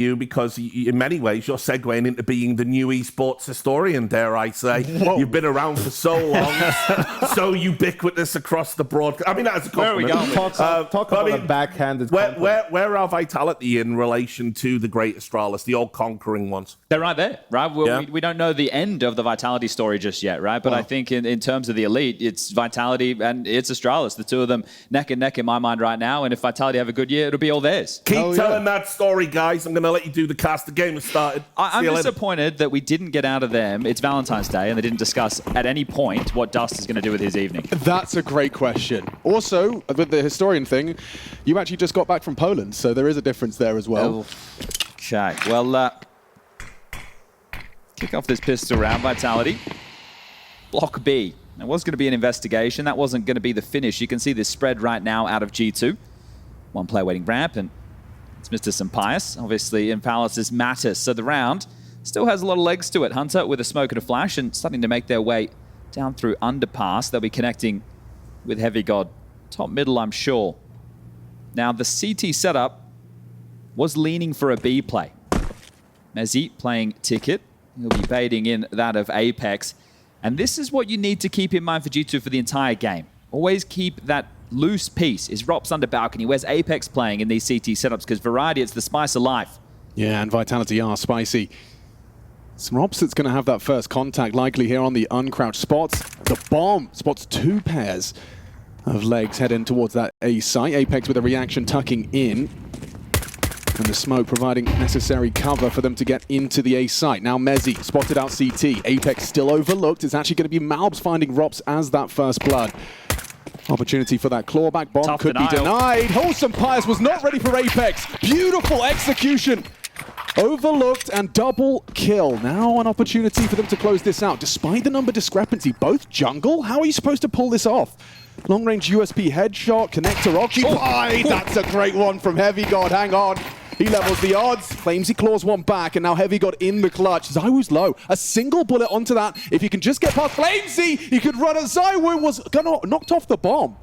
you because in many ways you're segueing into being the new esports historian, dare I say. Whoa. You've been around for so long, so ubiquitous across the broadcast. I mean, that's a compliment. There we go. Talk about a backhanded where are Vitality in relation to the great Astralis, the all-conquering ones? They're right there, right? We don't know the end of the Vitality story just yet, right? But I think in terms of the elite, it's Vitality and it's Astralis, the two of them neck and neck in my mind right now. And if Vitality have a good year, it'll be all theirs. Keep telling that story, guys. I'm going to let you do the cast. The game has started. I'm disappointed that we didn't get out of them. It's Valentine's Day, and they didn't discuss at any point what Dust is going to do with his evening. That's a great question. Also, with the historian thing, you actually just got back from Poland, so there is a difference there as well. Okay, well, kick off this pistol round, Vitality. Block B. There was going to be an investigation. That wasn't going to be the finish. You can see this spread right now out of G2. One player waiting ramp, and it's Mr. Sampaius. Obviously, in Palace is Natus. So the round still has a lot of legs to it. Hunter with a smoke and a flash and starting to make their way down through underpass. They'll be connecting with Heavy God. Top middle, I'm sure. Now, the CT setup was leaning for a B play. Mezzi playing Ticket. He'll be baiting in that of Apex. And this is what you need to keep in mind for G2 for the entire game. Always keep that loose piece. Is Rops under balcony? Where's Apex playing in these CT setups? Because variety, it's the spice of life. Yeah, and Vitality are spicy. Some Rops that's going to have that first contact likely here on the uncrouched spots. The bomb spots two pairs of legs heading towards that A site. Apex with a reaction tucking in. And the smoke providing necessary cover for them to get into the A site. Now Mezzi spotted out CT. Apex still overlooked. It's actually going to be MOUZ finding Rops as that first blood. Opportunity for that clawback bomb could be denied. Wholesome Pius was not ready for Apex. Beautiful execution. Overlooked and double kill. Now an opportunity for them to close this out. Despite the number discrepancy, both jungle? How are you supposed to pull this off? Long-range USP headshot, connector occupied. That's a great one from Heavy God. Hang on. He levels the odds. Flamesy claws one back, and now Heavy God in the clutch. ZywOo's low. A single bullet onto that. If he can just get past Flamesy, he could run at ZywOo. Was knocked off the bomb.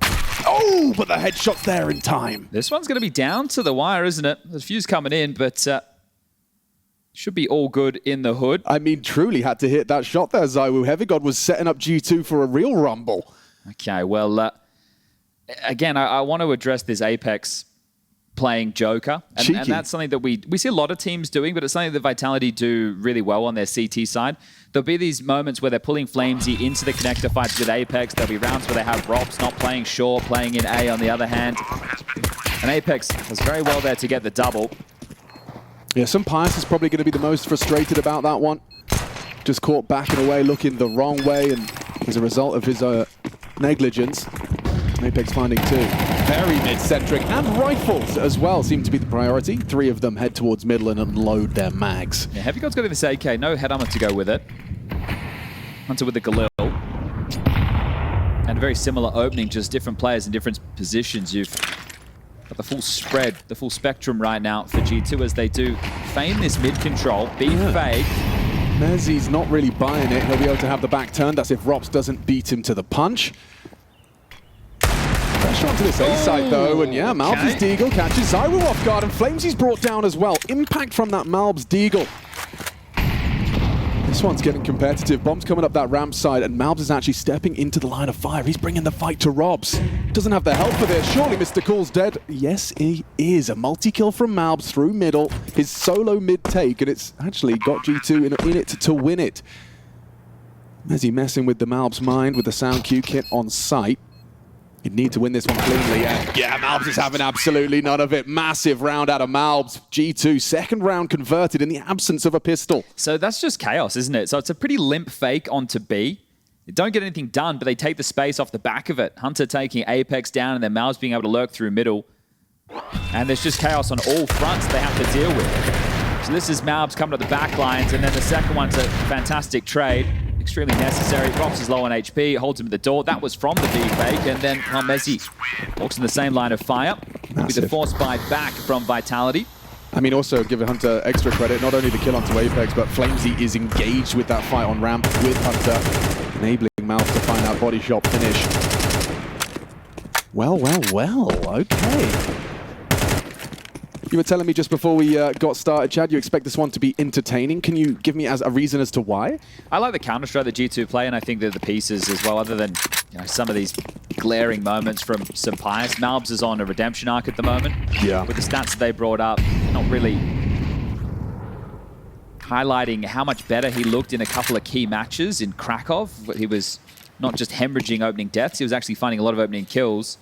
Oh, but the headshot's there in time. This one's going to be down to the wire, isn't it? There's fuse coming in, but should be all good in the hood. I mean, truly had to hit that shot there, ZywOo. Heavy God was setting up G2 for a real rumble. Okay, well, again, I want to address this Apex playing Joker. And that's something that we see a lot of teams doing, but it's something that Vitality do really well on their CT side. There'll be these moments where they're pulling Flamesy into the connector fights with Apex. There'll be rounds where they have Rops not playing Shaw, playing in A on the other hand. And Apex was very well there to get the double. Yeah, Sampaius is probably going to be the most frustrated about that one. Just caught backing away, looking the wrong way, and as a result of his negligence, Apex finding two. Very mid-centric, and rifles as well seem to be the priority. Three of them head towards middle and unload their mags. Yeah, Heavy God's got this AK, no head armor to go with it. Hunter with the Galil. And a very similar opening, just different players in different positions. You've got the full spread, the full spectrum right now for G2 as they do feign this mid-control, be fake. Mezzi's not really buying it. He'll be able to have the back turn. That's if Rops doesn't beat him to the punch. Pressure onto this A side though, and yeah, MOUZ's Deagle catches ZywOo off guard, and Flamesy's brought down as well. Impact from that MOUZ's Deagle. This one's getting competitive. Bomb's coming up that ramp side, and MOUZ is actually stepping into the line of fire. He's bringing the fight to Robs. Doesn't have the help for this. Surely Mr. Cool's dead. Yes, he is. A multi-kill from MOUZ through middle. His solo mid-take, and it's actually got G2 in it to win it. Mezzi messing with the MOUZ mind with the sound cue kit on site. He'd need to win this one cleanly. Yeah, MOUZ is having absolutely none of it. Massive round out of MOUZ. G2, second round converted in the absence of a pistol. So that's just chaos, isn't it? So it's a pretty limp fake onto B. They don't get anything done, but they take the space off the back of it. Hunter taking Apex down, and then MOUZ being able to lurk through middle. And there's just chaos on all fronts they have to deal with. So this is MOUZ coming to the back lines, and then the second one's a fantastic trade. Extremely necessary. Rops is low on HP, holds him at the door. That was from the B fake, and then Mezzi walks in the same line of fire. With the force buy back from Vitality. I mean, also give Hunter extra credit. Not only the kill onto Apex, but Flamesy is engaged with that fight on ramp with Hunter, enabling MOUZ to find that body shot finish. Well, well, well. Okay. You were telling me just before we got started, Chad, you expect this one to be entertaining. Can you give me as a reason as to why? I like the counter-strike that G2 play, and I think that the pieces as well, other than some of these glaring moments from Sampaius. MOUZ is on a redemption arc at the moment. Yeah. With the stats that they brought up, not really highlighting how much better he looked in a couple of key matches in Krakow. He was not just hemorrhaging opening deaths, he was actually finding a lot of opening kills.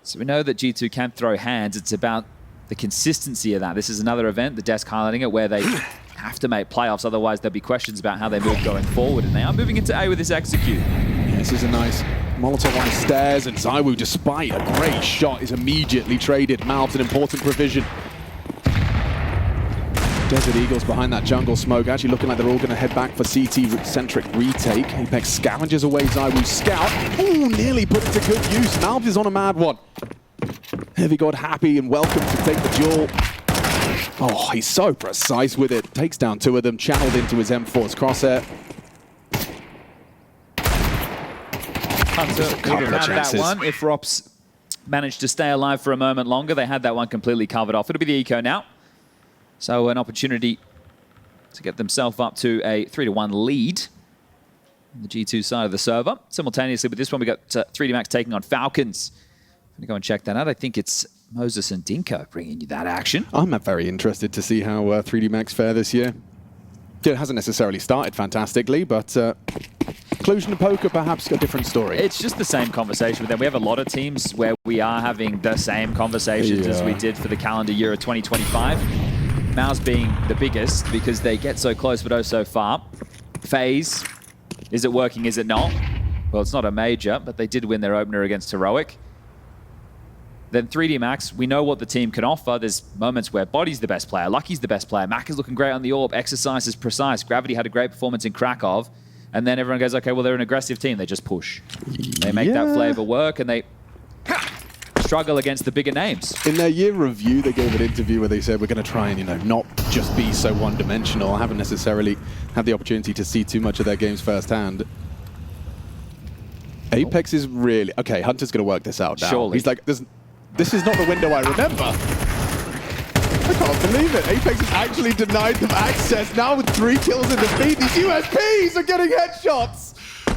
So we know that G2 can throw hands. It's about the consistency of that. This is another event, the desk highlighting it, where they have to make playoffs. Otherwise, there'll be questions about how they move going forward. And they are moving into A with this execute. Yeah, this is a nice Molotov on the stairs. And ZywOo, despite a great shot, is immediately traded. MOUZ, an important provision. Desert Eagles behind that jungle smoke, actually looking like they're all going to head back for CT-centric retake. Apex scavenges away ZywOo's scout. Ooh, nearly put it to good use. MOUZ is on a mad one. Heavy God happy and welcome to take the duel. Oh, he's so precise with it. Takes down two of them, channeled into his M4's crosshair. Hunter would have had that one if Rops managed to stay alive for a moment longer. They had that one completely covered off. It'll be the eco now. So an opportunity to get themselves up to a 3-1 lead on the G2 side of the server. Simultaneously with this one, we got 3D Max taking on Falcons. I'm going to go and check that out. I think it's MOUZ and Dinko bringing you that action. I'm very interested to see how 3D Max fare this year. It hasn't necessarily started fantastically, but Cluj-Napoca perhaps a different story. It's just the same conversation with them. We have a lot of teams where we are having the same conversations as we did for the calendar year of 2025. MOUZ being the biggest because they get so close but oh so far. FaZe, is it working, is it not? Well, it's not a major, but they did win their opener against Heroic. Then 3D Max, we know what the team can offer. There's moments where Body's the best player, Lucky's the best player, Mac is looking great on the AWP, Exercise is precise, Gravity had a great performance in Krakow, and then everyone goes, okay, well, they're an aggressive team, they just push. They make that flavor work, and they struggle against the bigger names. In their year review, they gave an interview where they said, we're going to try and, not just be so one-dimensional. I haven't necessarily had the opportunity to see too much of their games firsthand. Apex is really... Okay, Hunter's going to work this out now. Surely. He's like, this is not the window I remember. I can't believe it. Apex has actually denied them access. Now with 3 kills in the feed, these USPs are getting headshots.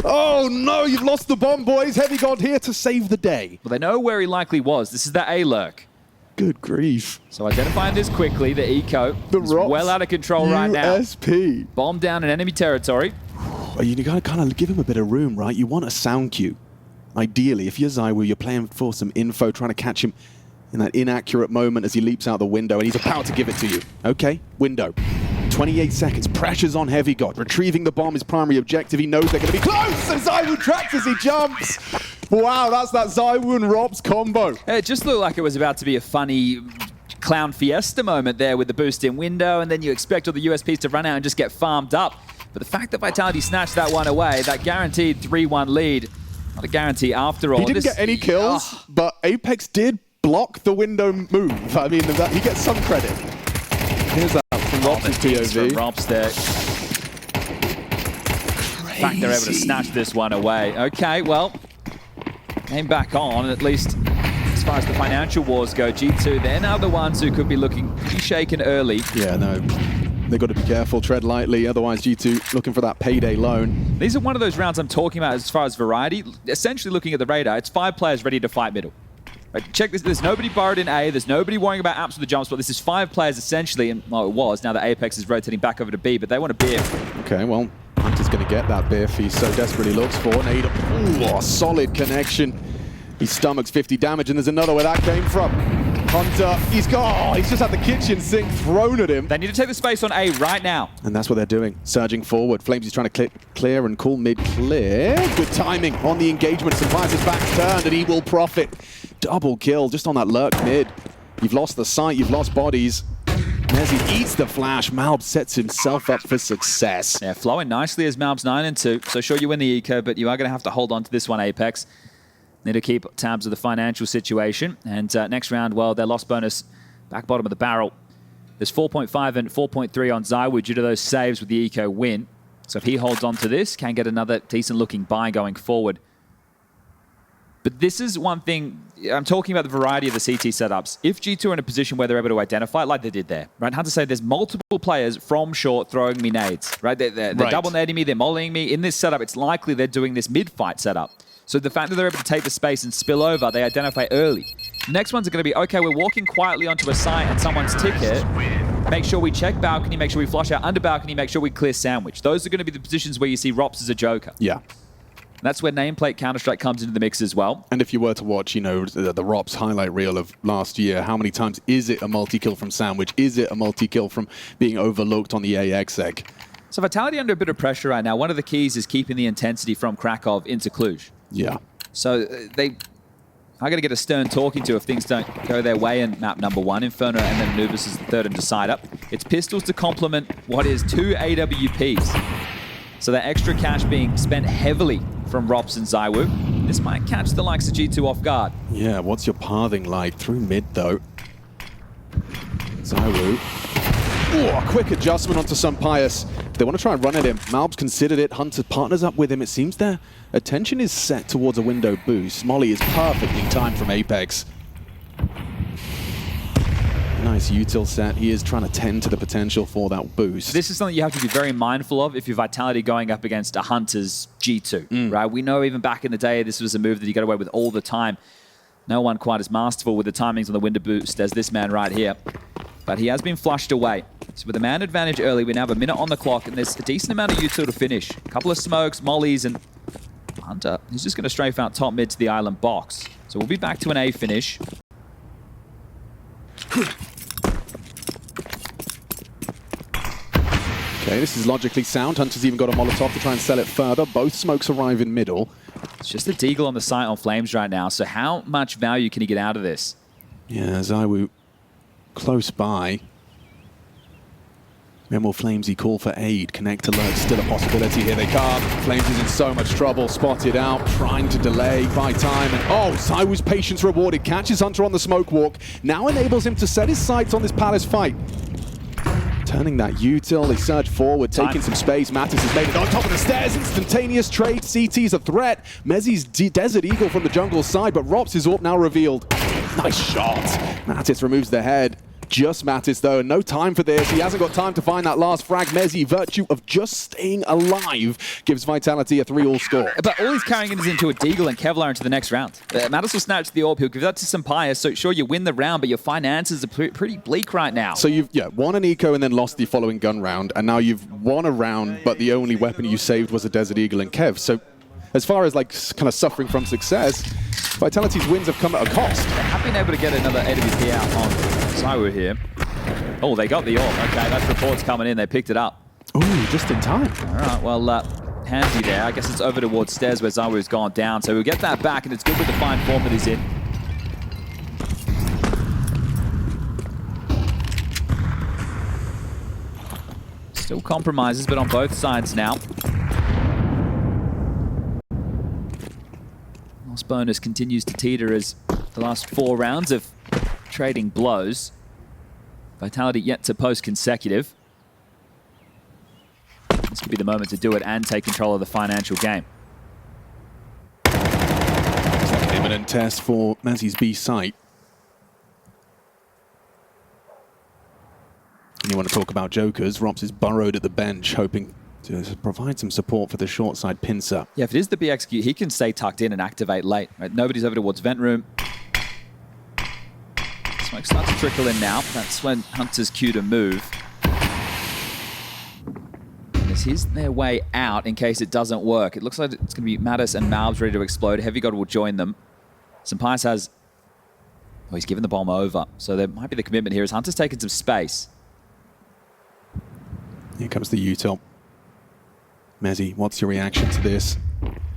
Oh no, you've lost the bomb, boys. Heavy God here to save the day. Well, they know where he likely was. This is the A lurk. Good grief. So identifying this quickly, the eco is well out of control right now. USP. Bomb down in enemy territory. You gotta kind of give him a bit of room, right? You want a sound cue. Ideally, if you're ZywOo, you're playing for some info, trying to catch him in that inaccurate moment as he leaps out the window, and he's about to give it to you. Okay, window. 28 seconds, pressure's on Heavy God. Retrieving the bomb is primary objective. He knows they're going to be close, and ZywOo tracks as he jumps. Wow, that's that ZywOo and Robs combo. It just looked like it was about to be a funny clown fiesta moment there with the boost in window, and then you expect all the USPs to run out and just get farmed up. But the fact that Vitality snatched that one away, that guaranteed 3-1 lead, not a guarantee after all. He didn't get any kills, but Apex did block the window move. I mean, he gets some credit. Here's that from Robs' POV. From Robs there. In fact, they're able to snatch this one away. Okay, well, game back on, at least as far as the financial wars go. G2, they're now the ones who could be looking pretty shaken early. Yeah, no. They've got to be careful, tread lightly, otherwise G2 looking for that payday loan. These are one of those rounds I'm talking about as far as variety. Essentially looking at the radar, it's 5 players ready to fight middle. Right, check this, there's nobody borrowed in A, there's nobody worrying about apps with the jump spot. This is 5 players essentially, and well, it was, now that Apex is rotating back over to B, but they want a biff. Okay, well, Hunter's going to get that biff he so desperately looks for. Nade, ooh, a solid connection. He stomachs 50 damage, and there's another where that came from. Hunter, he's just had the kitchen sink thrown at him. They need to take the space on A right now. And that's what they're doing, surging forward. Flames is trying to clear and cool mid-clear. Good timing on the engagement. Supplies his back turned, and he will profit. Double kill just on that lurk mid. You've lost the sight, you've lost bodies. And as he eats the flash, MOUZ sets himself up for success. Yeah, flowing nicely as MOUZ 9-2. So sure, you win the eco, but you are going to have to hold on to this one, Apex. Need to keep tabs of the financial situation. And next round, well, their loss bonus back bottom of the barrel. There's 4.5 and 4.3 on ZywOo due to those saves with the eco win. So if he holds on to this, can get another decent looking buy going forward. But this is one thing, I'm talking about the variety of the CT setups. If G2 are in a position where they're able to identify it like they did there, right? Hunter say there's multiple players from short throwing me nades, right? They're double nading me, they're mollying me. In this setup, it's likely they're doing this mid-fight setup. So the fact that they're able to take the space and spill over, they identify early. The next ones are going to be, okay, we're walking quietly onto a site and someone's ticket. Make sure we check balcony, make sure we flush out under balcony, make sure we clear sandwich. Those are going to be the positions where you see Rops as a joker. Yeah. That's where nameplate Counter-Strike comes into the mix as well. And if you were to watch, you know, the Rops highlight reel of last year, how many times is it a multi-kill from sandwich? Is it a multi-kill from being overlooked on the AX egg? So Vitality under a bit of pressure right now. One of the keys is keeping the intensity from Krakow into Cluj. Yeah. So I got to get a stern talking to if things don't go their way in map number 1. Inferno and then Anubis is the third and decider. It's pistols to complement what is 2 AWPs. So that extra cash being spent heavily from Rops and ZywOo. This might catch the likes of G2 off guard. Yeah, what's your pathing like? Through mid, though. ZywOo. Oh, a quick adjustment onto Sunpius. They want to try and run at him. MOUZ considered it. Hunter partners up with him. It seems their attention is set towards a window boost. Molly is perfectly timed from Apex. Nice util set. He is trying to tend to the potential for that boost. This is something you have to be very mindful of if you're Vitality going up against a Hunter's G2, right? We know even back in the day, this was a move that you got away with all the time. No one quite as masterful with the timings on the window boost as this man right here. But he has been flushed away. So with a man advantage early, we now have a minute on the clock, and there's a decent amount of util to finish. A couple of smokes, mollies, and Hunter, he's just going to strafe out top mid to the island box. So we'll be back to an A finish. Okay, this is logically sound. Hunter's even got a Molotov to try and sell it further. Both smokes arrive in middle. It's just a deagle on the site on Flames right now, so how much value can he get out of this? Yeah, ZywOo close by. Memo Flamesy call for aid. Connect alert, still a possibility. Here they come. Flames is in so much trouble. Spotted out, trying to delay, buy time. And oh, ZywOo's patience rewarded. Catches Hunter on the smoke walk. Now enables him to set his sights on this Palace fight. Turning that util, they surge forward, taking some space. Natus has made it on top of the stairs. Instantaneous trade. CT's a threat. Mezzi's Desert Eagle from the jungle side, but Rops is up now revealed. Nice shot. Natus removes the head. Just Natus though, and no time for this. He hasn't got time to find that last frag. Mezzi, virtue of just staying alive, gives Vitality a 3-all score. But all he's carrying is into a Deagle and Kevlar into the next round. Natus will snatch the orb, he'll give that to Sunpius, so sure, you win the round, but your finances are pretty bleak right now. So you've won an eco and then lost the following gun round, and now you've won a round, but the only weapon you saved was a Desert Eagle and Kev. So as far as like kind of suffering from success, Vitality's wins have come at a cost. They have been able to get another AWP out on ZywOo here. Oh, they got the orb. Okay, that's reports coming in. They picked it up. Ooh, just in time. All right, well, handy there. I guess it's over towards stairs where ZywOo's gone down. So we'll get that back, and it's good with the fine form that he's in. Still compromises, but on both sides now. Lost bonus continues to teeter as the last 4 rounds of trading blows. Vitality yet to post consecutive. This could be the moment to do it and take control of the financial game. It's like an imminent test for Mazzy's B site. And you want to talk about jokers. Rops is burrowed at the bench, hoping to provide some support for the short side pincer. Yeah, if it is the B execute, he can stay tucked in and activate late. Right? Nobody's over towards vent room. Smoke starts to trickle in now. That's when Hunter's cue to move. As he's their way out in case it doesn't work. It looks like it's going to be Natus and MOUZ ready to explode. Heavy God will join them. Sunpius has... Oh, he's given the bomb over. So there might be the commitment here as Hunter's taken some space. Here comes the util. Mezzi, what's your reaction to this?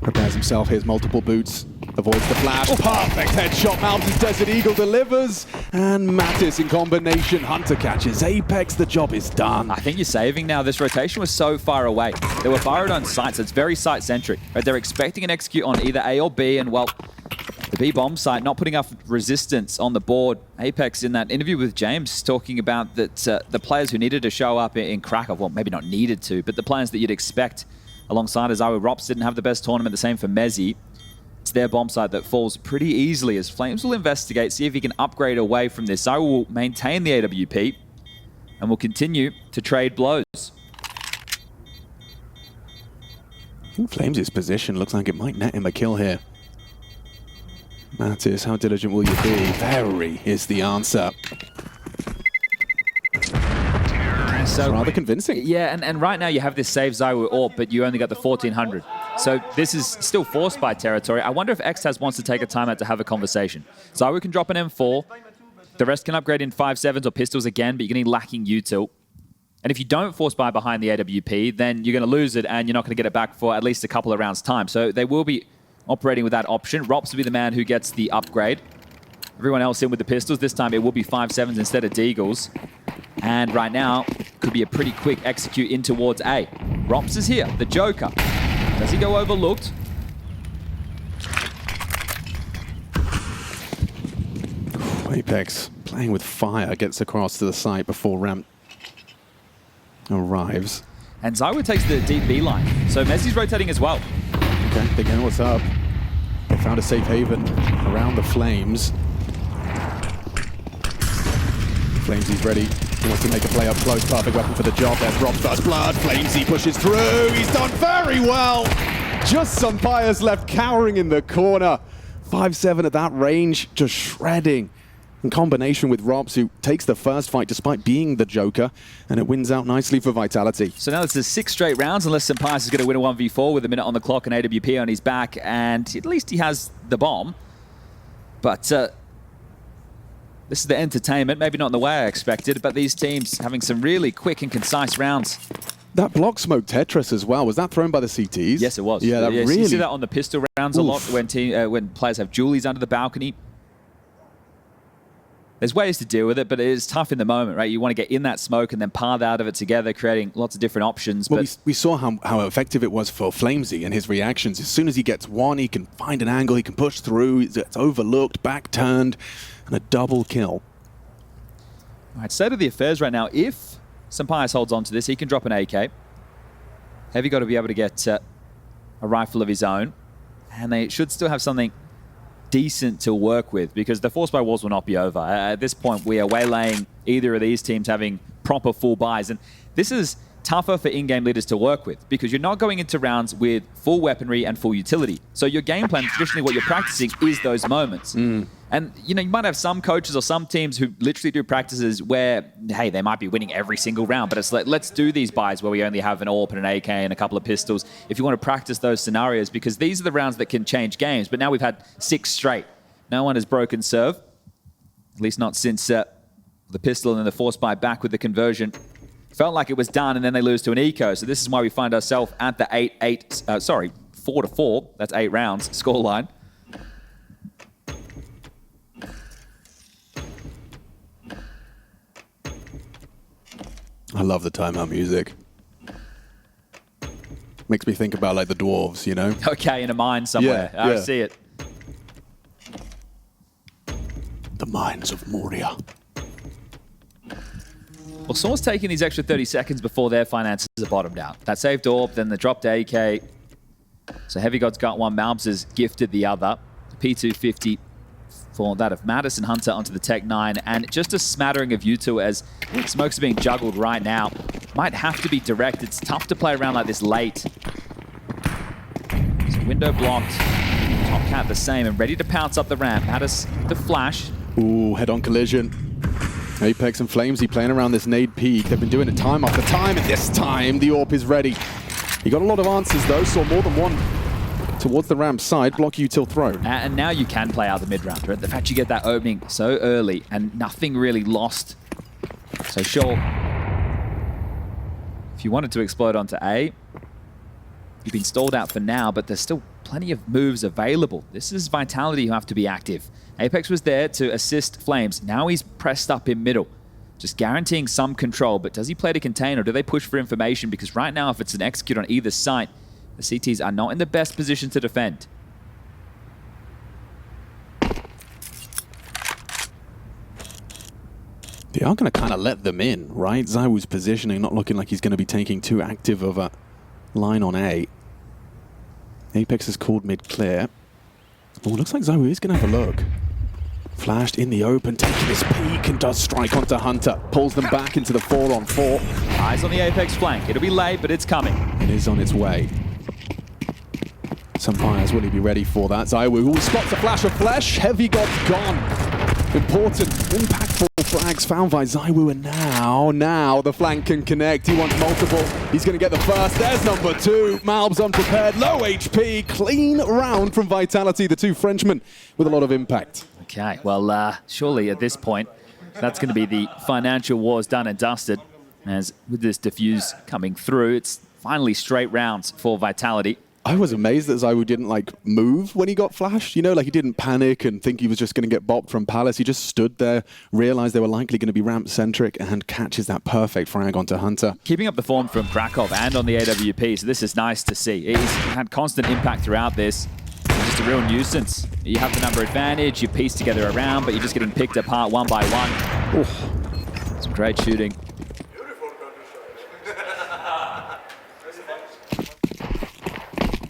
Prepares himself, here's multiple boots. Avoids the flash. Perfect headshot. MOUZ's Desert Eagle delivers. And Natus in combination. Hunter catches Apex. The job is done. I think you're saving now. This rotation was so far away. They were fired on site, so it's very site-centric. Right? They're expecting an execute on either A or B, and well, the B bomb site not putting enough resistance on the board. Apex in that interview with James talking about that the players who needed to show up in Krakow, well, maybe not needed to, but the players that you'd expect alongside ZywOo. Rops didn't have the best tournament. The same for Mezzi. It's their bomb site that falls pretty easily as Flames will investigate, see if he can upgrade away from this. I will maintain the AWP and will continue to trade blows. I think Flames' position looks like it might net him a kill here. Natus, how diligent will you be? Very is the answer. So it's rather convincing. Yeah, and right now you have this save ZywOo AWP, but you only got the 1400. So this is still forced by territory. I wonder if Xtaz wants to take a timeout to have a conversation. ZywOo can drop an M4. The rest can upgrade in 5.7s or pistols again, but you're going to be lacking util. And if you don't force buy behind the AWP, then you're going to lose it and you're not going to get it back for at least a couple of rounds' time. So they will be operating with that option. Rops will be the man who gets the upgrade. Everyone else in with the pistols. This time it will be 5.7s instead of Deagles. And right now, could be a pretty quick execute in towards A. Rops is here, the Joker. Does he go overlooked? Apex playing with fire, gets across to the site before ramp arrives. And ZywOo takes the deep B line. So Messi's rotating as well. Okay, they know what's up. They found a safe haven around the Flames. Flamesy ready. He wants to make a play up close. Perfect weapon for the job. There's Rob's first blood. Flamesy pushes through. He's done very well. Just some fires left cowering in the corner. 5.7 at that range, just shredding. In combination with Robs, who takes the first fight despite being the Joker, and it wins out nicely for Vitality. So now this is 6 straight rounds, unless Sampaias is going to win a 1v4 with a minute on the clock and AWP on his back, and at least he has the bomb. But this is the entertainment, maybe not in the way I expected, but these teams having some really quick and concise rounds. That block smoke Tetris as well, was that thrown by the CTs? Yes, it was. Yeah, that really... You see that on the pistol rounds a lot when players have Julies under the balcony. There's ways to deal with it, but it is tough in the moment, right? You want to get in that smoke and then path out of it together, creating lots of different options. Well, but we saw how effective it was for Flamesy and his reactions. As soon as he gets one, he can find an angle, he can push through, it's overlooked, back turned, and a double kill. All right, state of the affairs right now, if Sampaias holds on to this, he can drop an AK. Heavy got to be able to get a rifle of his own, and they should still have something decent to work with, because the force buy wars will not be over. At this point, we are waylaying either of these teams having proper full buys, and this is tougher for in-game leaders to work with, because you're not going into rounds with full weaponry and full utility. So your game plan, traditionally what you're practicing is those moments. And you know, you might have some coaches or some teams who literally do practices where, hey, they might be winning every single round, but it's like, let's do these buys where we only have an AWP and an AK and a couple of pistols if you want to practice those scenarios, because these are the rounds that can change games. But now we've had 6 straight. No one has broken serve, at least not since the pistol and then the force buy back with the conversion. Felt like it was done, and then they lose to an eco. So this is why we find ourselves at the 4-4. That's 8 rounds scoreline. I love the timeout music. Makes me think about like the dwarves, you know? Okay, in a mine somewhere. Yeah, I yeah. see it. The mines of Moria. Well, Source taking these extra 30 seconds before their finances are bottomed out. That saved AWP, then the dropped AK. So Heavy God's got one, MOUZ has gifted the other. P250 for that of Madison Hunter onto the Tech 9, and just a smattering of U2 as smokes are being juggled right now. Might have to be direct. It's tough to play around like this late. So window blocked. Top Cat the same and ready to pounce up the ramp. Mattis the flash. Ooh, head-on collision. Apex and Flamesy playing around this nade peak. They've been doing it time after time, and this time the AWP is ready. He got a lot of answers though, saw more than one towards the ramp side, block util throw. And now you can play out the mid-round, right? The fact you get that opening so early and nothing really lost. So sure, if you wanted to explode onto A, you've been stalled out for now, but there's still plenty of moves available. This is Vitality who have to be active. Apex was there to assist Flames. Now he's pressed up in middle, just guaranteeing some control. But does he play to contain, or do they push for information? Because right now, if it's an execute on either site, the CTs are not in the best position to defend. They are going to kind of let them in, right? ZywOo's positioning, not looking like he's going to be taking too active of a line on A. Apex is called mid-clear. Oh, looks like ZywOo is going to have a look. Flashed in the open, taking his peek, and does strike onto Hunter. Pulls them back into the 4-on-4. Eyes on the Apex flank. It'll be late, but it's coming. It is on its way. Sampires, will he be ready for that? ZywOo spots a flash of flesh. Heavy God's gone. Important, impactful frags found by ZywOo, and now the flank can connect. He wants multiple. He's going to get the first. There's number 2. MOUZ unprepared, low HP, clean round from Vitality. The 2 Frenchmen with a lot of impact. Okay, well, surely at this point, that's going to be the financial wars done and dusted. As with this defuse coming through, it's finally straight rounds for Vitality. I was amazed that ZywOo didn't like move when he got flashed, you know, like he didn't panic and think he was just going to get bopped from Palace. He just stood there, realized they were likely going to be ramp-centric, and catches that perfect frag onto Hunter. Keeping up the form from Krakow and on the AWP, so this is nice to see. He's had constant impact throughout this. It's just a real nuisance. You have the number advantage, you piece together a round, but you're just getting picked apart one by one. Oof. Some great shooting.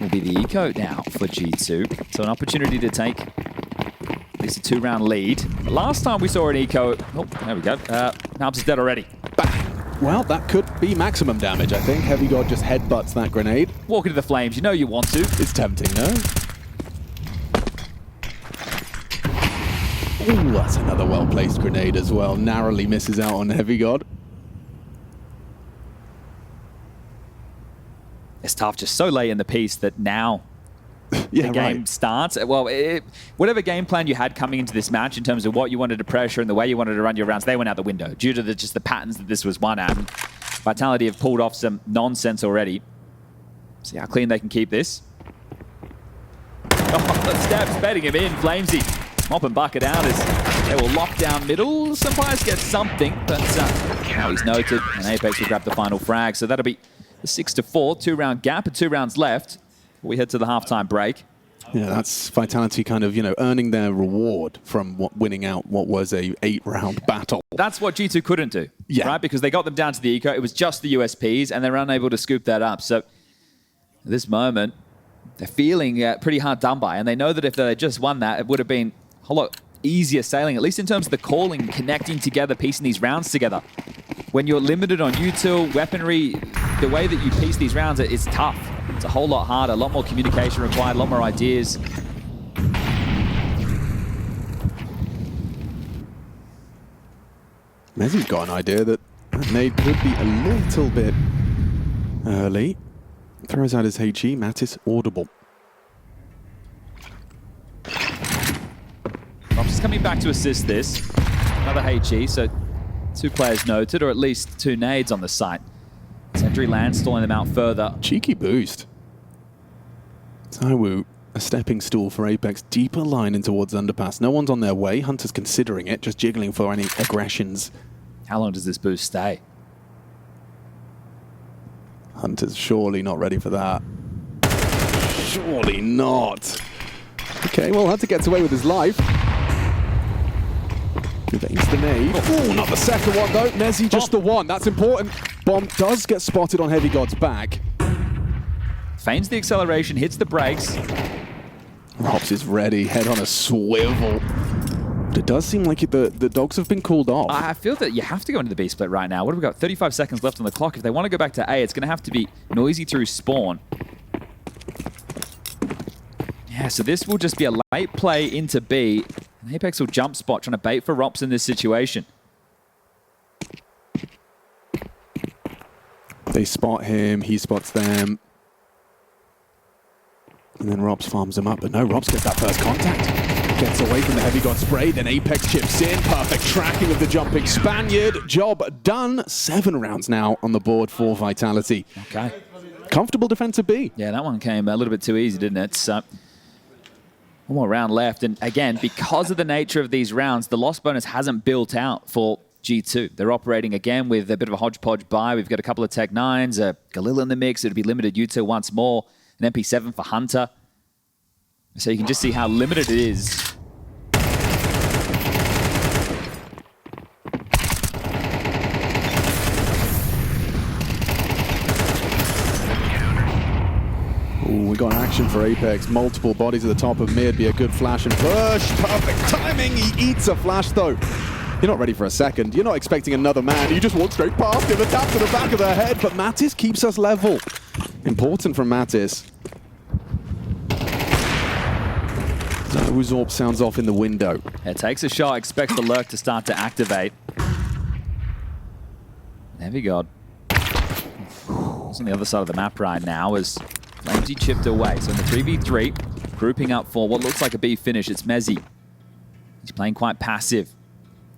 Will be the eco now for G2. So an opportunity to take at least a 2-round lead. Last time we saw an eco, oh, there we go. MOUZ is dead already. Well, that could be maximum damage, I think. Heavy God just headbutts that grenade. Walk into the flames, you know you want to. It's tempting, no? Ooh, that's another well-placed grenade as well. Narrowly misses out on Heavy God. It's tough, just so late in the piece that now Yeah, the game starts. Well, whatever game plan you had coming into this match in terms of what you wanted to pressure and the way you wanted to run your rounds, they went out the window due to just the patterns that this was won at. And Vitality have pulled off some nonsense already. See how clean they can keep this. Oh, the steps bedding him in. Flamesy mop and bucket out as they will lock down middle. Sampires get something, but now he's noted, and Apex will grab the final frag. So that'll be the 6-4, 2-round gap and 2 rounds left. We head to the halftime break. Yeah, that's Vitality kind of, you know, earning their reward from winning out what was a 8-round battle. That's what G2 couldn't do, yeah, right? Because they got them down to the eco. It was just the USPs, and they're unable to scoop that up. So at this moment, they're feeling pretty hard done by, and they know that if they just won that, it would have been a whole lot easier sailing, at least in terms of the calling, connecting together, piecing these rounds together. When you're limited on util, weaponry, the way that you piece these rounds, it's tough. It's a whole lot harder, a lot more communication required, a lot more ideas. Mezzi's got an idea that nade could be a little bit early. Throws out his HE, Natus audible. Rops is coming back to assist this. Another HE, so 2 players noted, or at least 2 nades on the site. Sentry land stalling them out further. Cheeky boost. ZywOo, a stepping stool for Apex, deeper line in towards underpass. No one's on their way. Hunter's considering it, just jiggling for any aggressions. How long does this boost stay? Hunter's surely not ready for that. Surely not. Okay, well, Hunter gets away with his life. Evades the nade. Oh, not the second one, though. Mezzi just the one. That's important. Bomb does get spotted on Heavy God's back. Feigns the acceleration, hits the brakes. Rops is ready, head on a swivel. But it does seem like the dogs have been called off. I feel that you have to go into the B split right now. What have we got? 35 seconds left on the clock. If they want to go back to A, it's going to have to be noisy through spawn. Yeah, so this will just be a late play into B. And Apex will jump spot, trying to bait for Rops in this situation. They spot him, he spots them. And then Rops farms him up, but no, Rops gets that first contact. Gets away from the Heavy God spray, then Apex chips in. Perfect tracking of the jumping Spaniard. Job done. 7 rounds now on the board for Vitality. Okay. Comfortable defensive B. Yeah, that one came a little bit too easy, didn't it? So, one more round left. And again, because of the nature of these rounds, the loss bonus hasn't built out for G2. They're operating again with a bit of a hodgepodge buy. We've got a couple of Tech 9s, a Galil in the mix. It'll be limited util once more. An MP7 for Hunter. So you can just see how limited it is. Ooh, we got action for Apex. Multiple bodies at the top of mid. Be a good flash and push. Perfect timing. He eats a flash, though. You're not ready for a second. You're not expecting another man. You just walk straight past him. A tap to the back of the head. But Mattis keeps us level. Important from Mattis. Uzorp sounds off in the window. It takes a shot, expects the lurk to start to activate. There we go. He's on the other side of the map right now as FlameZ chipped away. So in the 3v3, grouping up for what looks like a B finish, it's Mezzy. He's playing quite passive.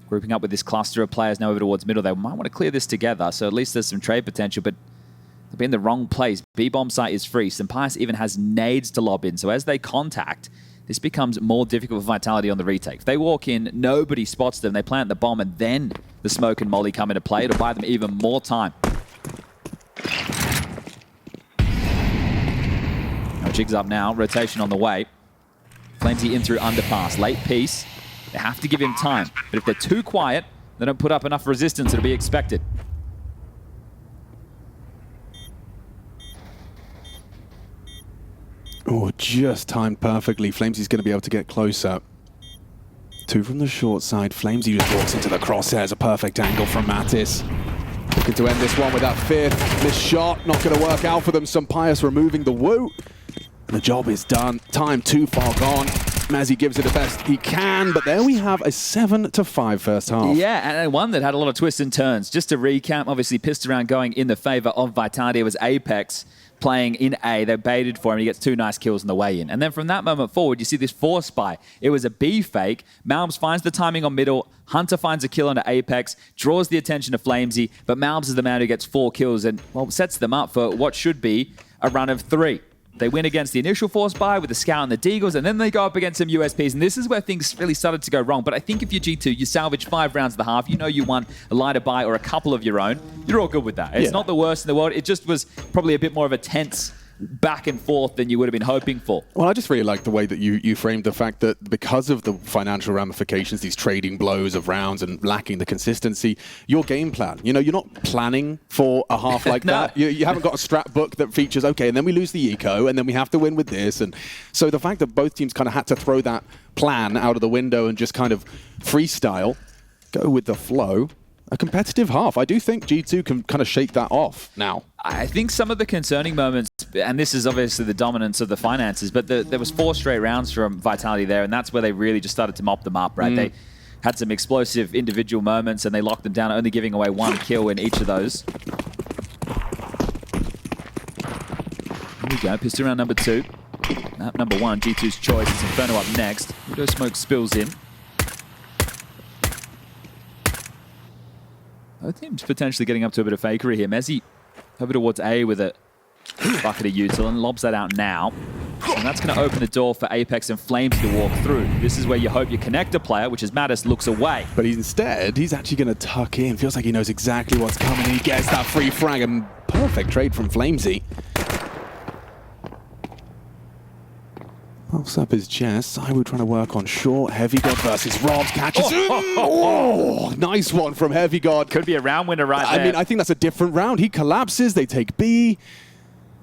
Grouping up with this cluster of players now over towards middle. They might want to clear this together, so at least there's some trade potential, but they'll be in the wrong place. B-bomb site is free. Sampaius even has nades to lob in, so as they contact, this becomes more difficult for Vitality on the retake. If they walk in, nobody spots them, they plant the bomb, and then the smoke and molly come into play. It'll buy them even more time. Jig's up now, rotation on the way. FlameZ in through underpass, late piece. They have to give him time, but if they're too quiet, they don't put up enough resistance, it'll be expected. Oh, just timed perfectly. FlameZ's going to be able to get closer. Two from the short side. FlameZ just walks into the crosshairs. A perfect angle from Mattis. Looking to end this one with that fifth. This shot not going to work out for them. Sampaius removing the woo. The job is done. Time too far gone. Mazzy gives it the best he can, but there we have a 7-5 first half. Yeah, and one that had a lot of twists and turns. Just to recap, obviously pissed around going in the favor of Vitality. It was Apex playing in A. They baited for him. He gets 2 nice kills on the way in. And then from that moment forward, you see this force spy. It was a B fake. MOUZ finds the timing on middle. Hunter finds a kill onto Apex, draws the attention of FlameZ, but MOUZ is the man who gets 4 kills and, well, sets them up for what should be a run of 3. They win against the initial force buy with the Scout and the Deagles, and then they go up against some USPs, and this is where things really started to go wrong. But I think if you're G2, you salvage 5 rounds of the half, you know you won a lighter buy or a couple of your own, you're all good with that. It's not the worst in the world. It just was probably a bit more of a tense back and forth than you would have been hoping for. Well, I just really like the way that you framed the fact that because of the financial ramifications, these trading blows of rounds and lacking the consistency, your game plan, you know, you're not planning for a half like No. that. You haven't got a strat book that features, okay, and then we lose the eco, and then we have to win with this. And so the fact that both teams kind of had to throw that plan out of the window and just kind of freestyle, go with the flow, a competitive half. I do think G2 can kind of shake that off now. I think some of the concerning moments, and this is obviously the dominance of the finances, but there was 4 straight rounds from Vitality there, and that's where they really just started to mop them up, right? They had some explosive individual moments, and they locked them down, only giving away 1 kill in each of those. Here we go, pistol round number 2. Map number 1, G2's choice. It's Inferno up next. Widow Smoke spills in. Both teams potentially getting up to a bit of fakery here. Mezzy over towards A with a bucket of util and lobs that out now. And that's going to open the door for Apex and FlameZ to walk through. This is where you hope your connector player, which is Mattis, looks away. But instead, he's actually going to tuck in. Feels like he knows exactly what's coming. He gets that free frag, and perfect trade from FlameZ. Pops up his chest. Saiwu trying to work on short. Heavy God versus Robs. Catches him. Oh, nice one from Heavy God. Could be a round winner right there. I mean, I think that's a different round. He collapses. They take B.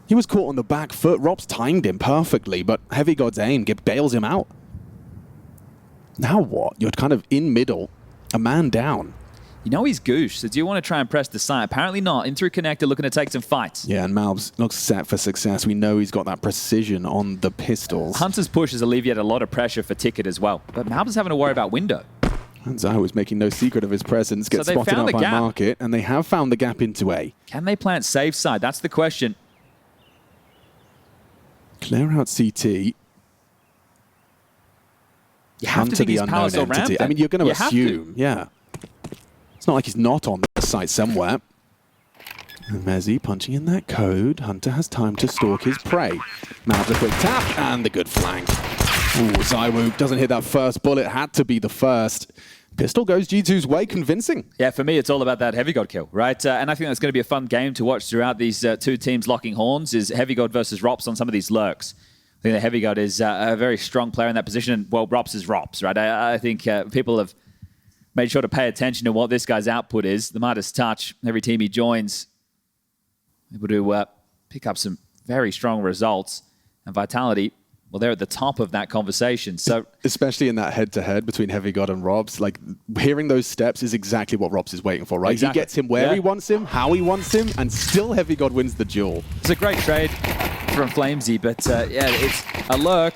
He was caught on the back foot. Robs timed him perfectly, but Heavy God's aim bails him out. Now what? You're kind of in middle, a man down. You know he's goosh, so do you want to try and press the site? Apparently not. In through connector, looking to take some fights. Yeah, and MOUZ looks set for success. We know he's got that precision on the pistols. Hunter's push has alleviated a lot of pressure for Ticket as well, but MOUZ is having to worry about window. And Zai was making no secret of his presence, gets spotted out by Market, and they have found the gap into A. Can they plant safe side? That's the question. Clear out CT. You have to think he's power cell ramp. I mean, you're going to assume, yeah. It's not like he's not on the site somewhere. And Mezzy punching in that code. Hunter has time to stalk his prey. MOUZ a quick tap, and the good flank. Ooh, Saiwu doesn't hit that first bullet. Had to be the first. Pistol goes G2's way, convincing. Yeah, for me, it's all about that Heavy God kill, right? And I think that's going to be a fun game to watch throughout these 2 teams locking horns, is Heavy God versus Rops on some of these lurks. I think the Heavy God is a very strong player in that position, and, well, Rops is Rops, right? I think people have made sure to pay attention to what this guy's output is. The Midas touch, every team he joins, able to pick up some very strong results. and Vitality, well, they're at the top of that conversation. So, especially in that head-to-head between Heavy God and Robs, like hearing those steps is exactly what Robs is waiting for, right? Exactly. He gets him where he wants him, how he wants him, and still Heavy God wins the duel. It's a great trade from Flamesy, but yeah, it's a lurk.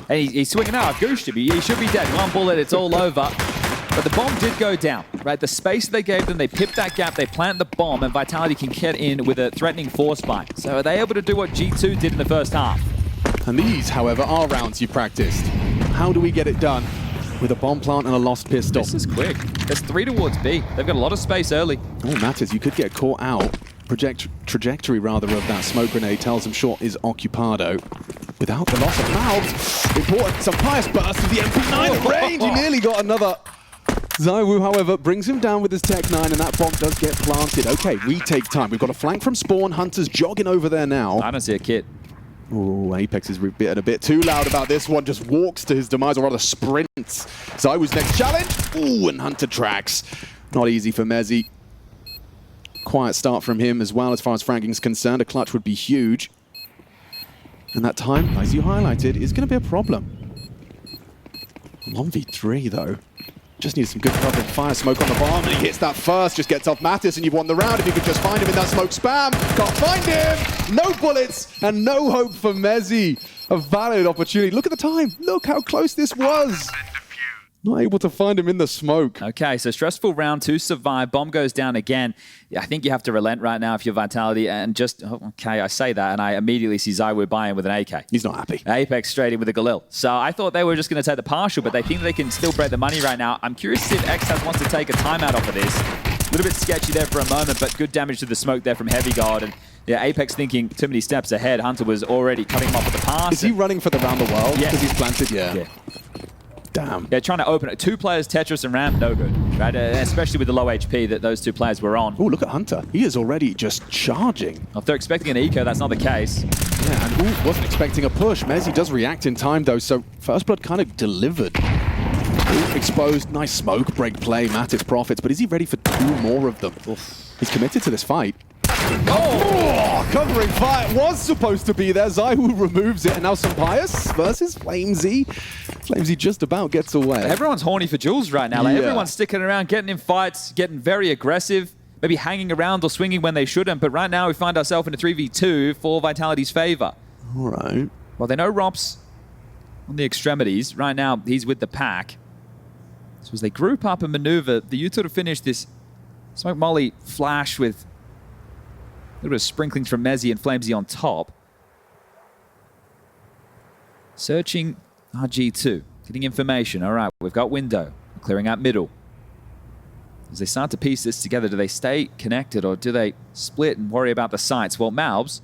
And he's swinging out. I've goosed him. He should be dead. One bullet, it's all over. But the bomb did go down, right? The space they gave them, they pipped that gap, they plant the bomb, and Vitality can get in with a threatening force fight. So are they able to do what G2 did in the first half? And these, however, are rounds you've practiced. How do we get it done with a bomb plant and a lost pistol? This is quick. There's 3 towards B. They've got a lot of space early. Oh, Natus, you could get caught out. Trajectory, rather, of that smoke grenade tells him short is Occupado. Without the loss of MOUZ, important. Some pious burst of the MP9 at range. He nearly got another. ZywOo, however, brings him down with his Tech 9, and that bomb does get planted. Okay, we take time. We've got a flank from Spawn. Hunter's jogging over there now. I don't see a kit. Oh, Apex is getting a bit too loud about this one. Just walks to his demise, or rather sprints. ZywOo's next challenge. Ooh, and Hunter tracks. Not easy for Mezzy. Quiet start from him as well as far as franking's concerned. A clutch would be huge. And that time, as you highlighted, is going to be a problem. 1v3 though. Just needs some good cover and fire smoke on the bomb, and he hits that first, just gets off Natus, and you've won the round if you could just find him in that smoke spam. Can't find him! No bullets, and no hope for Mezzy. A valid opportunity. Look at the time. Look how close this was. Not able to find him in the smoke. Okay, so stressful round to survive. Bomb goes down again. Yeah, I think you have to relent right now if you're Vitality, and just, okay, I say that, and I immediately see ZywOo buying with an AK. He's not happy. Apex straight in with a Galil. So I thought they were just going to take the partial, but they think they can still break the money right now. I'm curious to see if Xtaz wants to take a timeout off of this. A little bit sketchy there for a moment, but good damage to the smoke there from Heavy God. And yeah, Apex thinking too many steps ahead. Hunter was already cutting him off with the pass. Is he running for the round the world? Yes. Because he's planted, Yeah. Damn. Yeah, trying to open it. 2 players, Tetris and Ramp, no good. Right? Especially with the low HP that those 2 players were on. Oh, look at Hunter. He is already just charging. If they're expecting an eco, that's not the case. Yeah, and ooh, wasn't expecting a push. Mezzy does react in time, though, so First Blood kind of delivered. Ooh, exposed, nice smoke, break play, Natus profits, but is he ready for 2 more of them? Oof. He's committed to this fight. Oh, covering fire was supposed to be there. ZywOo removes it, and now Sampius versus Flamesy. Flamesy just about gets away. Everyone's horny for Jules right now. Like, everyone's sticking around, getting in fights, getting very aggressive, maybe hanging around or swinging when they shouldn't. But right now, we find ourselves in a 3v2 for Vitality's favor. All right. Well, they know Rops on the extremities. Right now, he's with the pack. So as they group up and maneuver, the Utah to finish this smoke molly flash with a little bit of sprinklings from Mezzy and Flamesy on top. Searching RG2, getting information. All right, we've got window. We're clearing out middle. As they start to piece this together, do they stay connected or do they split and worry about the sites? Well, MOUZ,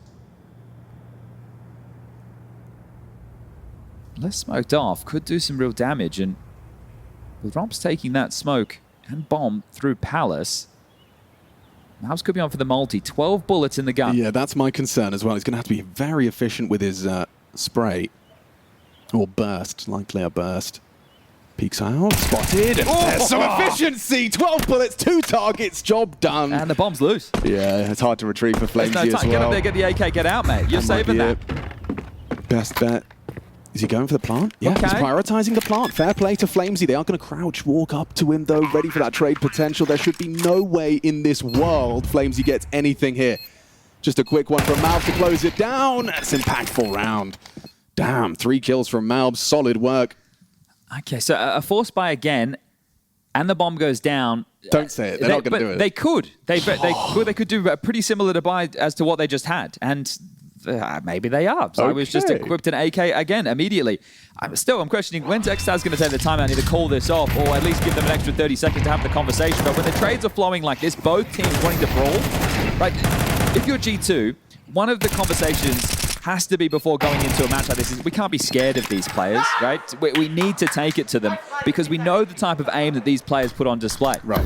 less smoked off, could do some real damage. And with Romps taking that smoke and bomb through Palace, MOUZ could be on for the multi. 12 bullets in the gun. Yeah, that's my concern as well. He's going to have to be very efficient with his spray. Or burst, likely a burst. Peeks out, spotted. There's some efficiency. 12 bullets, 2 targets, job done. And the bomb's loose. Yeah, it's hard to retrieve for Flamesy as well. Get up there, get the AK, get out, mate. You're saving that. Best bet. Is he going for the plant? Yeah, he's prioritizing the plant. Fair play to Flamesy. They are going to crouch, walk up to him, though, ready for that trade potential. There should be no way in this world Flamesy gets anything here. Just a quick one from MOUZ to close it down. That's an impactful round. Damn, 3 kills from MOUZ. Solid work. Okay, so a force buy again, and the bomb goes down. Don't say it. They're not going to do it. They could. They could do a pretty similar to buy as to what they just had. And maybe they are. So I was just equipped an AK again immediately. I'm questioning, when's Xtaz going to take the timeout and either call this off or at least give them an extra 30 seconds to have the conversation. But when the trades are flowing like this, both teams wanting to brawl, right? If you're G2, one of the conversations has to be before going into a match like this is we can't be scared of these players, right? We need to take it to them because we know the type of aim that these players put on display. Right.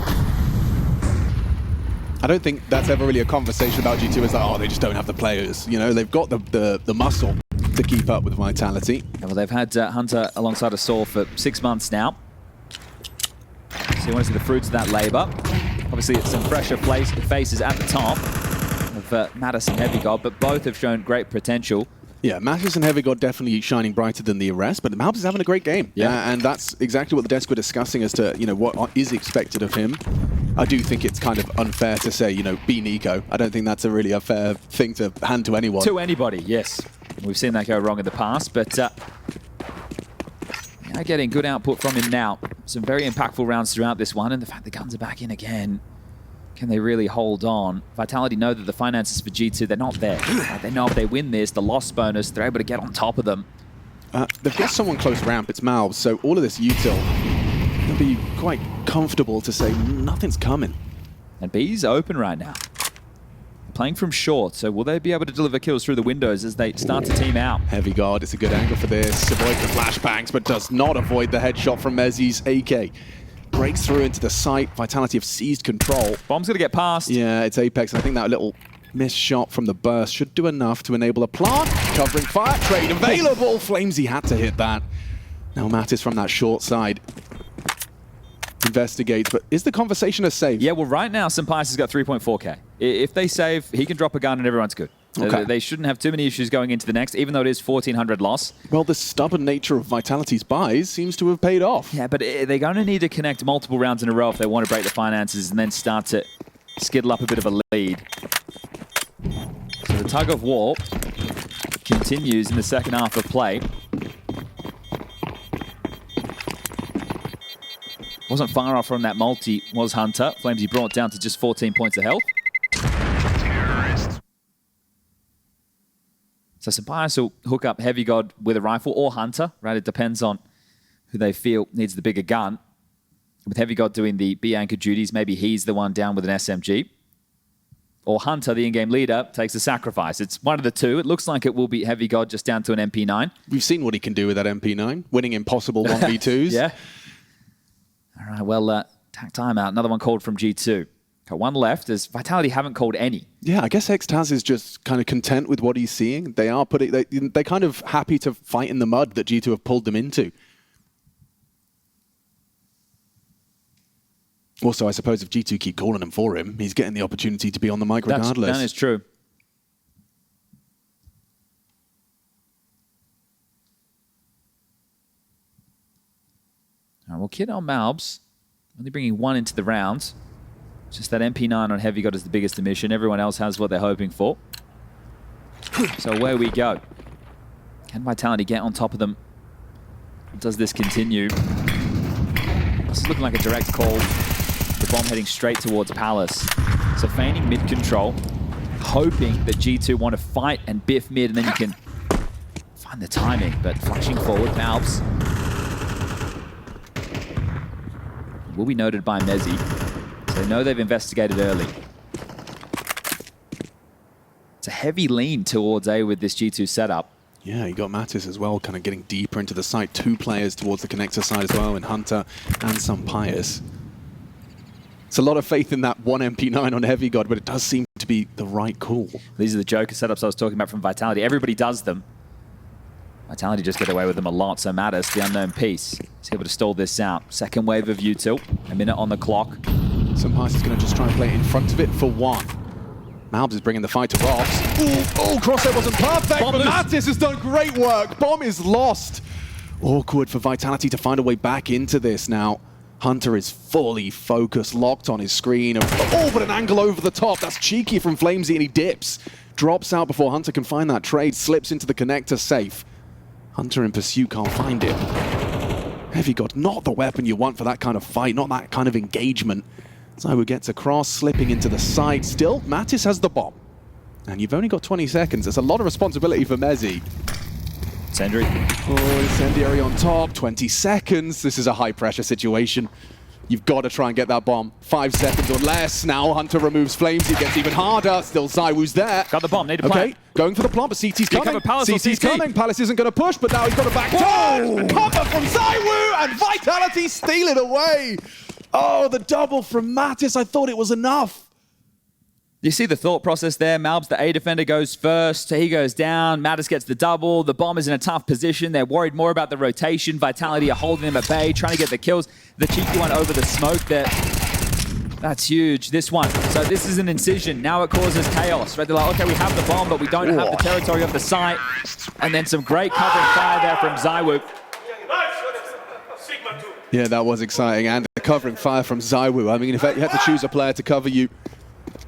I don't think that's ever really a conversation about G2. It's like, oh, they just don't have the players. You know, they've got the muscle to keep up with Vitality. Yeah, well, they've had Hunter alongside Assault for 6 months now. So you want to see the fruits of that labor. Obviously, it's some fresher faces at the top of Natus and Heavy God, but both have shown great potential. Yeah, Natus and Heavy God definitely shining brighter than the rest, but MOUZ is having a great game. Yeah. And that's exactly what the desk were discussing as to, what is expected of him. I do think it's kind of unfair to say, be Nico. I don't think that's really a fair thing to hand to anyone. To anybody, yes. We've seen that go wrong in the past, but getting good output from him now. Some very impactful rounds throughout this one, and the fact the guns are back in again. Can they really hold on? Vitality know that the finances for G2, they're not there. They know if they win this, the loss bonus, they're able to get on top of them. They've got someone close ramp, it's MOUZ, so all of this util, they'll be quite comfortable to say nothing's coming. And B's open right now. Playing from short, so will they be able to deliver kills through the windows as they start to team out? Heavy God, it's a good angle for this. Avoids the flashbangs, but does not avoid the headshot from Mezzi's AK. Breaks through into the site. Vitality have seized control. Bomb's going to get past. Yeah, it's Apex. I think that little missed shot from the burst should do enough to enable a plant. Covering fire. Trade available. Flamesy had to hit that. Now Natus from that short side investigates, but is the conversation a save? Yeah, well, right now, Sampais has got 3.4k. If they save, he can drop a gun and everyone's good. Okay. They shouldn't have too many issues going into the next, even though it is 1,400 loss. Well, the stubborn nature of Vitality's buys seems to have paid off. Yeah, but they're going to need to connect multiple rounds in a row if they want to break the finances and then start to skittle up a bit of a lead. So the tug of war continues in the second half of play. Wasn't far off from that multi, was Hunter. Flamesy brought down to just 14 points of health. So Sampais will hook up Heavy God with a rifle or Hunter, right? It depends on who they feel needs the bigger gun. With Heavy God doing the B anchor duties, maybe he's the one down with an SMG. Or Hunter, the in-game leader, takes a sacrifice. It's one of the two. It looks like it will be Heavy God just down to an MP9. We've seen what he can do with that MP9, winning impossible 1v2s. Yeah. All right, well, tack timeout. Another one called from G2. Got one left, as Vitality haven't called any. Yeah, I guess Xtaz is just kind of content with what he's seeing. They are they're kind of happy to fight in the mud that G2 have pulled them into. Also, I suppose if G2 keep calling him for him, he's getting the opportunity to be on the mic regardless. That is true. All right, well, Kid on MOUZ, only bringing one into the round. Just that MP9 on Heavy God is the biggest omission. Everyone else has what they're hoping for. So away we go. Can Vitality get on top of them? Does this continue? This is looking like a direct call. The bomb heading straight towards Palace. So feigning mid-control, hoping that G2 want to fight and biff mid, and then you can find the timing. But flashing forward, MOUZ will be noted by Mezzi. So they know they've investigated early. It's a heavy lean towards A with this G2 setup. Yeah, you got Natus as well, kind of getting deeper into the site. Two players towards the connector side as well, in Hunter and Sampais. It's a lot of faith in that one MP9 on Heavy God, but it does seem to be the right call. These are the Joker setups I was talking about from Vitality. Everybody does them. Vitality just get away with them a lot, so Natus, the unknown piece, is able to stall this out. Second wave of util, a minute on the clock. Sampais is going to just try and play in front of it for one. MOUZ is bringing the fight to Robs. Oh, crosshair wasn't perfect, but Natus has done great work. Bomb is lost. Awkward for Vitality to find a way back into this now. Hunter is fully focused, locked on his screen. Oh, but an angle over the top. That's cheeky from Flamesy, and he dips. Drops out before Hunter can find that trade. Slips into the connector, safe. Hunter in pursuit, can't find it. Heavy God, not the weapon you want for that kind of fight, not that kind of engagement. Zywoo gets across, slipping into the side. Still, Natus has the bomb. And you've only got 20 seconds. There's a lot of responsibility for Mezzi. Incendiary. Oh, incendiary on top. 20 seconds. This is a high-pressure situation. You've got to try and get that bomb. 5 seconds or less. Now Hunter removes Flames. It gets even harder. Still Zywoo's there. Got the bomb. Need to plant. Okay, going for the plant, but CT's coming. CT's CT. coming. Palace isn't going to push, but now he's got a back turn. Cover from Zywoo, and Vitality steal it away. Oh, the double from Natus. I thought it was enough. You see the thought process there. MOUZ, the A defender, goes first. He goes down. Natus gets the double. The bomb is in a tough position. They're worried more about the rotation. Vitality are holding them at bay, trying to get the kills. The cheeky one over the smoke there. That's huge, this one. So this is an incision. Now it causes chaos, right? They're like, okay, we have the bomb, but we don't have the territory of the site. And then some great covering fire there from ZywOo. Yeah, that was exciting. And the covering fire from ZywOo. I mean, in fact, you had to choose a player to cover you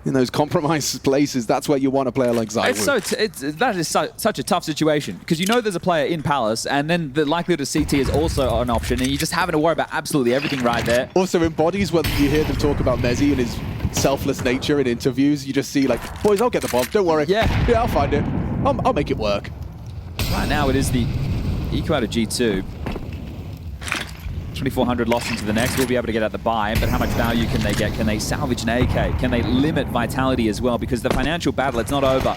in those compromised places. That's where you want a player like ZywOo. That is such a tough situation, because you know there's a player in Palace, and then the likelihood of CT is also an option, and you're just having to worry about absolutely everything right there. Also embodies when you hear them talk about Mezzy and his selfless nature in interviews. You just see like, boys, I'll get the bomb. Don't worry. Yeah, I'll find it. I'll make it work. Right now it is the eco out of G2. 2,400 lost into the next. We'll be able to get out the buy, but how much value can they get? Can they salvage an AK? Can they limit Vitality as well? Because the financial battle, it's not over.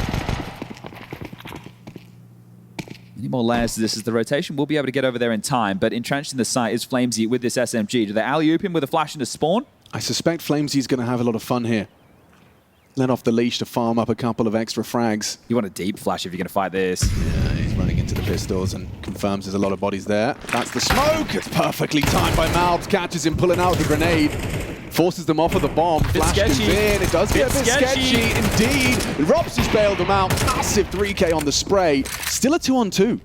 Many more layers to this as the rotation. We'll be able to get over there in time, but entrenched in the site is Flamesy with this SMG. Do they alley-oop him with a flash into spawn? I suspect Flamesy's going to have a lot of fun here. Let off the leash to farm up a couple of extra frags. You want a deep flash if you're going to fight this. Yeah, he's running into the pistols and confirms there's a lot of bodies there. That's the smoke. It's perfectly timed by MOUZ. Catches him pulling out the grenade. Forces them off of the bomb. Flash goes in. It does get a bit sketchy. Indeed. Robs has bailed them out. Massive 3K on the spray. Still a 2-on-2.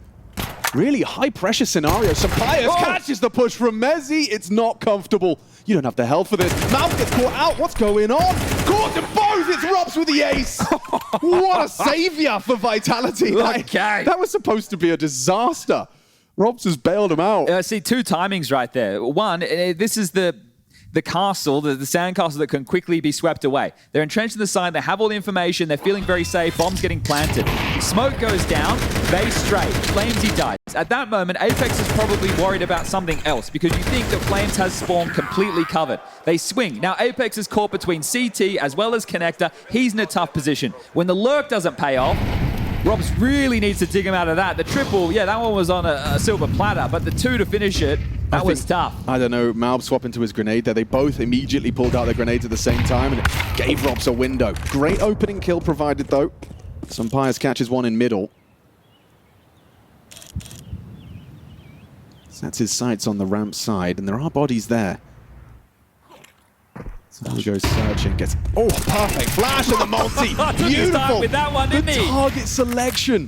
Really high pressure scenario. Sampayas catches the push from Mezzy. It's not comfortable. You don't have the health for this. MOUZ gets caught out. What's going on? Caught them both. It's Robs with the ace. What a savior for Vitality. Okay. That was supposed to be a disaster. Robs has bailed him out. See, two timings right there. One, this is the castle, the sandcastle that can quickly be swept away. They're entrenched in the side, they have all the information, they're feeling very safe, bombs getting planted. Smoke goes down, base straight, Flamesy dies. At that moment, Apex is probably worried about something else, because you think that Flames has Spawn completely covered. They swing. Now Apex is caught between CT as well as Connector. He's in a tough position. When the lurk doesn't pay off, Robs really needs to dig him out of that. The triple, yeah, that one was on a silver platter, but the two to finish it, that was tough. I don't know, MOUZ swapped into his grenade there. They both immediately pulled out their grenades at the same time, and it gave Robs a window. Great opening kill provided, though. Sampayas catches one in middle. Sets his sights on the ramp side, and there are bodies there. So he goes searching, gets... Oh, perfect flash of the multi! Beautiful! With that one, didn't the he? Target selection.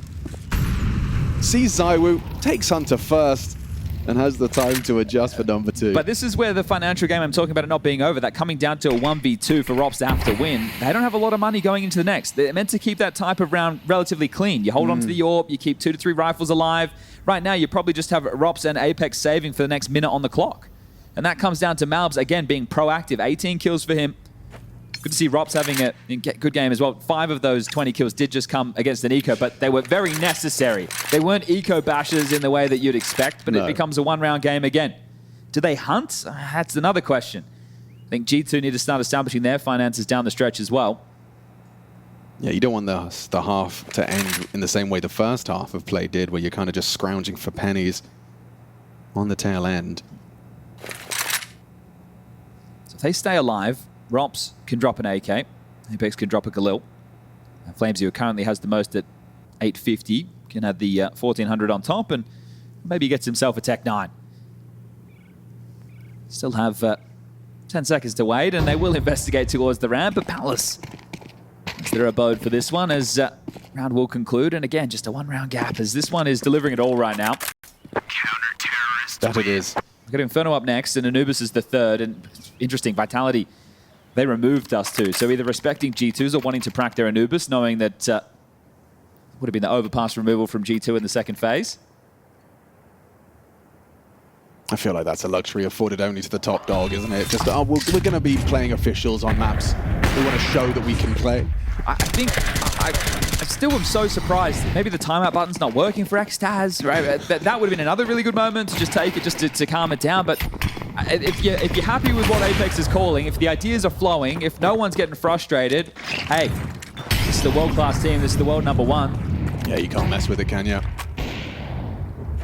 Sees ZywOo, takes Hunter first, and has the time to adjust for number two. But this is where the financial game I'm talking about it not being over, that coming down to a 1v2 for Robs to have to win. They don't have a lot of money going into the next. They're meant to keep that type of round relatively clean. You hold on to the AWP, you keep 2 to 3 rifles alive. Right now, you probably just have Robs and Apex saving for the next minute on the clock. And that comes down to MOUZ, again, being proactive. 18 kills for him. Good to see Robs having a good game as well. 5 of those 20 kills did just come against an eco, but they were very necessary. They weren't eco bashers in the way that you'd expect, but it becomes a one-round game again. Do they hunt? That's another question. I think G2 need to start establishing their finances down the stretch as well. Yeah, you don't want the half to end in the same way the first half of play did, where you're kind of just scrounging for pennies on the tail end. So if they stay alive, Robs can drop an AK, Apex can drop a Galil. Flamesy, who currently has the most at 850, can add the 1400 on top, and maybe gets himself a Tech 9. Still have 10 seconds to wait, and they will investigate towards the ramp, but Palace is their abode for this one as round will conclude, and again, just a one-round gap as this one is delivering it all right now. Counter-terrorist. That it is. We've got Inferno up next, and Anubis is the third, and interesting, Vitality. They removed us too, so either respecting G2s or wanting to prac their Anubis, knowing that would have been the overpass removal from G2 in the second phase. I feel like that's a luxury afforded only to the top dog, isn't it? Just, oh, we're going to be playing officials on maps. We want to show that we can play. I think I still am so surprised. Maybe the timeout button's not working for Xtaz, right? That would have been another really good moment to just take it, just to calm it down. But if you're happy with what Apex is calling, if the ideas are flowing, if no one's getting frustrated, hey, this is the world-class team. This is the world #1. Yeah, you can't mess with it, can you?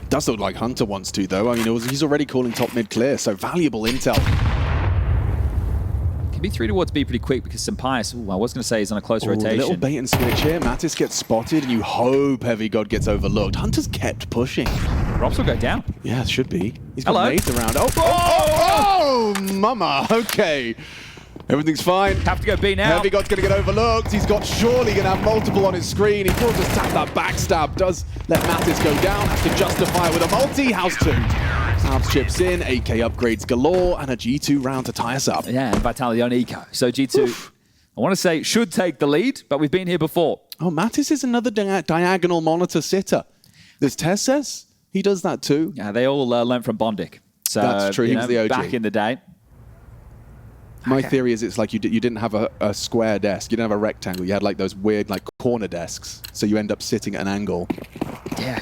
Does look like Hunter wants to, though. I mean, he's already calling top mid clear, so valuable intel. Can be 3 towards B pretty quick because Sampayas, I was going to say he's on a close rotation. A little bait and switch here. Mattis gets spotted, and you hope Heavy God gets overlooked. Hunter's kept pushing. Robs will go down. Yeah, it should be. He's got nades around. Oh, mama. Okay. Everything's fine. Have to go B now. Heavygot's going to get overlooked. He's got surely going to have multiple on his screen. He will just tap that backstab. Does let Natus go down. Has to justify with a multi. House 2. Sabs chips in. AK upgrades galore. And a G2 round to tie us up. Yeah, and Vitality on eco. So G2, oof. I want to say, should take the lead, but we've been here before. Oh, Mattis is another diagonal monitor sitter. There's Tesses. He does that too. Yeah, they all learned from Bondic. So, that's true. He was the OG. Back in the day. My theory is it's like you didn't have a square desk. You didn't have a rectangle. You had like those weird like corner desks. So you end up sitting at an angle. Yeah.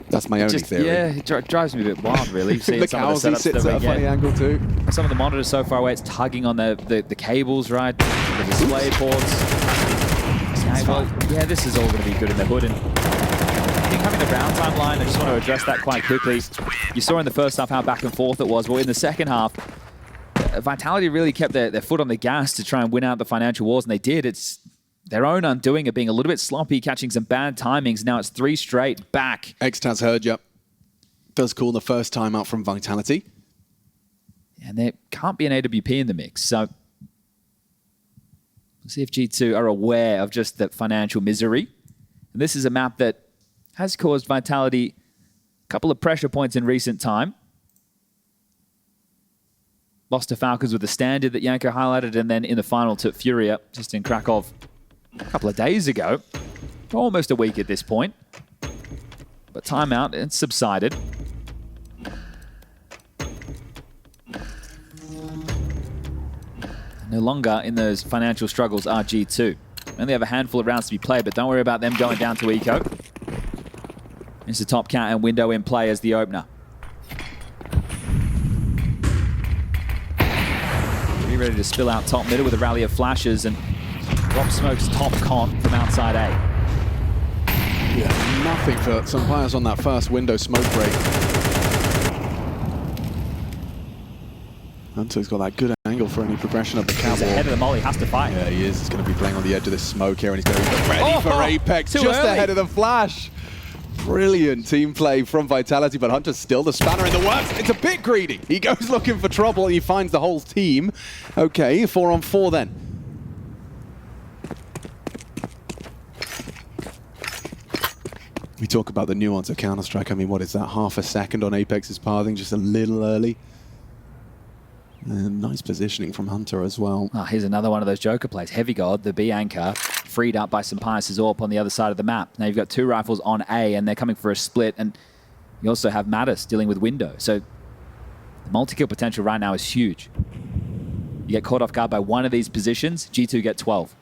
That's my only theory. Yeah, it drives me a bit wild, really. The Cowsey sits at a funny angle too. Some of the monitors so far away, it's tugging on the cables, right? The display ports. Well, yeah, this is all going to be good in the hood. And I think having the round time line, I just want to address that quite quickly. You saw in the first half how back and forth it was. Well, in the second half, Vitality really kept their foot on the gas to try and win out the financial wars, and they did. It's their own undoing of being a little bit sloppy, catching some bad timings. Now it's 3 straight back. Xtaz heard you. Does call the first time out from Vitality. And there can't be an AWP in the mix, so we'll see if G2 are aware of just the financial misery. And this is a map that has caused Vitality a couple of pressure points in recent time. Lost to Falcons with the standard that Yanko highlighted, and then in the final to FURIA, just in Krakow a couple of days ago. Almost a week at this point. But timeout, it's subsided. No longer in those financial struggles are G2. Only have a handful of rounds to be played, but don't worry about them going down to eco. It's the top count and window in play as the opener. Ready to spill out top middle with a rally of flashes, and Rob smokes top con from outside A. Yeah, nothing for some players on that first window smoke break. Hunter's got that good angle for any progression of the catwalk. He's ahead of the molly, has to fight. Yeah, he is. He's going to be playing on the edge of this smoke here, and he's going to be ready for Apex just early. ahead of the flash. Brilliant team play from Vitality, but Hunter's still the spanner in the works. It's a bit greedy. He goes looking for trouble, and he finds the whole team. Okay, 4-on-4 then. We talk about the nuance of Counter-Strike. I mean, what is that? Half a second on Apex's pathing, just a little early. And nice positioning from Hunter as well. Oh, here's another one of those Joker plays. Heavygod, the B anchor, freed up by Sampai's AWP on the other side of the map. Now you've got 2 rifles on A, and they're coming for a split. And you also have Mattis dealing with window. So the multi-kill potential right now is huge. You get caught off guard by one of these positions, G2 get 12.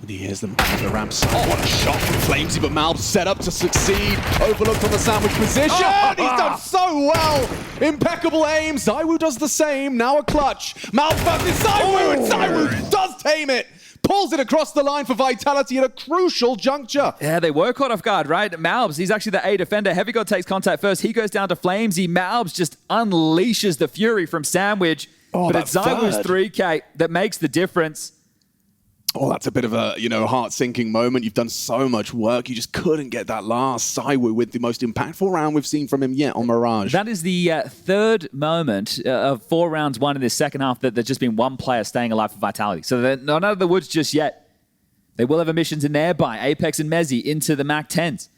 And he hears them on the ramp side. What a shot from Flamesy, but MOUZ set up to succeed. Overlooked on the sandwich position. He's done so well. Impeccable aim. ZywOo does the same. Now a clutch. MOUZ versus ZywOo, and ZywOo does tame it. Pulls it across the line for Vitality at a crucial juncture. Yeah, they were caught off guard, right? MOUZ, he's actually the A defender. Heavygod takes contact first. He goes down to Flamesy. MOUZ just unleashes the fury from Sandwich. But it's ZywOo's 3K that makes the difference. Oh, that's a bit of a, heart-sinking moment. You've done so much work. You just couldn't get that last. ZywOo with the most impactful round we've seen from him yet on Mirage. That is the third moment of 4 rounds won in this second half that there's just been one player staying alive for Vitality. So they're not out of the woods just yet. They will have emissions in there by Apex and Mezzy into the MAC 10s.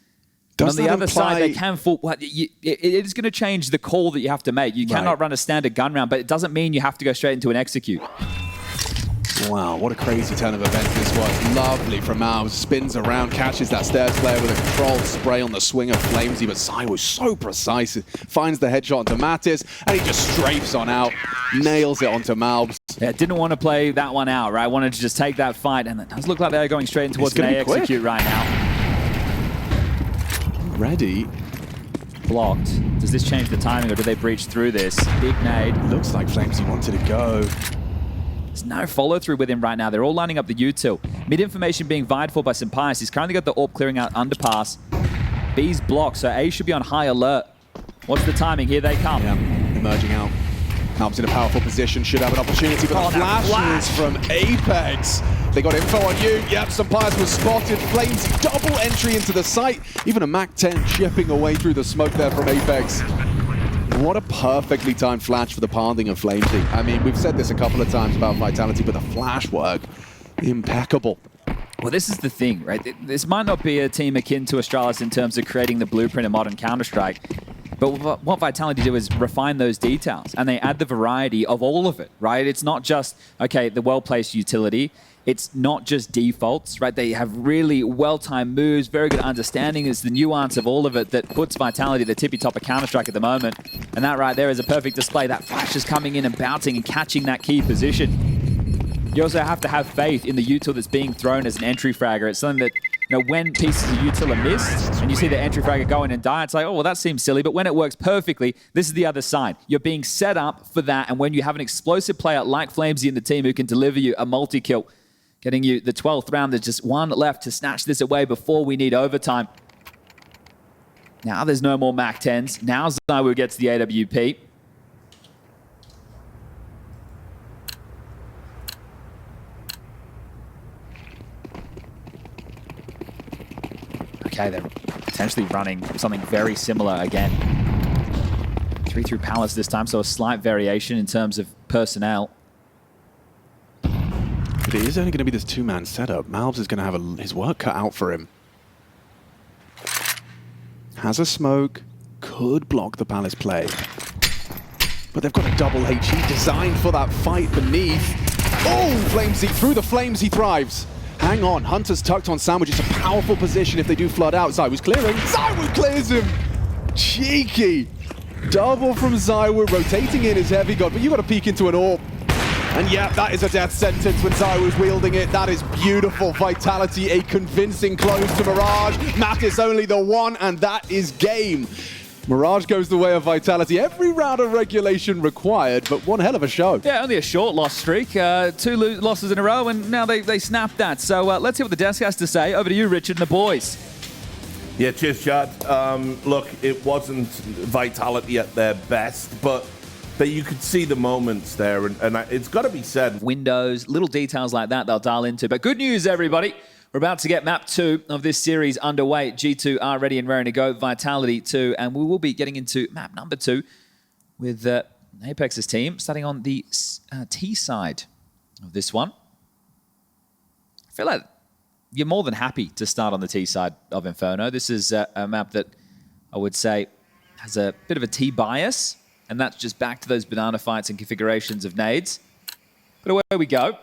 On the other side, they can fall. It is going to change the call that you have to make. You cannot run a standard gun round, but it doesn't mean you have to go straight into an execute. Wow, what a crazy turn of events this was. Lovely from MOUZ. Spins around, catches that stairs player with a controlled spray on the swing of Flamesy, but ZywOo so precise. Finds the headshot onto Mattis, and he just strafes on out. Nails it onto MOUZ. Yeah, didn't want to play that one out, right? Wanted to just take that fight, and it does look like they're going straight in towards an A execute right now. Ready. Blocked. Does this change the timing, or do they breach through this? Big nade. Looks like Flamesy wanted to go. There's no follow-through with him right now. They're all lining up the util. Mid-information being vied for by Sampai's. He's currently got the AWP clearing out underpass. B's blocked, so A should be on high alert. What's the timing? Here they come. Yeah, emerging out. MOUZ in a powerful position, should have an opportunity, but the flash from Apex. They got info on you. Yep, Sampai's was spotted. Flames double entry into the site. Even a MAC 10 chipping away through the smoke there from Apex. What a perfectly timed flash for the pathing of Flamesy. I mean, we've said this a couple of times about Vitality, but the flash work, impeccable. Well, this is the thing, right? This might not be a team akin to Astralis in terms of creating the blueprint of modern Counter-Strike, but what Vitality do is refine those details, and they add the variety of all of it, right? It's not just, okay, the well-placed utility. It's not just defaults, right? They have really well-timed moves, very good understanding. It's the nuance of all of it that puts Vitality at the tippy top of Counter-Strike at the moment. And that right there is a perfect display. That flash is coming in and bouncing and catching that key position. You also have to have faith in the util that's being thrown as an entry fragger. It's something that, you know, when pieces of util are missed and you see the entry fragger go in and die, it's like, oh, well, that seems silly. But when it works perfectly, this is the other side. You're being set up for that. And when you have an explosive player like Flamesy in the team who can deliver you a multi-kill, getting you the 12th round, there's just one left to snatch this away before we need overtime. Now there's no more MAC-10s. Now ZywOo gets the AWP. Okay, they're potentially running something very similar again. 3 through Palace this time, so a slight variation in terms of personnel. But it is only going to be this two-man setup. MOUZ is going to have his work cut out for him. Has a smoke, could block the Palace play. But they've got a double HE designed for that fight beneath. Oh, Flamesy, through the flames he thrives. Hang on, Hunter's tucked on Sandwich. It's a powerful position if they do flood out. ZywOo's clearing. ZywOo clears him! Cheeky! Double from ZywOo, rotating in his heavy god, but you got to peek into an orb. And yeah, that is a death sentence when ZywOo's wielding it. That is beautiful. Vitality, a convincing close to Mirage. Natus only the one, and that is game. Mirage goes the way of Vitality. Every round of regulation required, but one hell of a show. Yeah, only a short loss streak. 2 losses in a row, and now they snapped that. So let's hear what the desk has to say. Over to you, Richard, and the boys. Yeah, cheers, Chad. Look, it wasn't Vitality at their best, but you could see the moments there, and it's got to be said. Windows, little details like that they'll dial into. But good news, everybody. We're about to get map 2 of this series underway. G2 are ready and raring to go. Vitality 2, and we will be getting into map number 2 with Apex's team, starting on the T side of this one. I feel like you're more than happy to start on the T side of Inferno. This is a map that I would say has a bit of a T bias, and that's just back to those banana fights and configurations of nades. But away we go.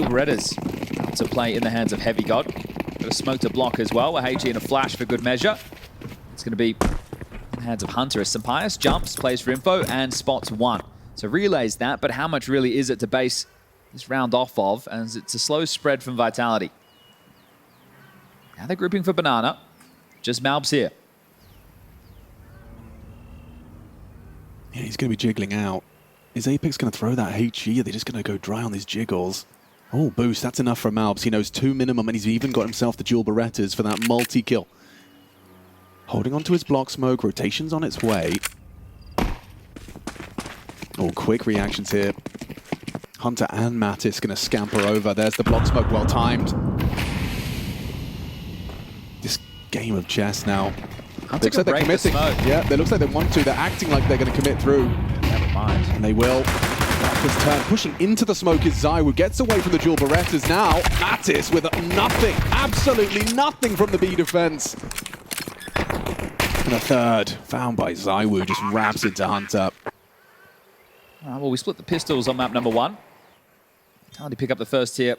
Berettas to play in the hands of Heavy God. Got a smoke to block as well. A HE and a flash for good measure. It's going to be in the hands of Hunter as Sampaius jumps, plays for info, and spots 1. So relays that, but how much really is it to base this round off of, as it's a slow spread from Vitality. Now they're grouping for Banana. Just MOUZ here. Yeah, he's going to be jiggling out. Is Apex going to throw that HE? Are they just going to go dry on these jiggles? Oh, boost. That's enough for MOUZ. He knows 2 minimum, and he's even got himself the dual Berettas for that multi-kill. Holding onto his block smoke. Rotation's on its way. Oh, quick reactions here. Hunter and Mattis going to scamper over. There's the block smoke, well timed. This game of chess now. Hunter looks like they're committing. Yeah, it looks like they want to. They're acting like they're going to commit through. Never mind. And they will. This turn, pushing into the smoke is ZywOo. Gets away from the dual Berettas now. Mattis with nothing, absolutely nothing from the B defense. And a third, found by ZywOo, just wraps into Hunter. Well, we split the pistols on map number 1. Vitality pick up the first here.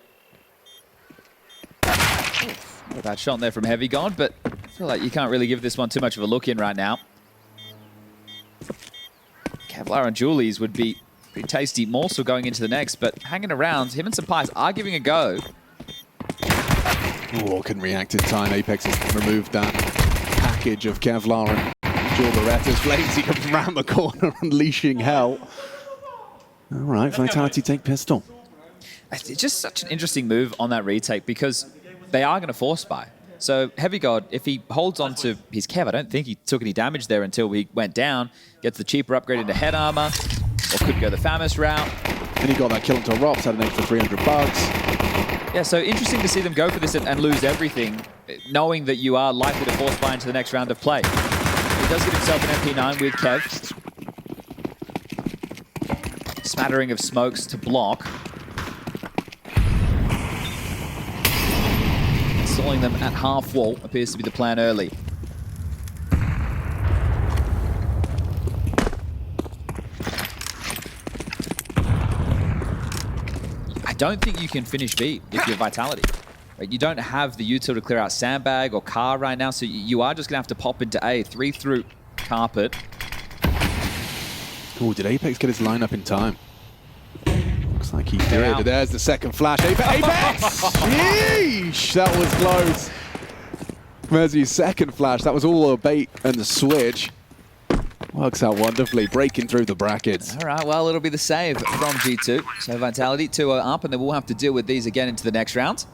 Not a bad shot there from Heavy God, but I feel like you can't really give this one too much of a look in right now. Kevlar and Julies would be pretty tasty morsel going into the next, but hanging around, him and Sampaius are giving a go. Oh, couldn't react in time. Apex has removed that package of Kevlar and dual Berettas. Flamesy around the corner, unleashing hell. All right, Vitality take pistol. It's just such an interesting move on that retake because they are going to force buy. So Heavy God, if he holds on to his Kev, I don't think he took any damage there until he went down, gets the cheaper upgrade into head armor, or could go the Famous route. And he got that kill until Rops, had an extra 300 bucks. Yeah, so interesting to see them go for this and lose everything, knowing that you are likely to force buy into the next round of play. He does get himself an MP9 with Kev. Smattering of smokes to block. Installing them at half wall appears to be the plan early. I don't think you can finish B if you're Vitality. Right? You don't have the util to clear out Sandbag or Car right now, so you are just going to have to pop into A. 3 through Carpet. Oh, did Apex get his lineup in time? Looks like he did. There's the second flash. Apex! Sheesh! That was close. There's his second flash. That was all a bait and the switch. Works out wonderfully, breaking through the brackets. All right, well, it'll be the save from G2. So Vitality 2-0 up, and then we'll have to deal with these again into the next round.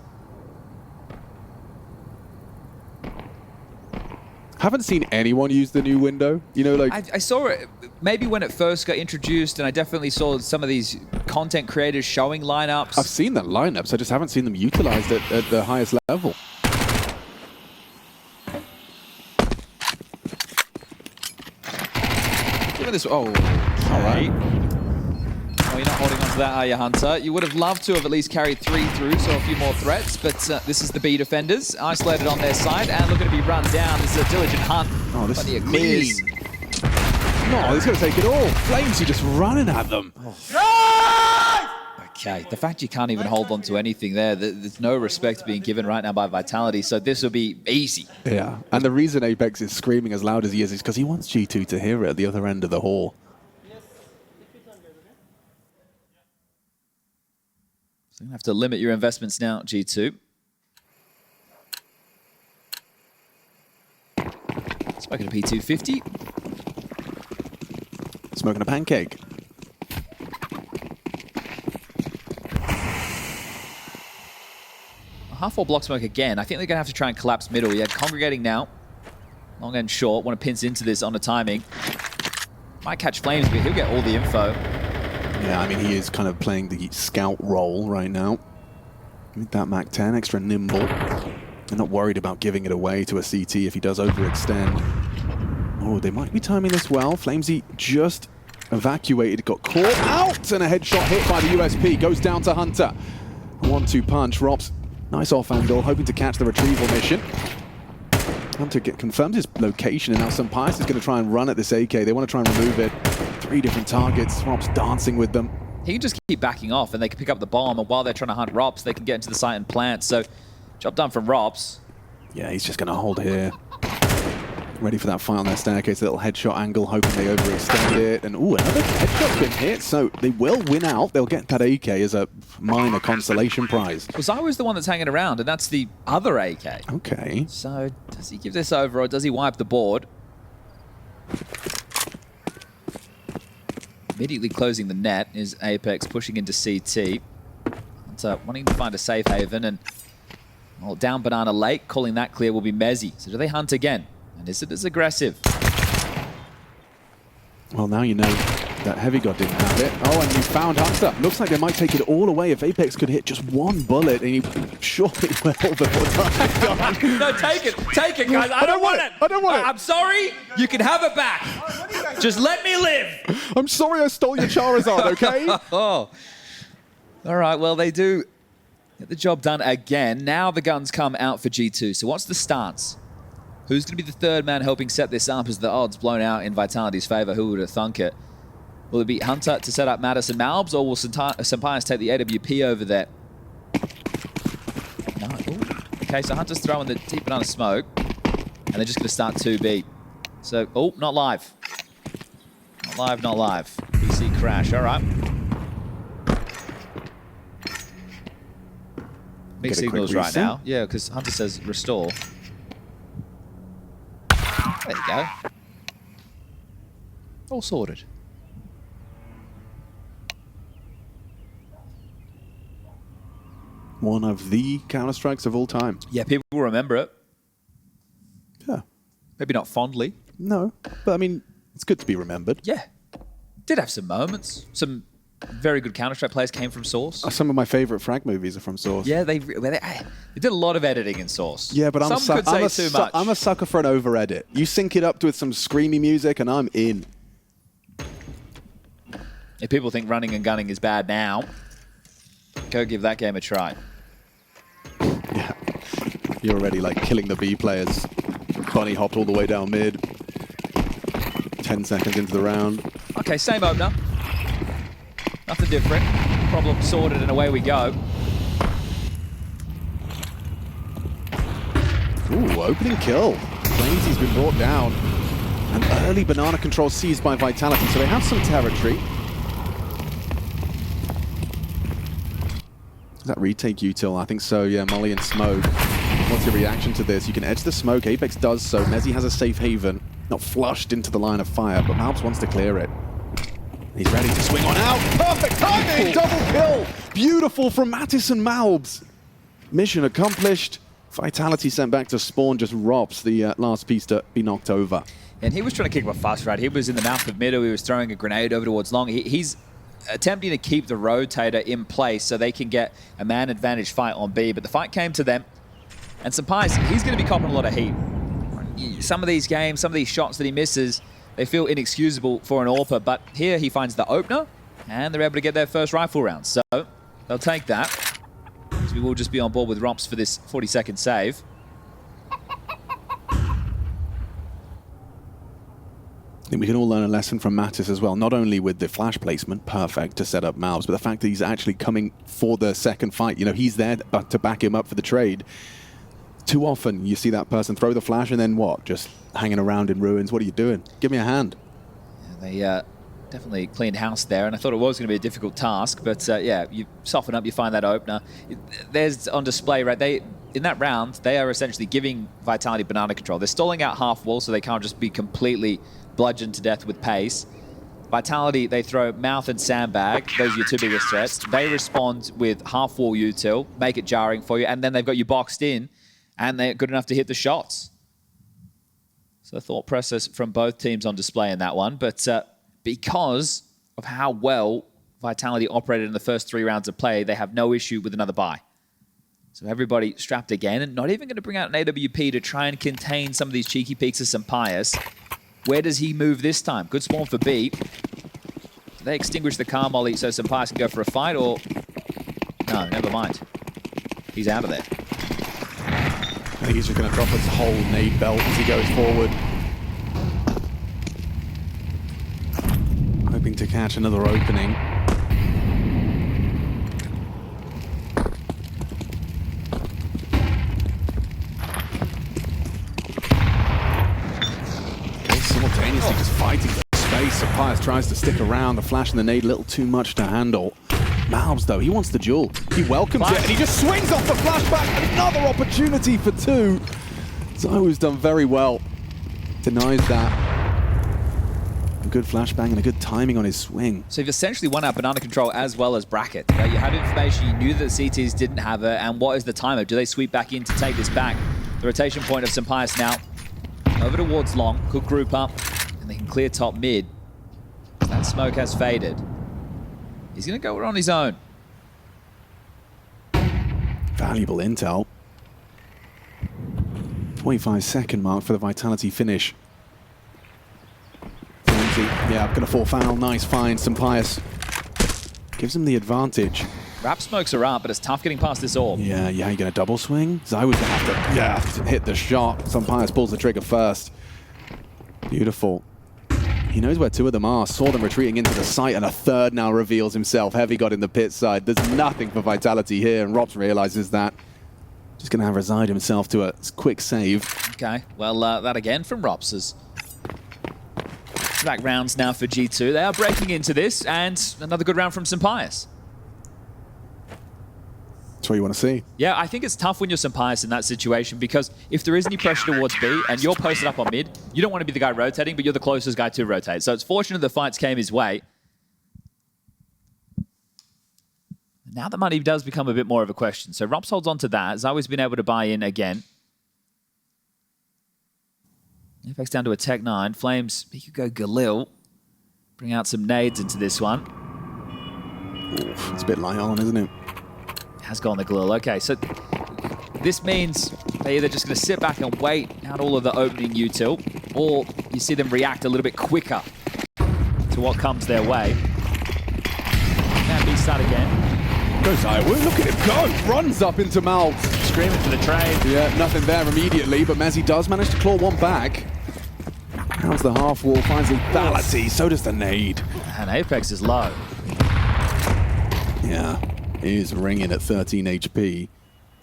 Haven't seen anyone use the new window. You know, like... I saw it maybe when it first got introduced, and I definitely saw some of these content creators showing lineups. I've seen the lineups, I just haven't seen them utilized at the highest level. This, oh, all right. Well, you're not holding on to that, are you, Hunter? You would have loved to have at least carried 3 through, so a few more threats, but this is the B defenders, isolated on their side, and looking to be run down. This is a diligent hunt. Oh, this is clears. No, he's going to take it all. Flames are just running at them. Okay, the fact you can't even hold on to anything there, there's no respect being given right now by Vitality, so this will be easy. Yeah, and the reason Apex is screaming as loud as he is because he wants G2 to hear it at the other end of the hall. So you're going to have to limit your investments now, G2. Smoking a P250. Smoking a pancake. Half-wall block smoke again. I think they're going to have to try and collapse middle. Yeah, congregating now. Long and short. Want to pinch into this on a timing. Might catch Flames, but he'll get all the info. Yeah, I mean, he is kind of playing the scout role right now. With that MAC-10, extra nimble. They're not worried about giving it away to a CT if he does overextend. Oh, they might be timing this well. Flamesy just evacuated, got caught out, and a headshot hit by the USP. Goes down to Hunter. 1-2 punch. Rops. Nice off angle, hoping to catch the retrieval mission. Hunter confirms his location, and now Sampias is going to try and run at this AK. They want to try and remove it. 3 different targets. Rops dancing with them. He can just keep backing off, and they can pick up the bomb, and while they're trying to hunt Rops, they can get into the site and plant. So, job done from Rops. Yeah, he's just going to hold here. Ready for that fight on their staircase, a little headshot angle, hoping they overextend it. And ooh, another headshot's been hit, so they will win out. They'll get that AK as a minor consolation prize. Well, Zywa's the one that's hanging around, and that's the other AK. Okay. So, does he give this over, or does he wipe the board? Immediately closing the net is Apex, pushing into CT. Hunter wanting to find a safe haven, and well, down Banana Lake, calling that clear will be Mezzy. So do they hunt again? And is it as aggressive? Well, now you know that Heavy God didn't have it. Oh, and you found Hunter. Looks like they might take it all away if Apex could hit just one bullet, and he surely will before time. No, take it, guys. I don't want it. I don't want it. I'm sorry. You can have it back. Just let me live. I'm sorry I stole your Charizard, okay? Oh. All right, well, they do get the job done again. Now the guns come out for G2. So what's the stance? Who's going to be the third man helping set this up as the odds blown out in Vitality's favor? Who would have thunk it? Will it be Hunter to set up Natus and MOUZ, or will Sampias take the AWP over there? No. Ooh. Okay, so Hunter's throwing the deep banana smoke, and they're just going to start 2B. So, oh, not live. Not live, not live. PC crash, all right. Mixed signals right now. Yeah, because Hunter says restore. There you go. All sorted. One of the Counter-Strikes of all time. Yeah, people will remember it. Yeah. Maybe not fondly. No, but I mean, it's good to be remembered. Yeah. Did have some moments. Some very good Counter-Strike players came from Source. Some of my favorite frag movies are from Source. Yeah, they did a lot of editing in Source. Yeah, but some could say too much. I'm a sucker for an over-edit. You sync it up with some screamy music and I'm in. If people think running and gunning is bad now, go give that game a try. Yeah, you're already like killing the B players. Bunny hopped all the way down mid. 10 seconds into the round. Okay, same opener. Nothing different. Problem sorted and away we go. Ooh, opening kill. Blainesy's been brought down. An early banana control seized by Vitality, so they have some territory. Does that retake util? I think so, yeah. Molly and Smoke. What's your reaction to this? You can edge the smoke. Apex does so. Mezzy has a safe haven. Not flushed into the line of fire, but MOUZ wants to clear it. He's ready to swing on out. Perfect timing! Double kill! Beautiful from Natus and MOUZ. Mission accomplished. Vitality sent back to spawn. Just Robs, the last piece to be knocked over. And he was trying to kick him a fast right. He was in the mouth of middle. He was throwing a grenade over towards long. He's attempting to keep the rotator in place so they can get a man advantage fight on B. But the fight came to them. And Sampai's, he's going to be copping a lot of heat. Some of these games, some of these shots that he misses, they feel inexcusable for an AWPer, but here he finds the opener, and they're able to get their first rifle round. So they'll take that. So we will just be on board with Romps for this 40-second save. I think we can all learn a lesson from Natus as well, not only with the flash placement, perfect to set up MOUZ, but the fact that he's actually coming for the second fight. You know, he's there to back him up for the trade. Too often you see that person throw the flash and then what? Just hanging around in ruins. What are you doing? Give me a hand. Yeah, they definitely cleaned house there, and I thought it was going to be a difficult task, but yeah, you soften up, you find that opener. There's on display, right? In that round, they are essentially giving Vitality banana control. They're stalling out half wall, so they can't just be completely bludgeoned to death with pace. Vitality, they throw mouth and sandbag. Those are your two biggest threats. They respond with half wall util, make it jarring for you, and then they've got you boxed in, and they're good enough to hit the shots. So thought process from both teams on display in that one. But because of how well Vitality operated in the first 3 rounds of play, they have no issue with another buy. So everybody strapped again, and not even going to bring out an AWP to try and contain some of these cheeky peeks of Sampai's. Where does he move this time? Good spawn for B. Do they extinguish the car molly so Sampai's can go for a fight, or... No, never mind. He's out of there. I think he's just going to drop his whole nade belt as he goes forward. Hoping to catch another opening. Okay, simultaneously just fighting for space. Sampai tries to stick around. The flash and the nade a little too much to handle. MOUZ, though, he wants the duel. He welcomes it, and he just swings off the flashback. Another opportunity for 2. Zywoo's done very well. Denies that. A good flashbang and a good timing on his swing. So you've essentially won out banana control as well as bracket. You had information, you knew that the CTs didn't have it, and what is the timer? Do they sweep back in to take this back? The rotation point of Sampai's now over towards long, could group up, and they can clear top mid. That smoke has faded. He's going to go on his own. Valuable intel. 25-second mark for the Vitality finish. Yeah, I'm going to fall foul. Nice find. Sampai gives him the advantage. Wrap smokes are up, but it's tough getting past this orb. Yeah, you're going to double swing? Zywoo's going to have to hit the shot. Sampai pulls the trigger first. Beautiful. He knows where 2 of them are. Saw them retreating into the site, and a third now reveals himself. Heavy got in the pit side. There's nothing for Vitality here, and Robs realizes that. Just going to have Reside himself to a quick save. Okay, well, that again from Robs is back rounds now for G2. They are breaking into this, and another good round from Sampai's. That's what you want to see. Yeah, I think it's tough when you're Sampai's in that situation, because if there is any pressure towards B and you're posted up on mid, you don't want to be the guy rotating, but you're the closest guy to rotate. So it's fortunate the fights came his way. Now the money does become a bit more of a question. So Robs holds on to that. Zywoo's been able to buy in again. Apex down to a Tech 9. Flames, he could go Galil. Bring out some nades into this one. Oof, it's a bit light on, isn't it? Has gone the Glil. Okay, so this means they're either just going to sit back and wait out all of the opening util, or you see them react a little bit quicker to what comes their way. And B start again. Goes Iowa, look at him go! Runs up into MOUZ. Screaming for the trade. Yeah, nothing there immediately, but Mezzi does manage to claw one back. How's the half wall, finds lethality, so does the nade. And Apex is low. Yeah, he is ringing at 13 HP.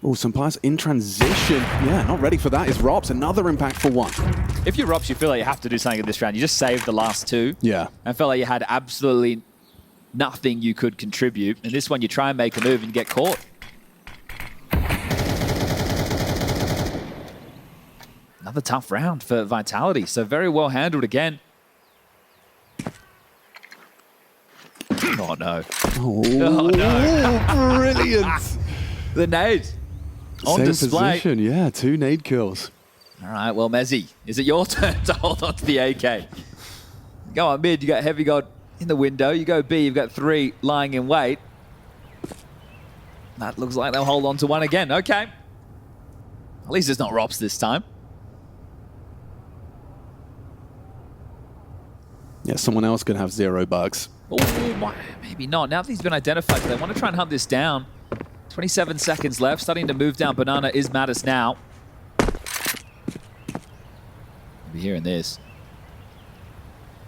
Oh, Sampai's in transition. Yeah, not ready for that is Rops. Another impactful one. If you're Rops, you feel like you have to do something in this round. You just saved the last two. Yeah. I felt like you had absolutely nothing you could contribute. And this one, you try and make a move and get caught. Another tough round for Vitality. So very well handled again. Oh, no. Oh, no. Brilliant. The nade on Same display. Position. Yeah, 2 nade kills. All right, well, Mezzi, is it your turn to hold on to the AK? Go on mid, you got Heavy God in the window. You go B, you've got 3 lying in wait. That looks like they'll hold on to one again. Okay. At least it's not Rops this time. Yeah, someone else could have 0 bugs. Oh, maybe not. Now that he's been identified, they want to try and hunt this down. 27 seconds left. Starting to move down banana is Natus now. We're hearing this.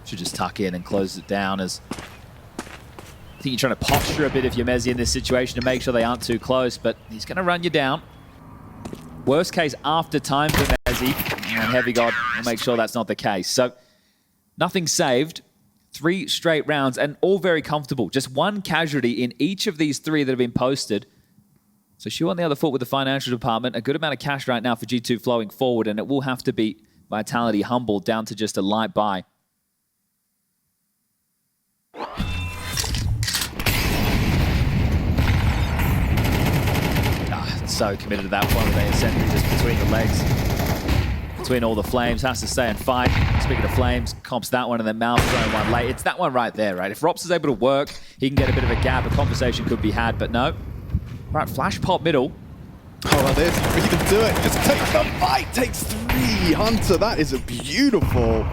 Should just tuck in and close it down as... I think you're trying to posture a bit if you're Mezzi in this situation to make sure they aren't too close, but he's going to run you down. Worst case, after time for Mezzi, and Heavy God will make sure that's not the case. So, nothing saved. 3 straight rounds, and all very comfortable. Just 1 casualty in each of these 3 that have been posted. So shoe on the other foot with the financial department. A good amount of cash right now for G2 flowing forward, and it will have to be Vitality humbled down to just a light buy. So committed to that one with a sentry just between the legs. Between all the flames, has to stay and fight. Speaking of flames, comps that one and then MOUZ throwing one late. It's that one right there, right? If Rops is able to work, he can get a bit of a gap. A conversation could be had, but no. Right, flash pop middle. Oh, there's freedom to it. Just takes the fight. Takes 3. Hunter, that is a beautiful.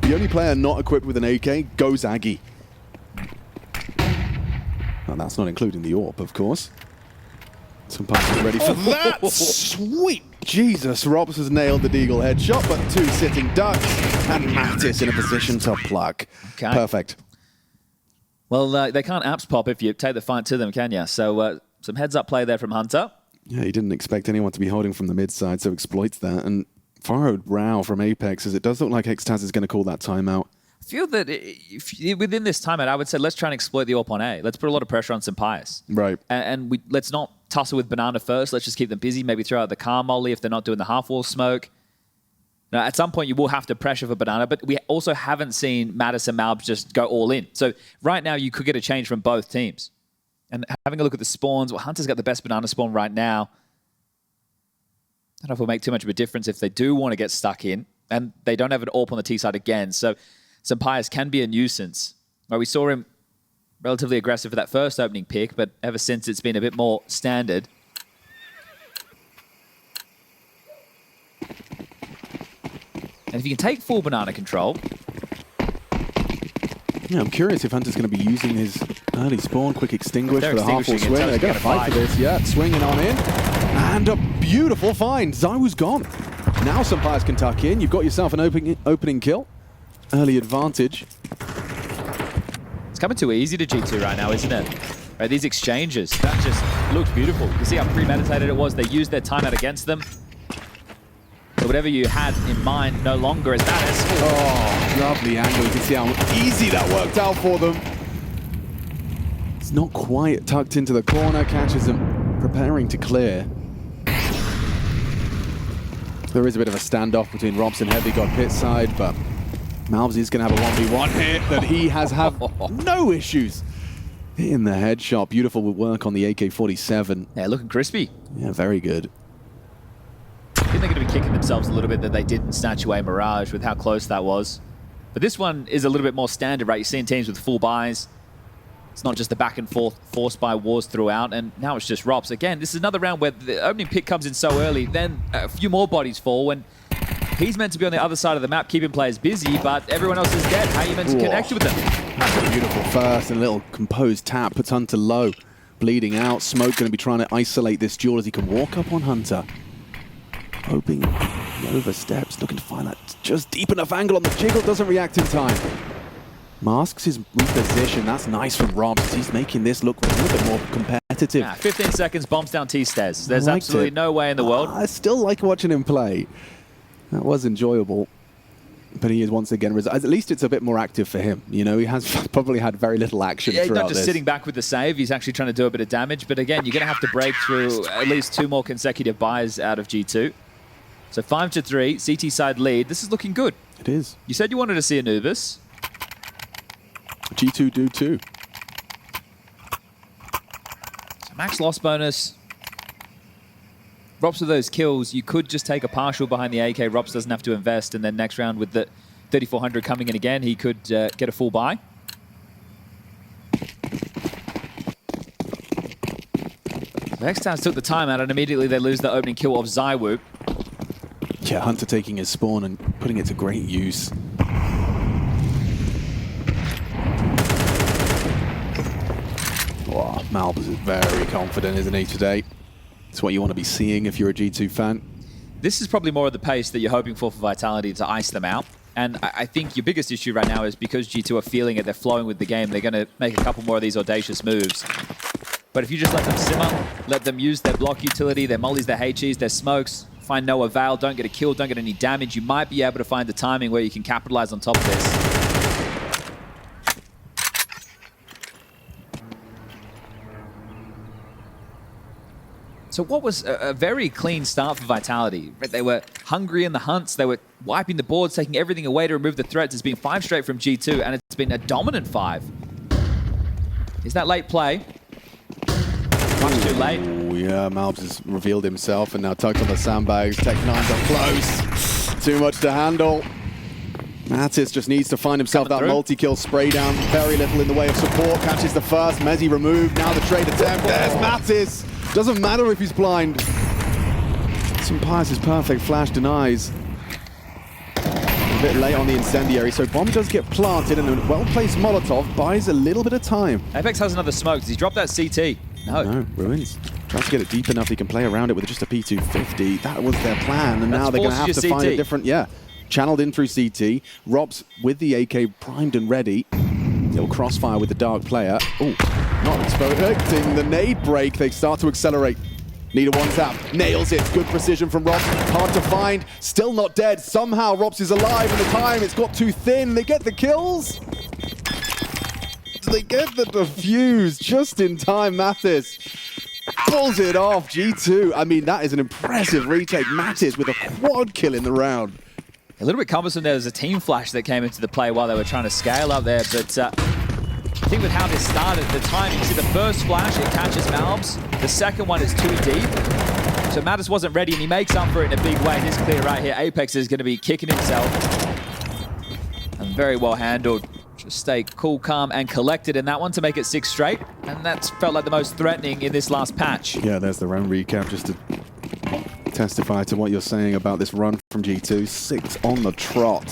The only player not equipped with an AK goes Aggie. And that's not including the AWP, of course. Sampai's ready for that. Sweet Jesus. Robs has nailed the Deagle headshot, but 2 sitting ducks. And Natus in a position to plug. Okay. Perfect. Well, they can't apps pop if you take the fight to them, can you? So some heads-up play there from Hunter. Yeah, he didn't expect anyone to be holding from the mid side, so exploits that. And furrowed brow from Apex, as it does look like Hextaz is going to call that timeout. I feel that within this timeout, I would say let's try and exploit the AWP on A. Let's put a lot of pressure on Sampai's. Right. And let's not tussle with Banana first. Let's just keep them busy. Maybe throw out the car molly if they're not doing the half-wall smoke. Now, at some point, you will have to pressure for Banana, but we also haven't seen Natus and MOUZ just go all in. So right now, you could get a change from both teams. And having a look at the spawns, well, Hunter's got the best Banana spawn right now. I don't know if it'll make too much of a difference if they do want to get stuck in, and they don't have an AWP on the T side again. So Sampai's can be a nuisance. Right, we saw him relatively aggressive for that first opening pick, but ever since it's been a bit more standard. And if you can take full Banana control... Yeah, I'm curious if Hunter's going to be using his early spawn, quick extinguish for the half-wall swing. They're going to fight for this, yeah. Swinging on in. And a beautiful find. Zywo's gone. Now Sampai's can tuck in. You've got yourself an opening kill. Early advantage. It's coming too easy to G2 right now, isn't it? Right, these exchanges, that just looks beautiful. You can see how premeditated it was. They used their timeout against them. So whatever you had in mind no longer is Natus. Oh, lovely angle. You can see how easy that worked out for them. It's not quite tucked into the corner. Catches him preparing to clear. There is a bit of a standoff between Robs and Heavy God pit side, but MOUZ is going to have a 1v1 hit that he has had no issues. Hitting the headshot. Beautiful work on the AK-47. Yeah, looking crispy. Yeah, very good. I think they're going to be kicking themselves a little bit that they didn't snatch away Mirage with how close that was. But this one is a little bit more standard, right? You're seeing teams with full buys. It's not just the back and forth forced by wars throughout, and now it's just Rops. Again, this is another round where the opening pick comes in so early, then a few more bodies fall when he's meant to be on the other side of the map, keeping players busy, but everyone else is dead. How are you meant to connect with them? That's a beautiful first and a little composed tap. Puts Hunter low, bleeding out. Smoke going to be trying to isolate this duel as he can walk up on Hunter. Hoping he oversteps, looking to find that just deep enough angle on the jiggle, doesn't react in time. Masks his reposition. That's nice from Robs. He's making this look a little bit more competitive. 15 seconds, bombs down T-stairs. There's absolutely no way in the world. I still like watching him play. That was enjoyable. But he is once again, at least it's a bit more active for him. You know, he has probably had very little action throughout this. He's not just sitting back with the save, he's actually trying to do a bit of damage. But again, you're going to have to break through at least 2 more consecutive buys out of G2. So 5-3, CT side lead. This is looking good. It is. You said you wanted to see Anubis. G2 do too. So max loss bonus. Rops with those kills, you could just take a partial behind the AK. Rops doesn't have to invest, and then next round with the 3,400 coming in again, he could get a full buy. X-Towns took the time out, and immediately they lose the opening kill of ZywOo. Yeah, Hunter taking his spawn and putting it to great use. Wow, MOUZ is very confident, isn't he, today? It's what you want to be seeing if you're a G2 fan. This is probably more of the pace that you're hoping for Vitality to ice them out. And I think your biggest issue right now is because G2 are feeling it, they're flowing with the game, they're going to make a couple more of these audacious moves. But if you just let them simmer, let them use their block utility, their mollies, their HEs, their smokes, find no avail, don't get a kill, don't get any damage, you might be able to find the timing where you can capitalize on top of this. So what was a very clean start for Vitality? They were hungry in the hunts, they were wiping the boards, taking everything away to remove the threats. It's been 5 straight from G2, and it's been a dominant 5. Is that late play? Much too late. Oh yeah, MOUZ has revealed himself and now tucked on the sandbags. Tech9's up close. Too much to handle. Natus just needs to find himself that multi-kill spray down. Very little in the way of support. Catches the first. Mezzi removed. Now the trade attempt. There's Natus. Doesn't matter if he's blind. Sampai's is perfect. Flash denies. A bit late on the incendiary, so bomb does get planted, and a well-placed Molotov buys a little bit of time. Apex has another smoke. Does he drop that CT? No, Ruins. Tries to get it deep enough he can play around it with just a P250. That was their plan, and now they're going to have to find a different, channeled in through CT. Robs with the AK primed and ready. Little crossfire with the dark player. Oh, not expecting the nade break. They start to accelerate. Need a one-tap. Nails it. Good precision from Robs. Hard to find. Still not dead. Somehow Robs is alive, and the time it's got too thin. They get the kills. They get the defuse just in time. Mathis pulls it off. G2. I mean, that is an impressive retake. Mathis with a quad kill in the round. A little bit cumbersome. There was a team flash that came into the play while they were trying to scale up there, but I think with how this started, the timing, see the first flash, it catches MOUZ. The second one is too deep. So Mathis wasn't ready, and he makes up for it in a big way. It is clear right here. Apex is going to be kicking himself. And very well handled. Just stay cool, calm, and collected in that one to make it 6 straight. And that's felt like the most threatening in this last patch. Yeah, there's the round recap just to testify to what you're saying about this run from G2. 6 on the trot.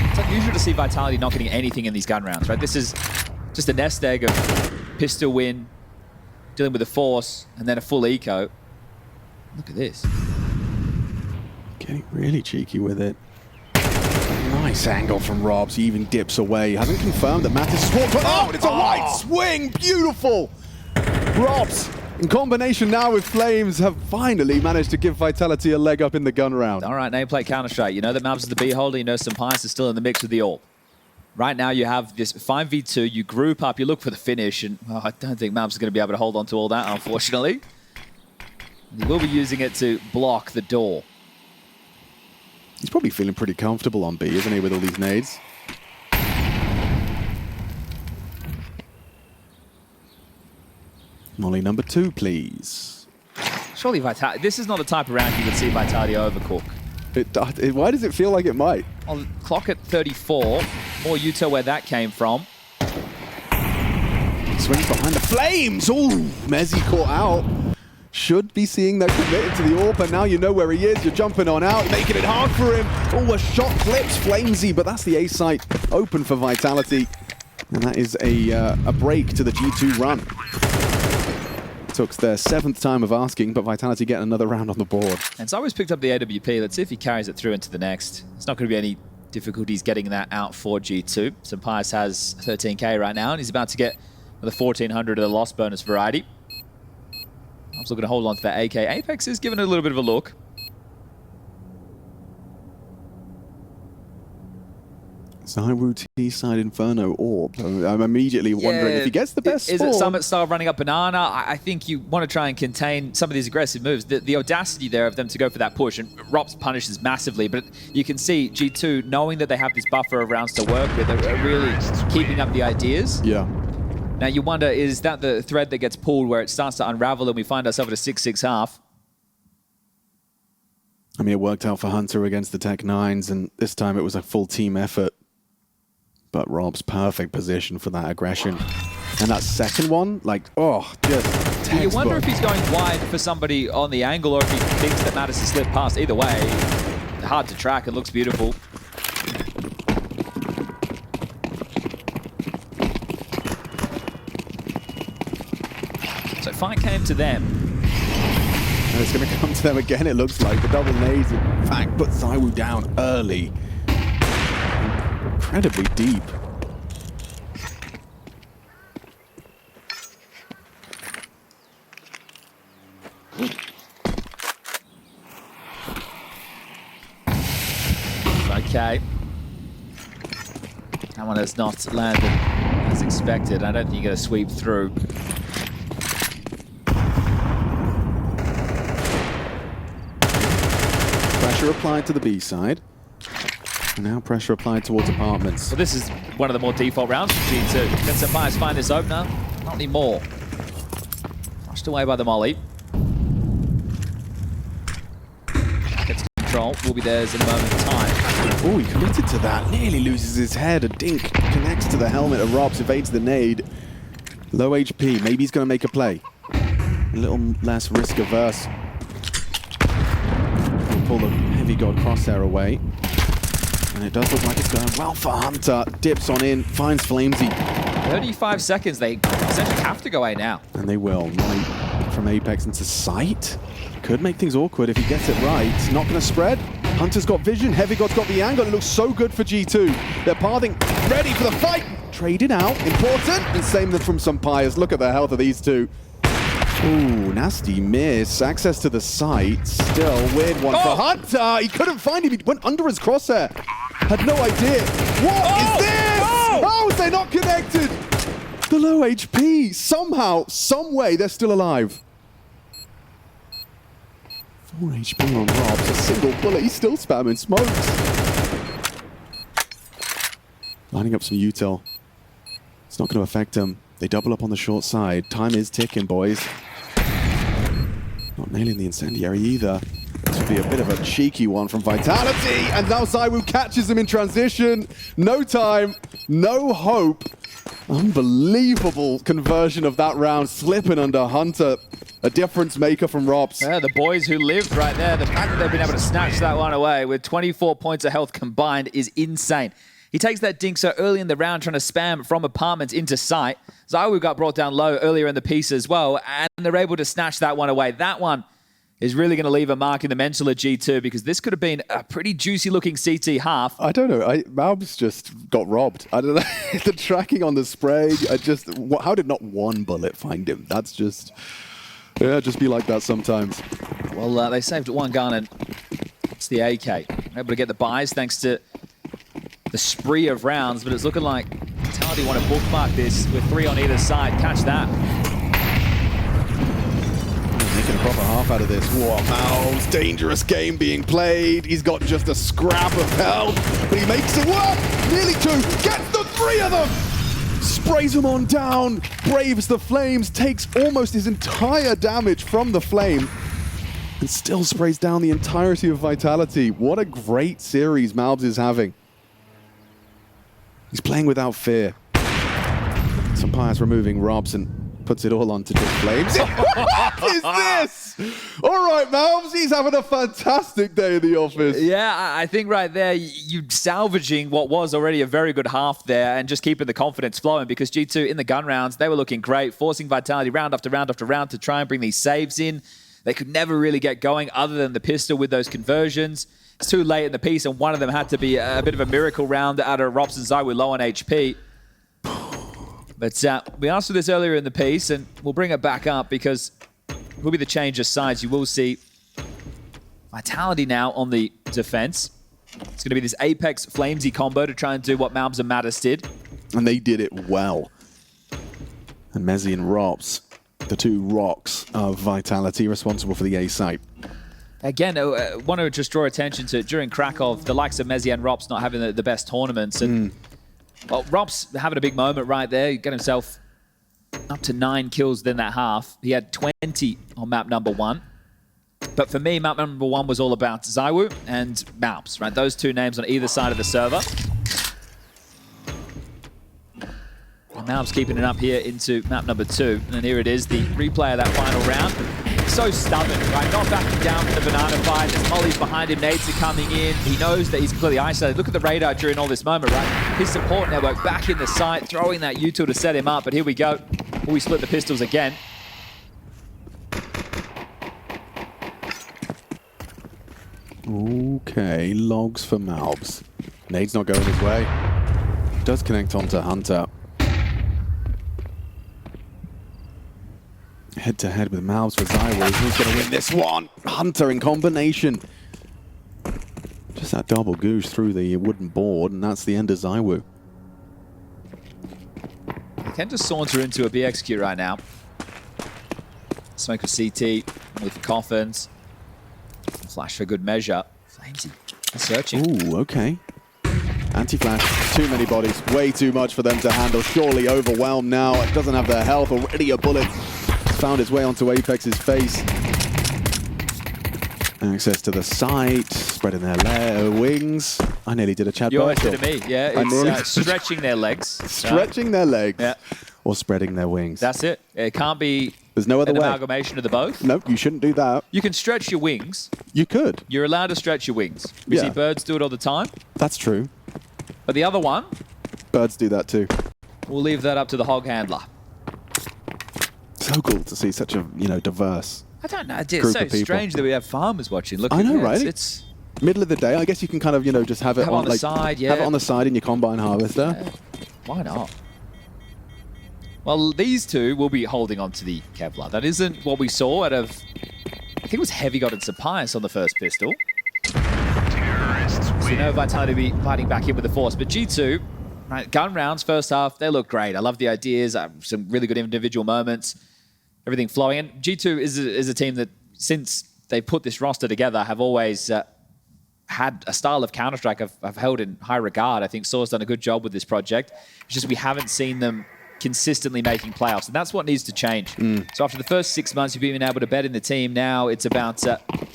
It's unusual to see Vitality not getting anything in these gun rounds, right? This is just a nest egg of pistol win, dealing with the force, and then a full eco. Look at this. Getting really cheeky with it. Nice angle from Robs. He even dips away. Hasn't confirmed that Mathis is walked. Oh, and it's a right swing. Beautiful. Robs, in combination now with Flames, have finally managed to give Vitality a leg up in the gun round. All right, nameplate Counter-Strike. You know that MOUZ is the B holder. You know Sampai's is still in the mix with the AWP. Right now you have this 5v2. You group up. You look for the finish, and I don't think MOUZ is going to be able to hold on to all that, unfortunately. He will be using it to block the door. He's probably feeling pretty comfortable on B, isn't he, with all these nades? Molly number 2, please. Surely Vitality, this is not the type of round you would see Vitality overcook. Why does it feel like it might? On clock at 34, more Utah where that came from. Swings behind the flames. Ooh, Mezzi caught out. Should be seeing that committed to the AWP, and now you know where he is. You're jumping on out, making it hard for him. Oh, a shot flips Flamesy, but that's the A site open for Vitality. And that is a break to the G2 run. Took their 7th time of asking, but Vitality getting another round on the board. And Zywo's picked up the AWP. Let's see if he carries it through into the next. It's not going to be any difficulties getting that out for G2. Sampaius has 13k right now, and he's about to get the 1400 of the loss bonus variety. I'm still going to hold on to that AK. Apex is giving it a little bit of a look. ZywOo T-side Inferno Orb. I'm immediately wondering if he gets the best Is spawn. it Summit style running up Banana? I think you want to try and contain some of these aggressive moves. The audacity there of them to go for that push, and Rops punishes massively, but you can see G2, knowing that they have this buffer of rounds to work with, are really keeping up the ideas. Yeah. Now you wonder, is that the thread that gets pulled where it starts to unravel and we find ourselves at a 6-6 half? I mean, it worked out for Hunter against the Tech-9s, and this time it was a full team effort. But Rob's perfect position for that aggression. And that second one, like, oh, just textbook. You wonder if he's going wide for somebody on the angle or if he thinks that Natus has slipped past. Either way, hard to track. It looks beautiful. So fight came to them. And it's going to come to them again, it looks like. The double nades, in fact, put ZywOo down early. Incredibly deep. Okay. That one has not landed as expected. I don't think you're going to sweep through. Pressure applied to the B side. And now pressure applied towards apartments. Well, this is one of the more default rounds for G2. Can Sampaius find this opener? Not anymore. Rushed away by the molly. Gets control. Will be theirs in a moment of time. Oh, he committed to that. Nearly loses his head. A dink connects to the helmet of Robs, evades the nade. Low HP. Maybe he's going to make a play. A little less risk averse. He'll pull the heavy god crosshair away. And it does look like it's going well for Hunter. Dips on in, finds Flamesy. 35 seconds. They essentially have to go away now. And they will. Molly from Apex into sight. Could make things awkward if he gets it right. Not going to spread. Hunter's got vision. Heavy God's got the angle. It looks so good for G2. They're pathing ready for the fight. Traded out. Important. And same from Sampaius. Look at the health of these two. Ooh, nasty miss. Access to the site. Still, weird one for Hunter. He couldn't find him. He went under his crosshair. Had no idea. What is this? How is they not connected? The low HP. Somehow, some way, they're still alive. 4 HP on Robs. A single bullet. He's still spamming smokes. Lining up some util. It's not going to affect him. They double up on the short side. Time is ticking, boys. Not nailing the incendiary either. This would be a bit of a cheeky one from Vitality. And now ZywOo catches him in transition. No time, no hope. Unbelievable conversion of that round. Slipping under Hunter. A difference maker from Robs. Yeah, the boys who lived right there. The fact that they've been able to snatch that one away with 24 points of health combined is insane. He takes that dink so early in the round, trying to spam from apartments into sight. ZywOo got brought down low earlier in the piece as well, and they're able to snatch that one away. That one is really going to leave a mark in the mental of G2 because this could have been a pretty juicy-looking CT half. I don't know. MOUZ just got robbed. I don't know. The tracking on the spray, how did not one bullet find him? That's just... Yeah, just be like that sometimes. Well, they saved one gun, and it's the AK. Able to get the buys thanks to the spree of rounds, but it's looking like Vitality want to bookmark this with 3 on either side. Catch that. Making a proper half out of this. Whoa, MOUZ, dangerous game being played. He's got just a scrap of health, but he makes it work. Nearly 2, gets the 3 of them. Sprays them on down, braves the flames, takes almost his entire damage from the flame. and still sprays down the entirety of Vitality. What a great series MOUZ is having. He's playing without fear. Sampaire's removing Robs and puts it all onto just Flames. What is this? All right, MOUZ, he's having a fantastic day in the office. Yeah, I think right there, you salvaging what was already a very good half there and just keeping the confidence flowing, because G2 in the gun rounds, they were looking great, forcing Vitality round after round after round to try and bring these saves in. They could never really get going other than the pistol with those conversions. It's too late in the piece, and one of them had to be a bit of a miracle round out of Robson ZywOo low on HP. But we asked for this earlier in the piece, and we'll bring it back up because it will be the change of sides. You will see Vitality now on the defense. It's going to be this Apex Flamesy combo to try and do what MOUZ and Mattis did. And they did it well. And Mezzy and Robs, the two rocks of Vitality, responsible for the A site. Again, I want to just draw attention to, during Krakow, the likes of Mezzy and Robs not having the best tournaments. And well, Robs having a big moment right there. He got himself up to 9 kills in that half. He had 20 on map number 1. But for me, map number 1 was all about ZywOo and MOUZ, right? Those two names on either side of the server. And MOUZ keeping it up here into map number 2. And then here it is, the replay of that final round. So stubborn, right? Not backing down from the banana fight. There's mollies behind him, nades are coming in. He knows that he's completely isolated. Look at the radar during all this moment, right? His support network back in the site, throwing that util to set him up. But here we go. We split the pistols again. Okay, logs for MOUZ. Nade's not going his way. Does connect onto Hunter. Head-to-head with MOUZ for ZywOo. Who's going to win this one? Hunter in combination. Just that double goosh through the wooden board, and that's the end of ZywOo. They can just saunter into a BXQ right now. Smoke with CT, with coffins. Flash for good measure. Flamesy searching. Ooh, okay. Anti-flash, too many bodies, way too much for them to handle. Surely overwhelmed now. It doesn't have their health. Already a bullet found its way onto Apex's face. Access to the site, spreading their wings. I nearly did a Chad You always Burchill. did to me, yeah. It's stretching their legs. Stretching their legs. Yeah. Or spreading their wings. That's it. It can't be There's no other an way. amalgamation of the both. Nope, you shouldn't do that. You can stretch your wings. You could. You're allowed to stretch your wings. We Yeah. see birds do it all the time. That's true. But the other one, Birds do that too. we'll leave that up to the hog handler. So cool to see such a, diverse. I don't know. It's Group so of people. strange that we have farmers watching. Look, I know, right? It's Middle of the day, I guess you can kind of, just have it Have it on the side, yeah. Have it on the side in your combine harvester. why not? Well, these two will be holding on to the Kevlar. That isn't what we saw out of, I think it was Heavy God and Sapias on the first pistol. So you know Vitality will be fighting back in with the force. But G2, right, gun rounds, first half, they look great. I love the ideas, some really good individual moments, everything flowing. And G2 is a team that, since they put this roster together, have always had a style of Counter-Strike I've held in high regard. I think Soar's done a good job with this project. It's just we haven't seen them consistently making playoffs, and that's what needs to change. So after the first 6 months, you've been able to bet in the team. Now it's about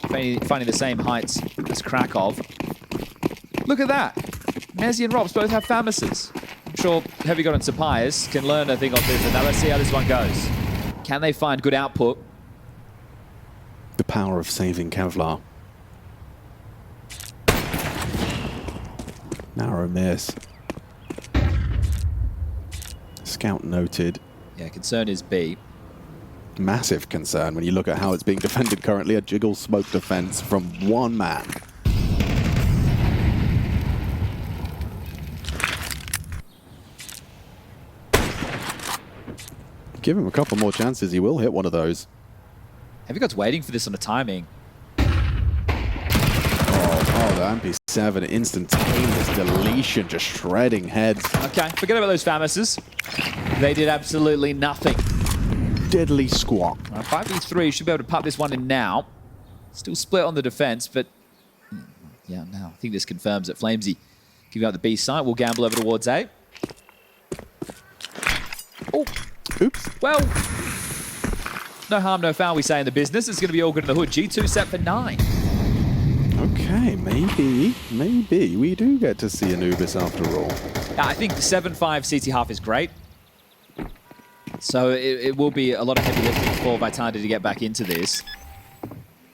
finding the same heights as Krakow. Look at that. Mezzy and Robs both have Famises. I'm sure Heavy God and Sapias can learn a thing or two. Now let's see how this one goes. Can they find good output? The power of saving Kevlar. Narrow miss. Scout noted. Yeah, concern is B. Massive concern when you look at how it's being defended currently. A jiggle smoke defense from one man. Give him a couple more chances, he will hit one of those. Heavy God's waiting for this on the timing. Oh, the MP7 instantaneous deletion, just shredding heads. Okay, forget about those Famises. They did absolutely nothing. Deadly squat. 5v3 should be able to pop this one in now. Still split on the defense, but yeah, now I think this confirms that Flamesy giving up the B site. We'll gamble over towards A. Oh, Oops. well, no harm, no foul, we say in the business. It's going to be all good in the hood. G2 set for 9. Okay, maybe we do get to see Anubis after all. Yeah, I think 7-5 CT half is great. So it will be a lot of heavy lifting for Vitality to get back into this.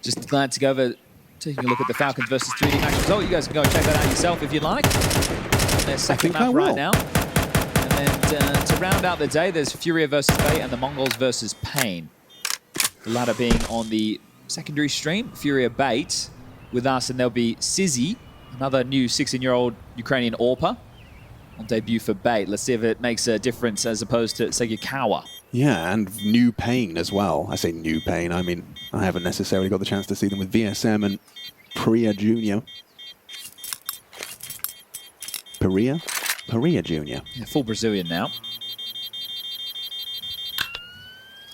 Just glad to go over, taking a look at the Falcons versus 3D match result. You guys can go and check that out yourself if you'd like. On their second map right now. And then to round out the day, there's FURIA versus FaZe and the MongolZ versus Pain. The latter being on the secondary stream, FURIA Bait with us, and there'll be Sizzy, another new 16-year-old Ukrainian AWPer, on debut for Bait. Let's see if it makes a difference as opposed to Segikawa. Yeah, and new Pain as well. I say new Pain, I mean, I haven't necessarily got the chance to see them with VSM and PARIVISION Jr. PARIVISION Jr. Yeah, full Brazilian now.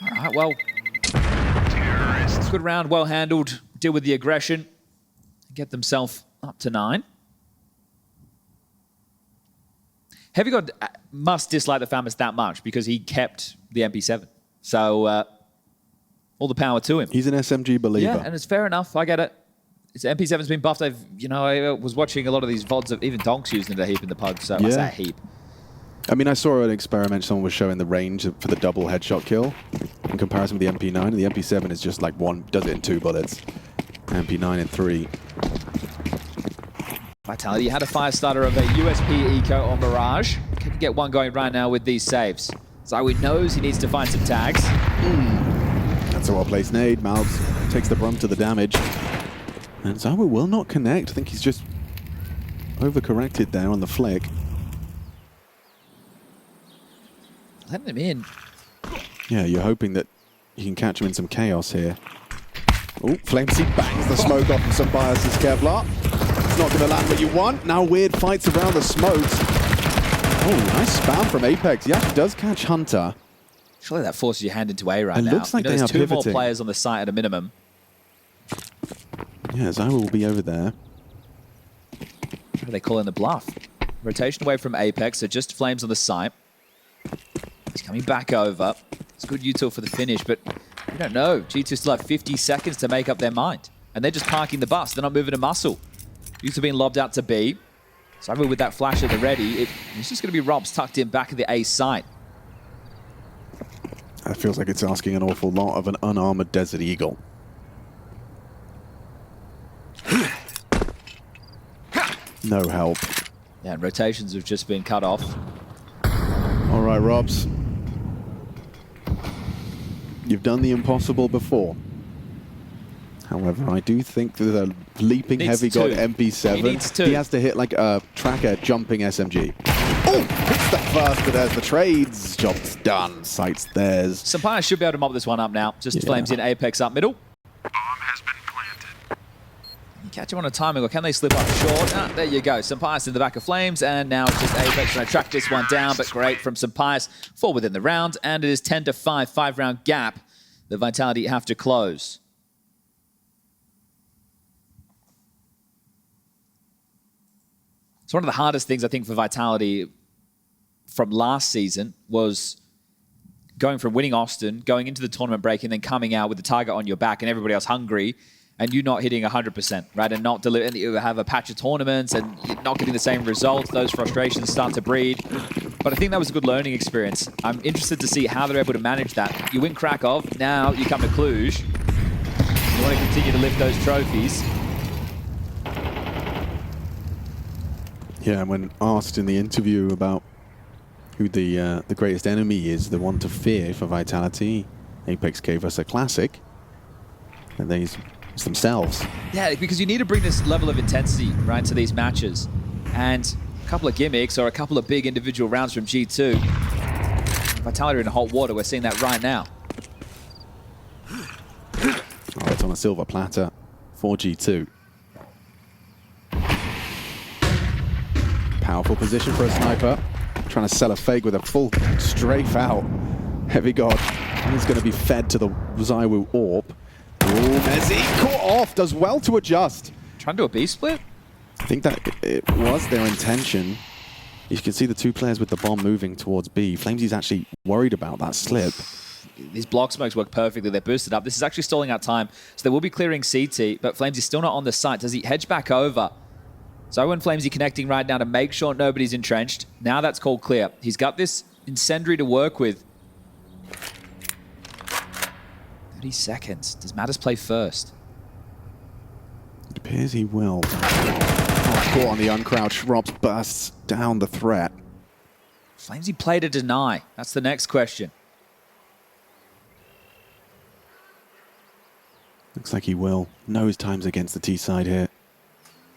All right, well, good round, well handled. Deal with the aggression. Get themselves up to 9. Heavy God must dislike the Famous that much because he kept the MP7. So all the power to him. He's an SMG believer. Yeah, and it's fair enough. I get it. His MP7's been buffed. I was watching a lot of these VODs of even Donks using it a heap in the pub. So I say a heap. I mean, I saw an experiment. Someone was showing the range for the double headshot kill in comparison with the MP9. And the MP7 is just like does it in 2 bullets. MP9 in 3. Vitality had a fire starter of a USP Eco on Mirage. Can he get one going right now with these saves? Zowie knows he needs to find some tags. That's a well-placed nade. MOUZ takes the brunt of the damage. And Zowie will not connect. I think he's just overcorrected there on the flick. Letting him in. Yeah, you're hoping that you can catch him in some chaos here. Oh, Flamesy bangs the smoke off of some bias's Kevlar. It's not going to land what you want. Now weird fights around the smokes. Oh, nice spam from Apex. He actually does catch Hunter. Surely that forces your hand into A right now. It looks like they are there's 2 pivoting. more players on the site at a minimum. Yeah, Zowie will be over there. What do they call in the bluff? Rotation away from Apex, so just Flames on the site. He's coming back over. It's good util for the finish, but we don't know. G2 still have 50 seconds to make up their mind. And they're just parking the bus. They're not moving a muscle. Util being lobbed out to B. So with that flash at the ready, it's just going to be Robs tucked in back of the A site. That feels like it's asking an awful lot of an unarmored Desert Eagle. No help. Yeah, and rotations have just been cut off. All right, Robs. You've done the impossible before. However, I do think that the leaping heavy god MP7, he has to hit like a tracker jumping SMG. Oh, hits the first, but there's the trades. Job's done. Sight's theirs. Sampaya should be able to mob this one up now. Just Flames in, Apex up middle. Bomb has been planted. You catch him on a timing, or can they slip up short? Ah, there you go. Sampai's in the back of Flames, and now it's just Apex trying to track this one down, but great from Sampai's. 4 within the round, and it is 10-5, 5-round gap that Vitality have to close. It's one of the hardest things, I think, for Vitality from last season was going from winning Austin, going into the tournament break, and then coming out with the target on your back and everybody else hungry, and you not hitting 100%, right? And not deliver, and you have a patch of tournaments and you're not getting the same results. Those frustrations start to breed. But I think that was a good learning experience. I'm interested to see how they're able to manage that. You win Krakow, now you come to Cluj. You want to continue to lift those trophies. Yeah, and when asked in the interview about who the greatest enemy is, the one to fear for Vitality, Apex gave us a classic, and it's themselves. Yeah, because you need to bring this level of intensity, right, to these matches. And a couple of gimmicks or a couple of big individual rounds from G2. Vitality are in hot water, we're seeing that right now. Oh, it's on a silver platter for G2. Powerful position for a sniper. Trying to sell a fake with a full strafe out. Heavy God. He's going to be fed to the Zywoo AWP. Oh, Mezzi caught off. Does well to adjust. Trying to do a B split? I think that it was their intention. You can see the 2 players with the bomb moving towards B. Flamesy's actually worried about that slip. these block smokes work perfectly. They're boosted up. This is actually stalling out time, so they will be clearing CT, but Flamesy still not on the site. Does he hedge back over? So when Flamesy connecting right now to make sure nobody's entrenched. Now that's called clear. He's got this incendiary to work with. 30 seconds. Does Matters play first? It appears he will. Caught on the uncrouch. Robs bursts down the threat. Flamesy play to deny. That's the next question. Looks like he will. Knows time's against the T side here.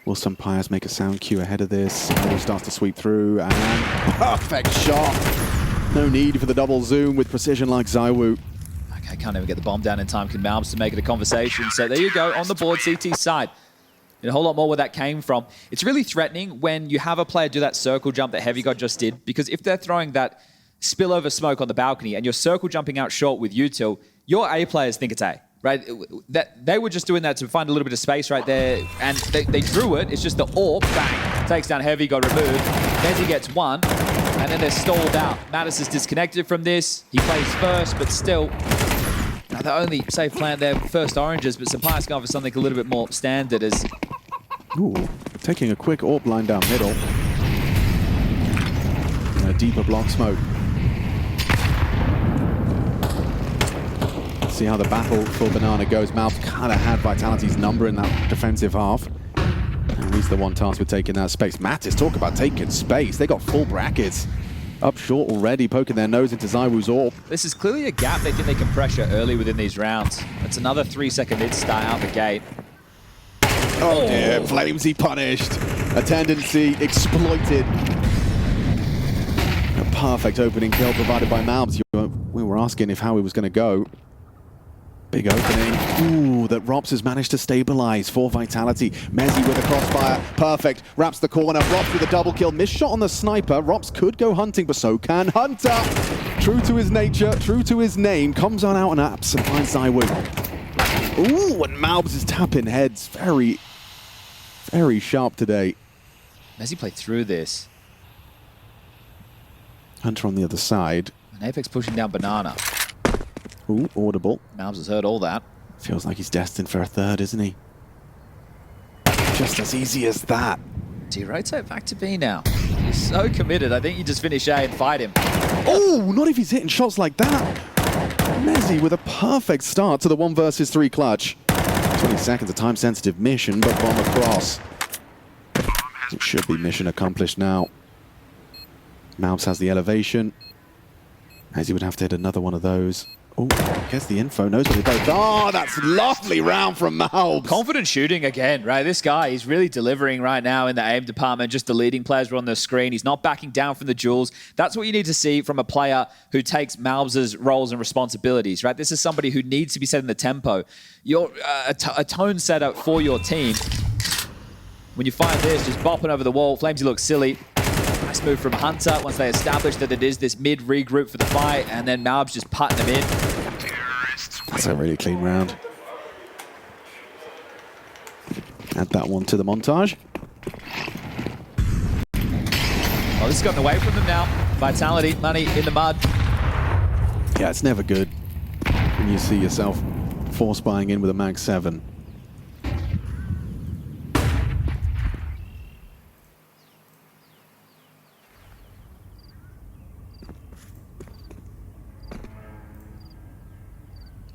Will some Pius make a sound cue ahead of this? Ball starts to sweep through, and perfect shot. No need for the double zoom with precision like ZywOo. Okay, can't even get the bomb down in time. Can MOUZ to make it a conversation. So there you go, on the board, CT side. And a whole lot more where that came from. It's really threatening when you have a player do that circle jump that HeavyGod just did, because if they're throwing that spillover smoke on the balcony and you're circle jumping out short with util, your A players think it's A. Right, that they were just doing that to find a little bit of space right there, and they drew it. It's just the AWP, bang, takes down HeavyGod, removed. Mezzy gets one, and then they're stalled out. Mattis is disconnected from this. He plays first, but still, the only safe plant there, first oranges, but Sampai's going for something a little bit more standard as... Ooh, taking a quick AWP line down middle. And a deeper block smoke. See how the battle for Banana goes. MOUZ kind of had Vitality's number in that defensive half. And he's the one tasked with taking that space. Mattis, talk about taking space. They got full brackets. Up short already, poking their nose into ZywOo's AWP. This is clearly a gap they think they can pressure early within these rounds. It's another 3-second mid start out the gate. Oh dear, Flamesy punished. A tendency exploited. A perfect opening kill provided by MOUZ. We were asking if how he was going to go. Big opening. Ooh, that Rops has managed to stabilize for Vitality. Mezzy with a crossfire. Perfect. Wraps the corner. Rops with a double kill. Missed shot on the sniper. Rops could go hunting, but so can Hunter. True to his nature, true to his name. Comes on out and apps and finds ZywOo. Ooh, and MOUZ is tapping heads. Very, very sharp today. Mezzy played through this. Hunter on the other side. And Apex pushing down Banana. Ooh, audible. MOUZ has heard all that. Feels like he's destined for a third, isn't he? Just as easy as that. Do you rotate back to B now? He's so committed. I think you just finish A and fight him. Oh, not if he's hitting shots like that. Mezzy with a perfect start to the 1 versus 3 clutch. 20 seconds, a time-sensitive mission, but bomb across. It should be mission accomplished now. MOUZ has the elevation. Mezzy would have to hit another one of those. Oh, gets the info, knows where they both are. Oh, that's a lovely round from MOUZ. Confident shooting again, right? This guy, he's really delivering right now in the aim department. Just deleting players on the screen. He's not backing down from the duels. That's what you need to see from a player who takes MOUZ's roles and responsibilities, right? This is somebody who needs to be setting the tempo. You're a tone setter for your team. When you find this, just bopping over the wall, Flamesy looks silly. Nice move from Hunter once they establish that it is this mid regroup for the fight, and then MOUZ just putting them in. That's a really clean round. Add that one to the montage. Well, this has gotten away from them now. Vitality, money in the mud. Yeah, it's never good when you see yourself force buying in with a Mag 7.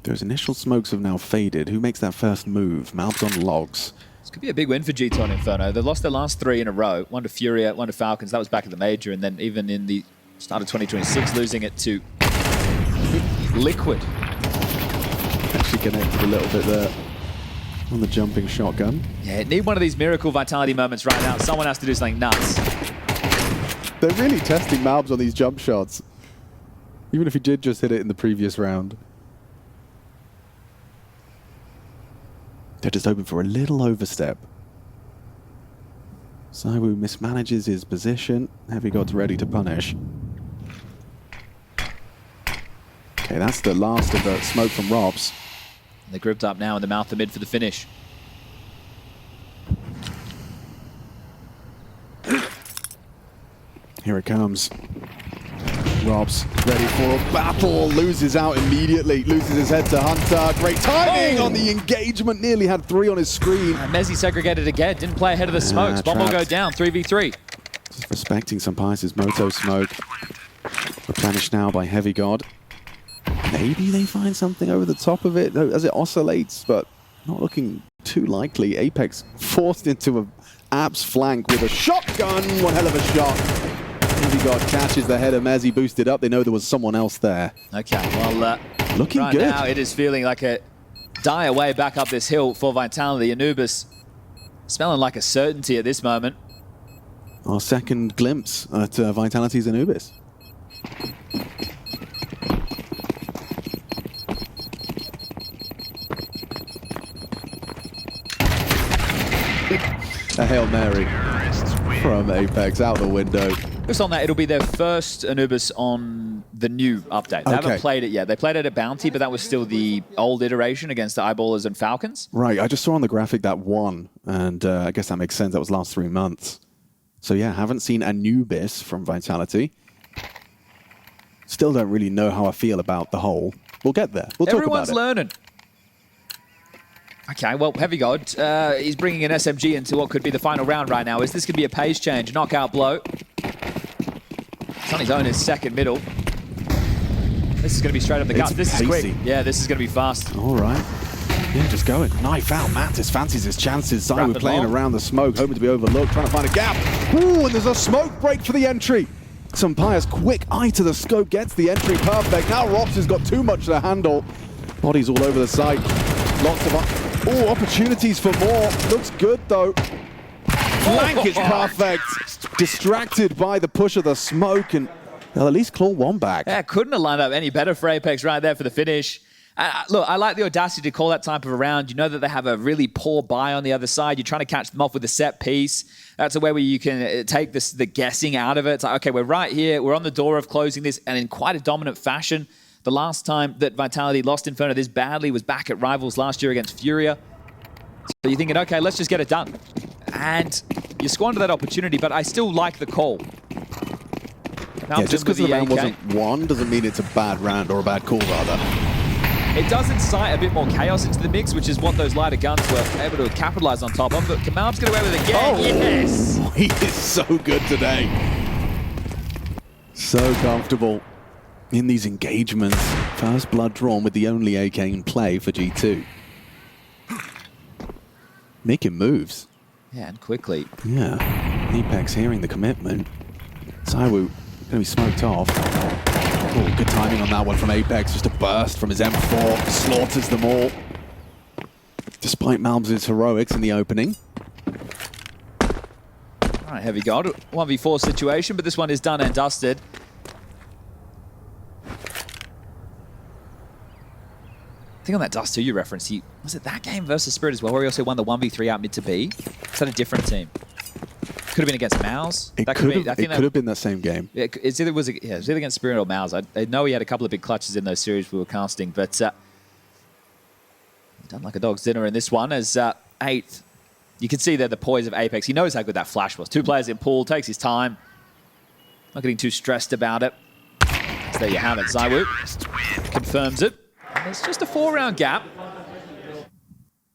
Those initial smokes have now faded. Who makes that first move? MOUZ on logs. This could be a big win for G2 on Inferno. They've lost their last 3 in a row. One to FURIA, one to Falcons. That was back at the major. And then even in the start of 2026, losing it to Liquid. Actually connected a little bit there on the jumping shotgun. Yeah, need one of these miracle Vitality moments right now. Someone has to do something nuts. They're really testing MOUZ on these jump shots. Even if he did just hit it in the previous round. They're just hoping for a little overstep. ZywOo mismanages his position. HeavyGod's ready to punish. Okay, that's the last of the smoke from Robs. They're grouped up now in the mouth of mid for the finish. Here it comes. Robs ready for a battle, loses out immediately, loses his head to Hunter. Great timing on the engagement, nearly had 3 on his screen. MOUZ segregated again, didn't play ahead of the smokes. Bomb will go down, 3v3. Just respecting Sampai's Moto smoke. Replenished now by Heavy God. Maybe they find something over the top of it as it oscillates, but not looking too likely. Apex forced into a Apps flank with a shotgun. One hell of a shot. Heavy God catches the head of MOUZ, boosted up. They know there was someone else there. Okay, well, looking right good. Now it is feeling like a die away back up this hill for Vitality. Anubis smelling like a certainty at this moment. Our second glimpse at Vitality's Anubis. A Hail Mary from Apex out the window. Just on that, it'll be their first Anubis on the new update. They haven't played it yet. They played it at Bounty, but that was still the old iteration against the Eyeballers and Falcons. Right, I just saw on the graphic that one, and I guess that makes sense. That was last 3 months. So yeah, haven't seen Anubis from Vitality. Still don't really know how I feel about the whole. We'll get there. We'll talk about it. Everyone's learning. Okay, well, Heavy God, he's bringing an SMG into what could be the final round right now. Is this going to be a pace change? Knockout blow. It's on his own, his second middle. This is going to be straight up the gut. This is quick. Yeah, this is going to be fast. All right. Yeah, just going. Knife out. Mantis fancies his chances. Zywu playing around the smoke, hoping to be overlooked, trying to find a gap. Ooh, and there's a smoke break for the entry. Sampai's quick eye to the scope gets the entry perfect. Now Robs has got too much to handle. Bodies all over the site. Lots of opportunities for more. Looks good though. Flank is perfect. Distracted by the push of the smoke, and they'll at least claw one back. Yeah, couldn't have lined up any better for Apex right there for the finish. Look, I like the audacity to call that type of a round. You know that they have a really poor buy on the other side. You're trying to catch them off with a set piece. That's a way where you can take the guessing out of it. It's like, okay, we're right here. We're on the door of closing this, and in quite a dominant fashion. The last time that Vitality lost Inferno this badly was back at Rivals last year against FURIA. So you're thinking, okay, let's just get it done. And you squander that opportunity, but I still like the call. Yeah, just because the round wasn't won doesn't mean it's a bad round, or a bad call, rather. It does incite a bit more chaos into the mix, which is what those lighter guns were able to capitalize on top of. But Kamal's get away with it again. Yes! He is so good today. So comfortable in these engagements. First blood drawn with the only AK in play for G2. Making moves. Yeah, and quickly. Yeah. Apex hearing the commitment. Zywu going to be smoked off. Oh, good timing on that one from Apex. Just a burst from his M4. Slaughters them all. Despite MOUZ's heroics in the opening. All right, Heavy God. 1v4 situation, but this one is done and dusted. I think on that Dust 2 you referenced, was it that game versus Spirit as well, where he also won the 1v3 out mid to B? Is that a different team? Could have been against MOUZ. It could have been that same game. It was either against Spirit or MOUZ. I know he had a couple of big clutches in those series we were casting, but done like a dog's dinner in this one as 8th. You can see there the poise of Apex. He knows how good that flash was. 2 players in pool, takes his time. Not getting too stressed about it. So there you have it. Zywu confirms it. It's just a 4-round gap,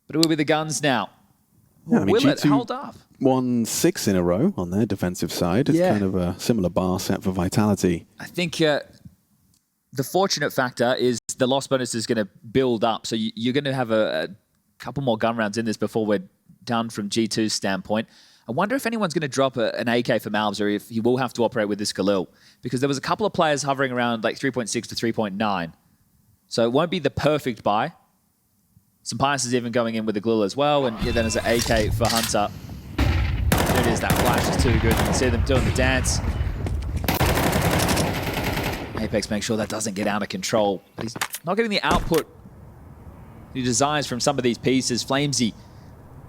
but it will be the guns now. Yeah, I mean, will it G2 hold up? Won 6 in a row on their defensive side. It's kind of a similar bar set for Vitality. I think the fortunate factor is the loss bonus is going to build up, so you're going to have a couple more gun rounds in this before we're done from G2's standpoint. I wonder if anyone's going to drop an AK for MOUZ, or if he will have to operate with this Khalil, because there was a couple of players hovering around like 3.6 to 3.9. So it won't be the perfect buy. Sampias is even going in with the Glil as well, and then there's an AK for Hunter. There it is, that flash is too good. You can see them doing the dance. Apex makes sure that doesn't get out of control. But he's not getting the output he desires from some of these pieces. Flamesy,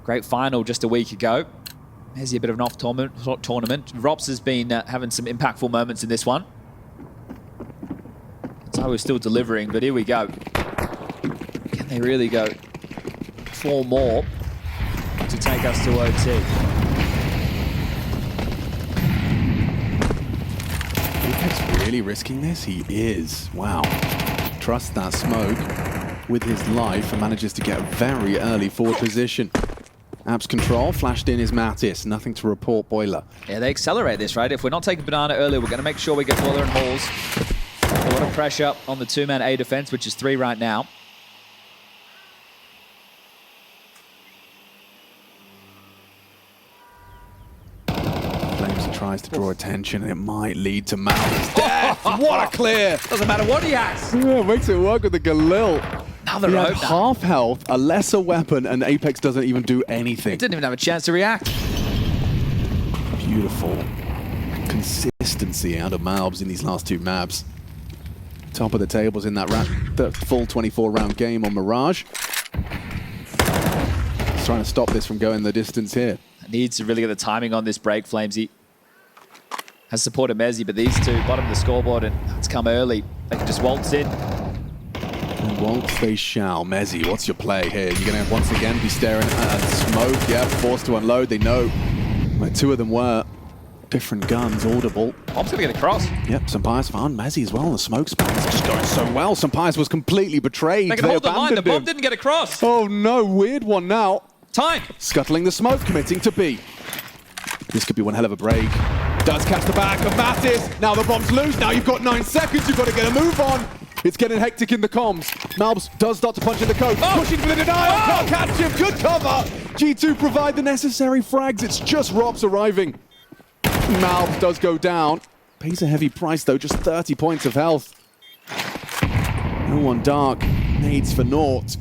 great final just a week ago. There's a bit of an off tournament. Rops has been having some impactful moments in this one. So we're still delivering, but here we go. Can they really go 4 more to take us to OT? Apex really risking this? He is. Wow. Trusts that smoke with his life and manages to get a very early forward position. Abs control, flashed in is Natus. Nothing to report, Boiler. Yeah, they accelerate this, right? If we're not taking Banana early, we're going to make sure we get Boiler and Halls. A lot of pressure on the two-man A defense, which is 3 right now. Flames tries to draw attention, and it might lead to MOUZ's death. What a clear! Doesn't matter what he has. Yeah, makes it work with the Galil. Another He had opener. half health, a lesser weapon, and Apex doesn't even do anything. Didn't even have a chance to react. Beautiful consistency out of MOUZ in these last 2 maps. Top of the tables in that the full 24-round game on Mirage. He's trying to stop this from going the distance here. Needs to really get the timing on this break, Flamesy. Has supported Mezzy, but these two, bottom of the scoreboard, and it's come early. They can just waltz in. And waltz they shall. Mezzy, what's your play here? You're going to once again be staring at smoke. Yeah, forced to unload. They know where 2 of them were. Different guns, audible. Bomb's going to get across. Yep, Sampai's found Mezzy as well. The smoke spot is just going so well. Sampai's was completely betrayed. They can hold the line. The abandoned him. bomb didn't get across. Oh no, weird one now. Time. Scuttling the smoke, committing to B. This could be one hell of a break. Does catch the back of Natus. Now the bomb's loose. Now you've got 9 seconds. You've got to get a move on. It's getting hectic in the comms. MOUZ does start to punch in the code. Pushing for the denial. Can't catch him. Good cover. G2 provide the necessary frags. It's just Robs arriving. MOUZ does go down. Pays a heavy price though. Just 30 points of health. No one dark. Nades for naught.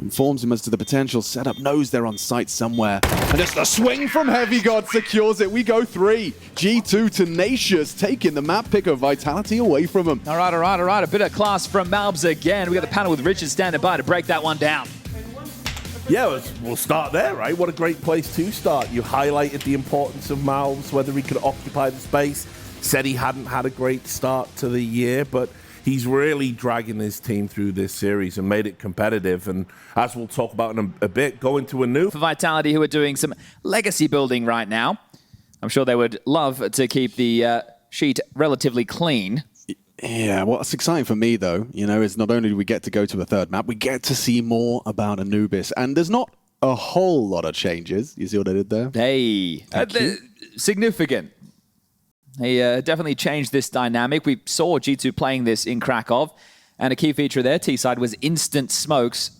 Informs him as to the potential setup, knows they're on site somewhere. And it's the swing from Heavy God secures it. We go 3. G2 tenacious, taking the map pick of Vitality away from him. All right. A bit of class from MOUZ again. We got the panel with Richard standing by to break that one down. Yeah, we'll start there, right? What a great place to start. You highlighted the importance of MOUZ, whether he could occupy the space. Said he hadn't had a great start to the year, but he's really dragging his team through this series and made it competitive. And as we'll talk about in a bit, going to a new... For Vitality, who are doing some legacy building right now. I'm sure they would love to keep the sheet relatively clean. Yeah, what's exciting for me, though, you know, is not only do we get to go to a 3rd map, we get to see more about Anubis. And there's not a whole lot of changes. You see what I did there? Hey, significant. They definitely changed this dynamic. We saw G2 playing this in Krakow, and a key feature of their T-side was instant smokes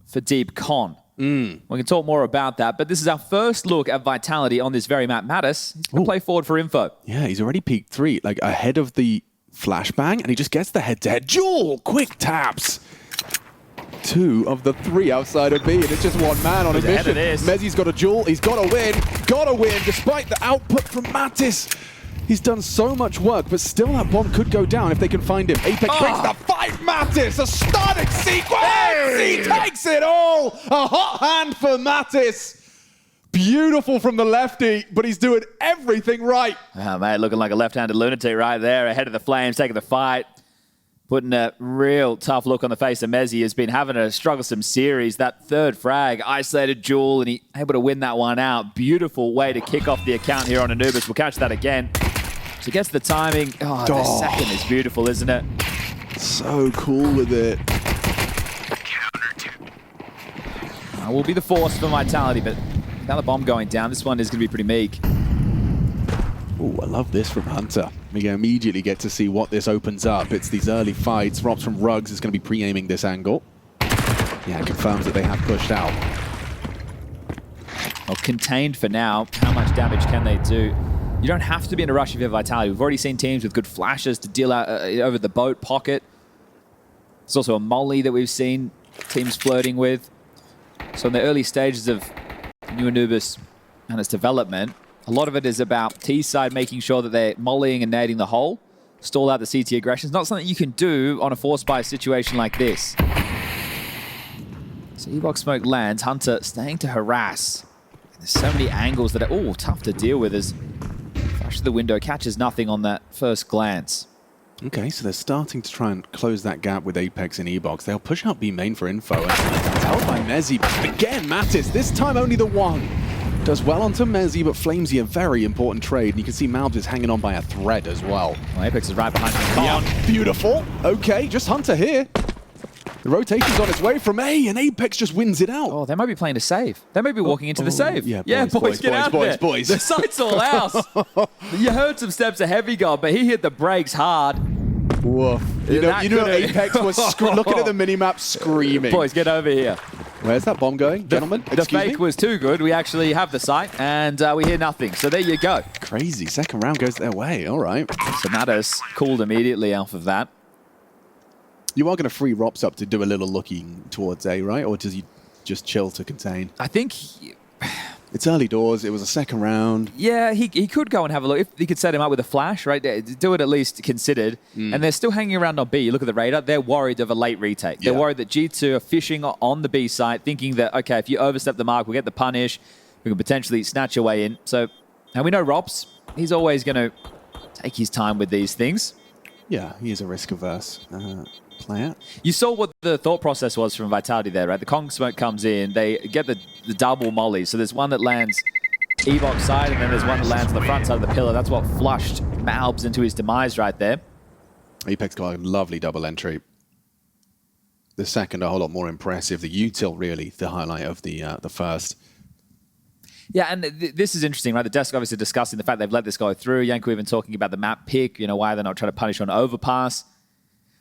for deep con. We can talk more about that, but this is our first look at Vitality on this very map. Mattis, he's going to play forward for info. Yeah, he's already peaked 3, like ahead of the flashbang, and he just gets the head-to-head. Jewel, quick taps. 2 of the 3 outside of B, and it's just one man on a mission. Mezzy's got a Jewel, he's got to win, despite the output from Natus. He's done so much work, but still that bomb could go down if they can find him. Apex breaks the fight, Natus, a stunning sequence! He takes it all! A hot hand for Natus. Beautiful from the lefty, but he's doing everything right. Oh, mate, looking like a left-handed lunatic right there, ahead of the Flames, taking the fight. Putting a real tough look on the face of Mezzy. Has been having a strugglesome series. That 3rd frag, isolated Jewel, and he able to win that one out. Beautiful way to kick off the account here on Anubis. We'll catch that again. She gets the timing. Oh, the second is beautiful, isn't it? So cool with it. Will be the force for Vitality, but now the bomb going down. This one is going to be pretty meek. Oh, I love this from Hunter. We immediately get to see what this opens up. It's these early fights. Robs from Rugs is going to be pre-aiming this angle. Yeah, confirms that they have pushed out. Well, contained for now. How much damage can they do? You don't have to be in a rush if you have Vitality. We've already seen teams with good flashes to deal out over the boat pocket. There's also a molly that we've seen teams flirting with. So in the early stages of New Anubis and its development, a lot of it is about T-side making sure that they're mollying and nading the hole, stall out the CT aggression. It's not something you can do on a force buy situation like this. So E-Box smoke lands, Hunter staying to harass. There's so many angles that are tough to deal with as flash to the window catches nothing on that first glance. Okay, so they're starting to try and close that gap with Apex and E-Box. They'll push out B main for info. And it's held by Mezzy. Again, Natus, this time only the 1. Does well onto Mezzy, but Flamesy a very important trade. And you can see MOUZ is hanging on by a thread as well. Well, Apex is right behind him. Come on. Yeah, beautiful. Okay, just Hunter here. The rotation's on its way from A, and Apex just wins it out. Oh, they might be playing a save. They may be walking into the save. Yeah, boys, get out there. Boys. The site's all ours. You heard some steps of Heavy God, but he hit the brakes hard. Woof. You know Apex was looking at the minimap screaming. Boys, get over here. Where's that bomb going, gentlemen? The fake was too good. We actually have the site, and we hear nothing. So there you go. Crazy. Second round goes their way. All right. So Natus cooled immediately off of that. You are going to free Rops up to do a little looking towards A, right? Or does he just chill to contain? I think... It's early doors. It was a second round. Yeah, he could go and have a look. If he could set him up with a flash, right? Do it at least considered. And they're still hanging around on B. You look at the radar, they're worried of a late retake. They're worried that G2 are fishing on the B site, thinking that, okay, if you overstep the mark, we'll get the punish. We can potentially snatch your way in. So, and we know Rops, he's always going to take his time with these things. Yeah, he is a risk-averse player. You saw what the thought process was from Vitality there, right? The Kong smoke comes in, they get the double molly. So there's one that lands Evox side, and then there's one that lands on the front side of the pillar. That's what flushed MOUZ into his demise right there. Apex got a lovely double entry. The second, a whole lot more impressive. The util, really, the highlight of the first. Yeah, and this is interesting, right? The desk obviously discussing the fact they've let this go through. Yanko even talking about the map pick, why they're not trying to punish on overpass.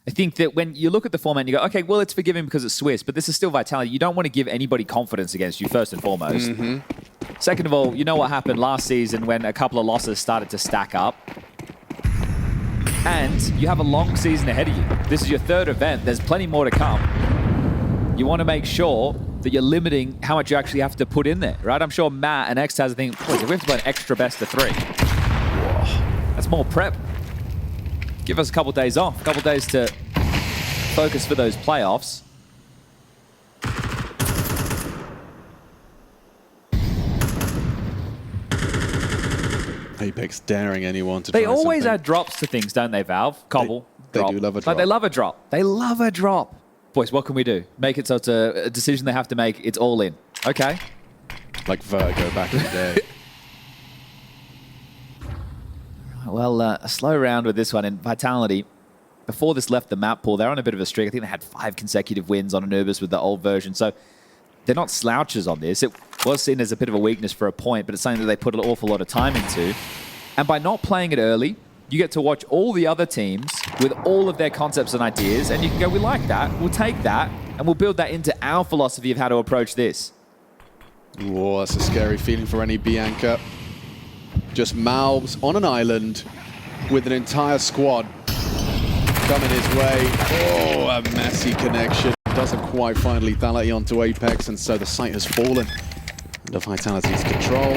I think that when you look at the format and you go, okay, well, it's forgiving because it's Swiss, but this is still Vitality. You don't want to give anybody confidence against you, first and foremost. Second of all, you know what happened last season when a couple of losses started to stack up. And you have a long season ahead of you. This is your third event. There's plenty more to come. You want to make sure that you're limiting how much you actually have to put in there, right? I'm sure Matt and Xtaz think, boys, if we have to play an extra best of 3, that's more prep. Give us a couple days off, a couple days to focus for those playoffs. Apex daring anyone to They try always something. add drops to things, don't they, Valve? Cobble, They drop. do love a Like, drop. they love a drop. They love a drop. Boys, what can we do? Make it so it's a decision they have to make. It's all in. Okay. Like Vertigo back in the day. Well, a slow round with this one. And Vitality, before this left the map pool, they're on a bit of a streak. I think they had 5 consecutive wins on Anubis with the old version. So they're not slouches on this. It was seen as a bit of a weakness for a point, but it's something that they put an awful lot of time into. And by not playing it early, you get to watch all the other teams with all of their concepts and ideas, and you can go, we like that, we'll take that, and we'll build that into our philosophy of how to approach this. Whoa, that's a scary feeling for any Bianca. Just MOUZ on an island with an entire squad coming his way. Oh, a messy connection. Doesn't quite find lethality onto Apex, and so the site has fallen under Vitality's control.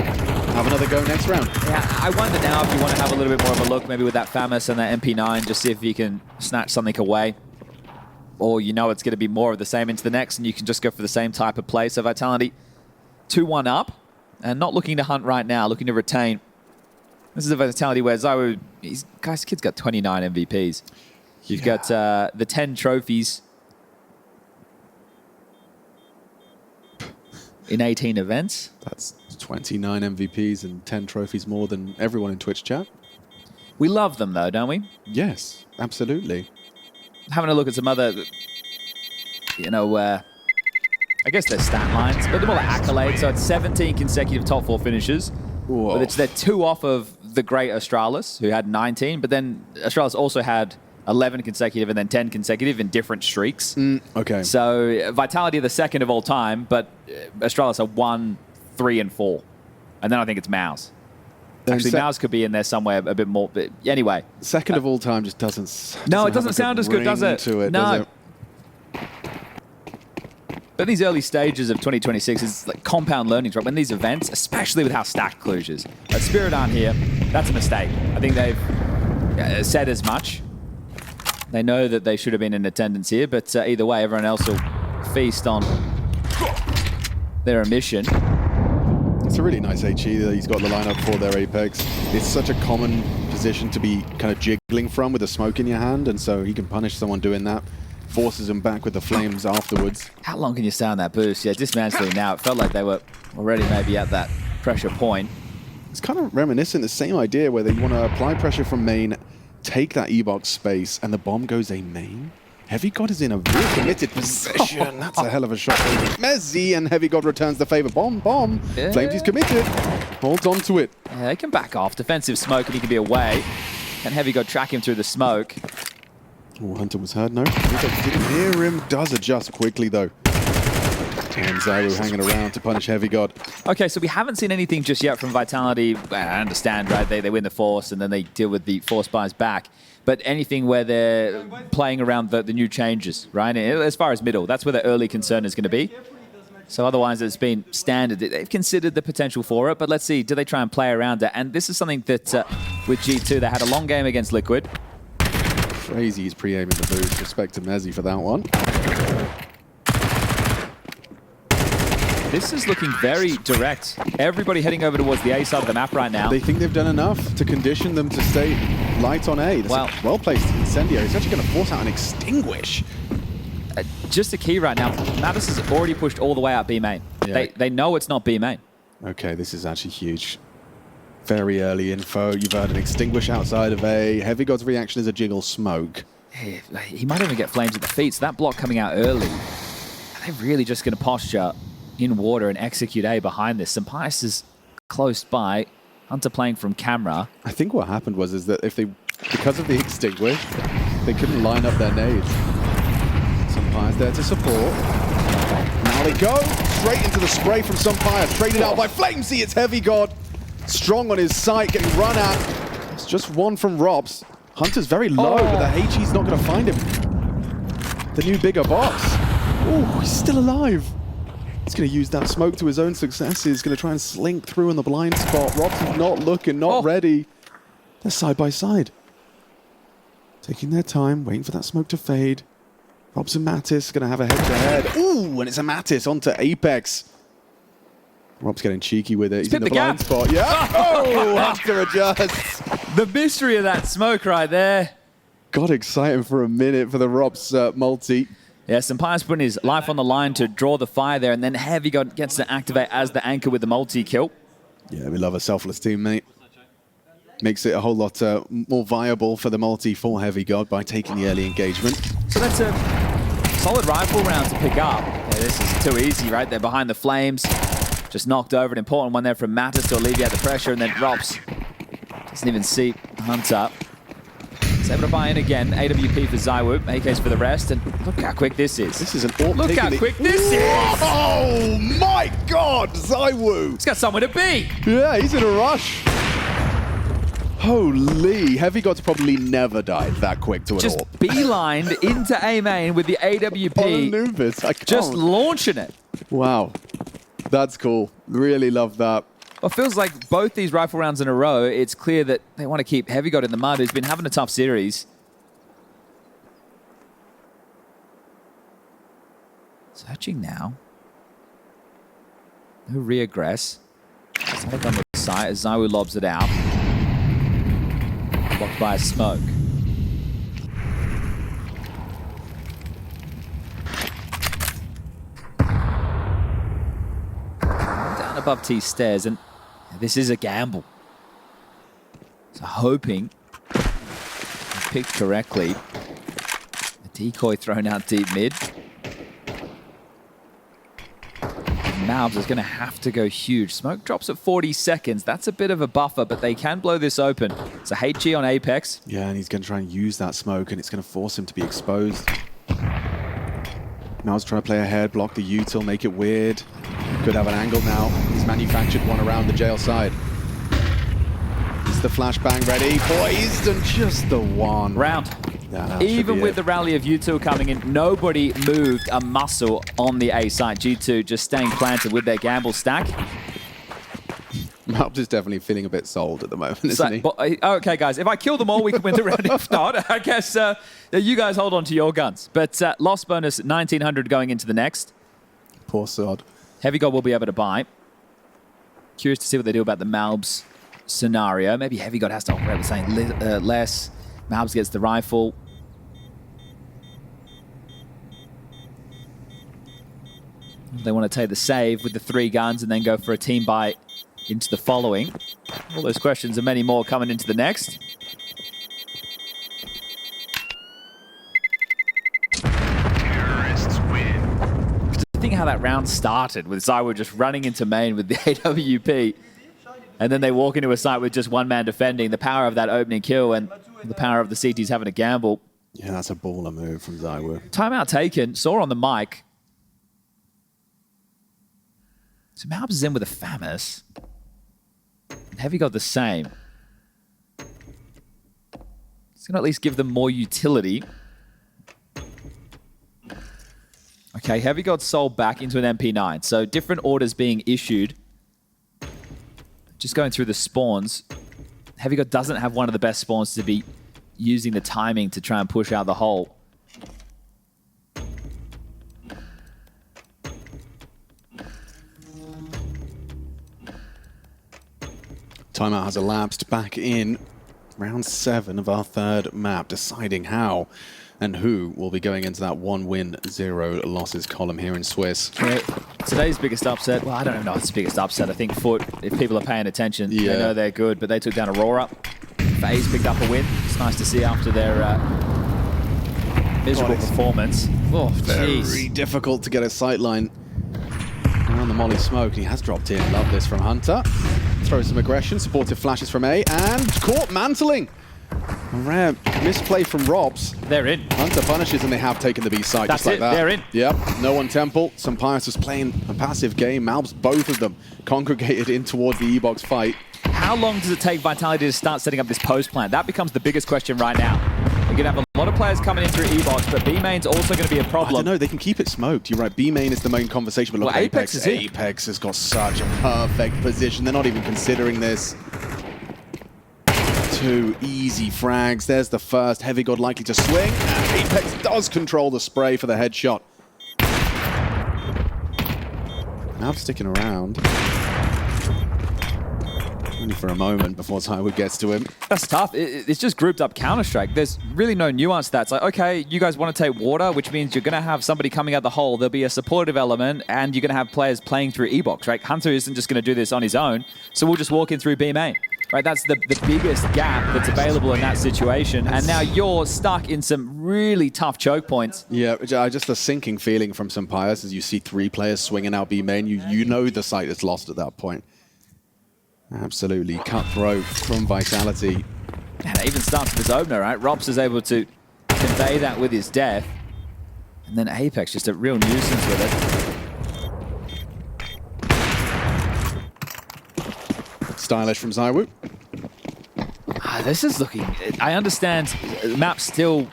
Have another go next round. Yeah, I wonder now if you want to have a little bit more of a look, maybe with that FAMAS and that MP9, just see if you can snatch something away. Or you know it's going to be more of the same into the next, and you can just go for the same type of play. So Vitality 2-1 up, and not looking to hunt right now, looking to retain. This is a Vitality where Zywo, guys, kid's got 29 MVPs. You've got the 10 trophies in 18 events. That's 29 MVPs and 10 trophies more than everyone in Twitch chat. We love them though, don't we? Yes, absolutely. Having a look at some other, I guess they're stat lines, but they're more like accolades. So it's 17 consecutive top 4 finishes. Whoa. But they're 2 off of the great Astralis, who had 19, but then Astralis also had 11 consecutive and then 10 consecutive in different streaks. Okay. So Vitality are the second of all time, but Astralis are 1, 3, and 4. And then I think it's MOUZ. Actually, MOUZ could be in there somewhere a bit more. But anyway. Second of all time just doesn't. No, it doesn't sound as good, does it? To it, no. Does it? But these early stages of 2026 is like compound learning, right? When these events, especially with how stacked Cluj is. Spirit aren't here. That's a mistake. I think they've said as much. They know that they should have been in attendance here, but either way, everyone else will feast on their mission. It's a really nice HE that he's got the lineup for their Apex. It's such a common position to be kind of jiggling from with a smoke in your hand, and so he can punish someone doing that. Forces him back with the flames afterwards. How long can you stay on that boost? Yeah, dismantling now. It felt like they were already maybe at that pressure point. It's kind of reminiscent, the same idea where they want to apply pressure from main, take that E-box space, and the bomb goes A main. Heavy God is in a very committed position. That's a hell of a shot. Mezzi, and Heavy God returns the favor. Bomb. Yeah. Flames, he's committed. Holds on to it. Yeah, they can back off. Defensive smoke and he can be away. Can Heavy God track him through the smoke? Oh, Hunter was heard, no. Didn't hear him. Does adjust quickly, though. And Zyro hanging around to punish Heavy God. Okay, so we haven't seen anything just yet from Vitality. Well, I understand, right? They win the Force and then they deal with the Force buys back. But anything where they're playing around the new changes, right? As far as middle, that's where the early concern is going to be. So otherwise, it's been standard. They've considered the potential for it, but let's see, do they try and play around it? And this is something that with G2, they had a long game against Liquid. Crazy, he's pre-aiming the boost. Respect to Mezzi for that one. This is looking very direct. Everybody heading over towards the A side of the map right now. They think they've done enough to condition them to stay light on A. That's well-placed incendiary. It's actually going to force out an extinguish. Just a key right now. Natus has already pushed all the way out B main. Yeah. They know it's not B main. Okay, this is actually huge. Very early info. You've heard an extinguish outside of A. Heavy God's reaction is a jiggle smoke. He might even get flames at the feet, so that block coming out early. Are they really just going to posture in water and execute A behind this? Sampias is close by. Hunter playing from camera. I think what happened is that because of the extinguish, they couldn't line up their nades. Sampias there to support. Now they go straight into the spray from Sampias, traded out by Flamesy. It's Heavy God. Strong on his site, getting run at. It's just one from Robs. Hunter's very low, but the HE's not going to find him. The new bigger box. Oh, he's still alive. He's going to use that smoke to his own success. He's going to try and slink through in the blind spot. Robs is not looking, not ready. They're side by side. Taking their time, waiting for that smoke to fade. Robs and Mattis going to have a head-to-head. Ooh, and it's a Mattis onto Apex. Rob's getting cheeky with it. He's in the blind spot. Yeah. Oh, Hunter adjusts. The mystery of that smoke right there. Got exciting for a minute for the Rob's multi. Yeah, Sampias putting his life on the line to draw the fire there, and then Heavy God gets to activate as the anchor with the multi-kill. Yeah, we love a selfless teammate. Makes it a whole lot more viable for the multi for Heavy God by taking the early engagement. So that's a solid rifle round to pick up. Yeah, this is too easy, right? They're behind the flames. Just knocked over an important one there from Mattis to alleviate the pressure, and then Robs doesn't even see Hunter. He's able to buy in again. AWP for Zywoo, AKs for the rest, and look how quick this is. This is an AWP. Look how quick this is! Oh my God, Zywoo! He's got somewhere to be! Yeah, he's in a rush. Holy, Heavy God's probably never died that quick to an AWP. Just beelined into A main with the AWP. On Anubis, I can't. Just launching it. Wow. That's cool. Really love that. Well, it feels like both these rifle rounds in a row, it's clear that they want to keep Heavy God in the mud, who's been having a tough series. Searching now. No reaggress. It's not done with the sight as Zywoo lobs it out. Blocked by a smoke. Down above T stairs, and this is a gamble. So hoping he picked correctly. A decoy thrown out deep mid. MOUZ is going to have to go huge. Smoke drops at 40 seconds. That's a bit of a buffer, but they can blow this open. So HG on Apex. Yeah, and he's going to try and use that smoke, and it's going to force him to be exposed. MOUZ trying to play ahead, block the util, make it weird. Could have an angle now. He's manufactured one around the jail side. Is the flashbang ready? Poised, and just the one. Round. Yeah, even with the rally of U2 coming in, nobody moved a muscle on the A side. G2 just staying planted with their gamble stack. MOUZ is definitely feeling a bit sold at the moment, isn't he? But, okay, guys, if I kill them all, we can win the round. If not, I guess you guys hold on to your guns. But loss bonus 1,900 going into the next. Poor sod. Heavy God will be able to buy. Curious to see what they do about the MOUZ scenario. Maybe Heavy God has to operate with saying less. MOUZ gets the rifle. They want to take the save with the 3 guns and then go for a team buy into the following. All those questions and many more coming into the next. Terrorists win. Think how that round started with ZywOo just running into main with the AWP. And then they walk into a site with just one man defending. The power of that opening kill and the power of the CTs having a gamble. Yeah, that's a baller move from ZywOo. Timeout taken. Saw on the mic. So MOUZ is in with a FAMAS. Heavy got the same. It's going to at least give them more utility. Okay, Heavy got sold back into an MP9. So different orders being issued. Just going through the spawns. Heavy God doesn't have one of the best spawns to be using the timing to try and push out the hole. Timeout has elapsed back in round 7 of our third map, deciding how and who will be going into that 1 win, 0 losses column here in Swiss. Yeah, today's biggest upset, well, I don't even know if it's the biggest upset. I think FUT, if people are paying attention, they know they're good, but they took down Aurora. FaZe picked up a win. It's nice to see after their miserable performance. Oh, Very difficult to get a sightline around the molly smoke. He has dropped in. Love this from Hunter. Throws some aggression. Supportive flashes from A. And caught mantling. A rare misplay from Robs. They're in. Hunter punishes and they have taken the B side. That's just like it. that. They're in. Yep. No one Temple. Sampius was playing a passive game. MOUZ, both of them congregated in towards the E-box fight. How long does it take Vitality to start setting up this post plan? That becomes the biggest question right now. We're going to have a lot of players coming in through E-box, but B-main's also going to be a problem. I don't know. They can keep it smoked. You're right. B-main is the main conversation. But look at Apex is here. Apex has got such a perfect position. They're not even considering this. 2 easy frags. There's the first. Heavy God likely to swing. And Apex does control the spray for the headshot. Now sticking around. Only for a moment before ZywOo gets to him. That's tough. It's just grouped up Counter-Strike. There's really no nuance to that. It's like, okay, you guys want to take water, which means you're going to have somebody coming out the hole. There'll be a supportive element, and you're going to have players playing through E-box, right? Hunter isn't just going to do this on his own, so we'll just walk in through B main. Right, that's the biggest gap that's available in that situation. And now you're stuck in some really tough choke points. Yeah, just a sinking feeling from Sampius as you see 3 players swinging out B main. You know the site is lost at that point. Absolutely cutthroat from Vitality. And it even starts with his opener, right? Robs is able to convey that with his death. And then Apex, just a real nuisance with it. Stylish from ZywOo. This is looking... I understand the map still,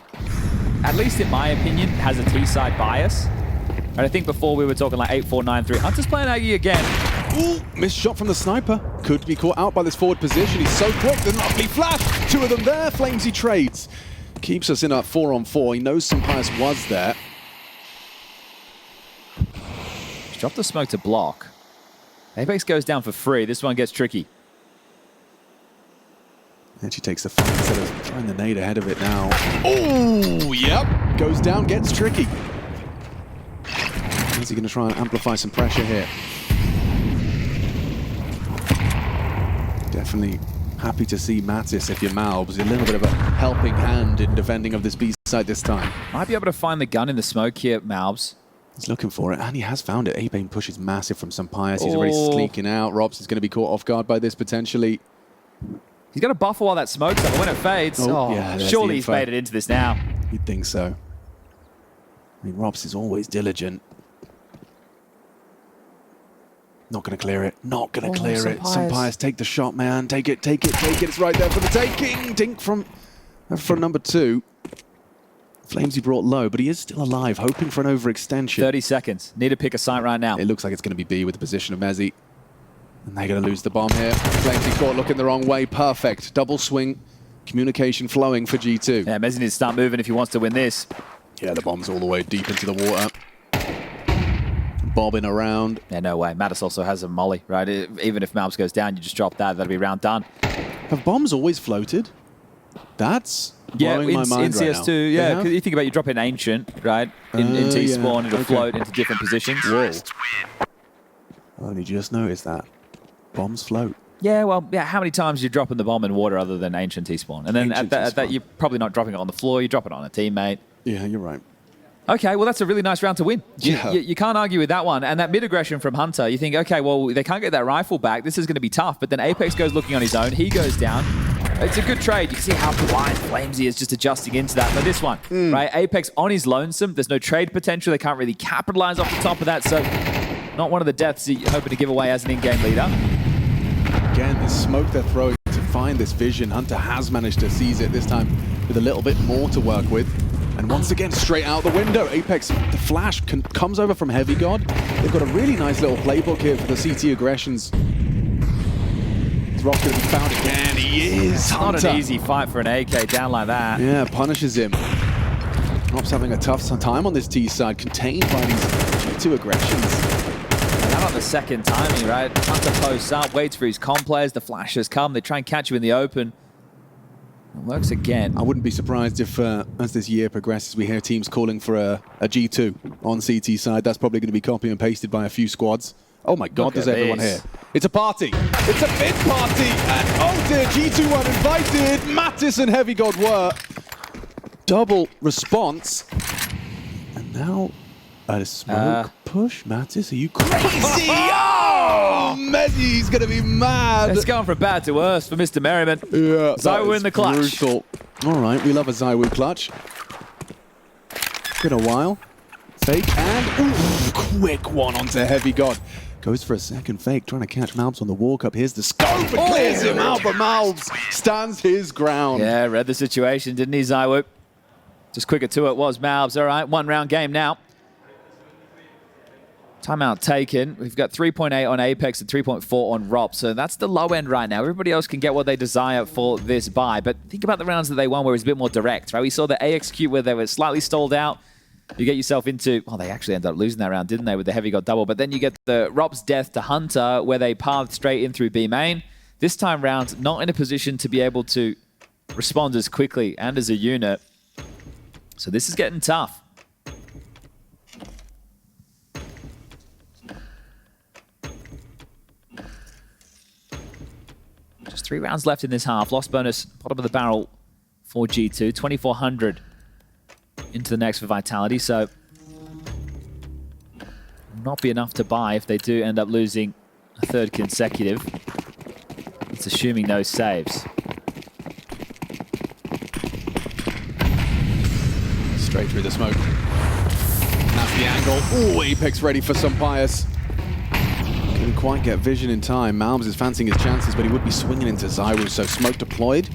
at least in my opinion, has a T-side bias. And I think before we were talking like 8-4-9-3. Hunter's playing Aggie again. Ooh, missed shot from the sniper. Could be caught out by this forward position. He's so quick. The lovely flash. 2 of them there. Flamesy trades. Keeps us in a 4-on-4. He knows Sampius was there. He's dropped the smoke to block. Apex goes down for free. This one gets tricky. And she takes the fight instead of trying the nade ahead of it now. Oh, yep. Goes down, gets tricky. Is he going to try and amplify some pressure here? Definitely happy to see Natus, if you're MOUZ, a little bit of a helping hand in defending of this B side this time. Might be able to find the gun in the smoke here, MOUZ. He's looking for it, and he has found it. A-Bane pushes massive from Sampius. He's already sneaking out. Robs is going to be caught off guard by this, potentially. He's got to buffer while that smoke's up, but when it fades, yeah, surely he's made it into this now. You'd think so. I mean, Robs is always diligent. Not going to clear it. Not going to clear it. Sampius, take the shot, man. Take it, take it, take it. It's right there for the taking. Dink from number 2. Flamesy brought low, but he is still alive, hoping for an overextension. 30 seconds. Need to pick a site right now. It looks like it's going to be B with the position of Mezzy. And they're going to lose the bomb here. Flamesy caught looking the wrong way. Perfect. Double swing. Communication flowing for G2. Yeah, Mezzy needs to start moving if he wants to win this. Yeah, the bomb's all the way deep into the water. Bobbing around. Yeah, no way. Natus also has a molly, right? Even if MOUZ goes down, you just drop that. That'll be round done. Have bombs always floated? That's blowing my mind in CS2, right yeah. Because you think about you drop in Ancient, right? In T-spawn, it'll float into different positions. Whoa. I only just noticed that. bombs float. Yeah, well, yeah. How many times are you dropping the bomb in water other than Ancient T-spawn? And then at that, you're probably not dropping it on the floor. You drop it on a teammate. Yeah, you're right. Okay, well, that's a really nice round to win. Yeah. You can't argue with that one. And that mid-aggression from Hunter, you think, okay, well, they can't get that rifle back. This is going to be tough. But then Apex goes looking on his own. He goes down. It's a good trade. You can see how blind Flames he is just adjusting into that. But this one, right? Apex on his lonesome. There's no trade potential. They can't really capitalize off the top of that. So not one of the deaths you're hoping to give away as an in-game leader. Again, the smoke they're throwing to find this vision. Hunter has managed to seize it this time with a little bit more to work with. And once again, straight out the window, Apex, the flash comes over from Heavy God. They've got a really nice little playbook here for the CT aggressions. Rock's going to be found again. He is. Not an easy fight for an AK down like that. Yeah, punishes him. Rob's having a tough time on this T side, contained by these G2 aggressions. And how about the second timing, right? Hunter posts up, waits for his comp players. The flashes come. They try and catch you in the open. It works again. I wouldn't be surprised if, as this year progresses, we hear teams calling for a G2 on CT side. That's probably going to be copy and pasted by a few squads. Oh my God, there's everyone here. It's a party. It's a big party. And oh dear, G2 weren't invited. Natus and Heavy God were. Double response. And now a smoke push. Natus, are you crazy? Oh, Messi's going to be mad. It's going from bad to worse for Mr. Merriman. Yeah, ZywOo in the clutch. Brutal. All right, we love a ZywOo clutch. Been a while. Fake and quick one onto Heavy God. Goes for a second fake, trying to catch MOUZ on the walk up. Here's the scope, and clears him out, but MOUZ stands his ground. Yeah, read the situation, didn't he, ZywOo? Just quicker to it was MOUZ. All right, 1 round game now. Timeout taken. We've got 3.8 on Apex and 3.4 on ROP, so that's the low end right now. Everybody else can get what they desire for this buy, but think about the rounds that they won where it was a bit more direct, right? We saw the AXQ where they were slightly stalled out. You get yourself into, well, they actually ended up losing that round, didn't they, with the Heavy God double. But then you get the ROP's death to Hunter, where they pathed straight in through B main. This time round, not in a position to be able to respond as quickly and as a unit. So this is getting tough. Just 3 rounds left in this half. Lost bonus, bottom of the barrel for G2. 2,400. Into the next for Vitality, so not be enough to buy if they do end up losing a 3rd consecutive. It's assuming no saves. Straight through the smoke. And that's the angle. Oh, Apex ready for some bias. Couldn't quite get vision in time. MOUZ is fancying his chances, but he would be swinging into ZywOo, so smoke deployed.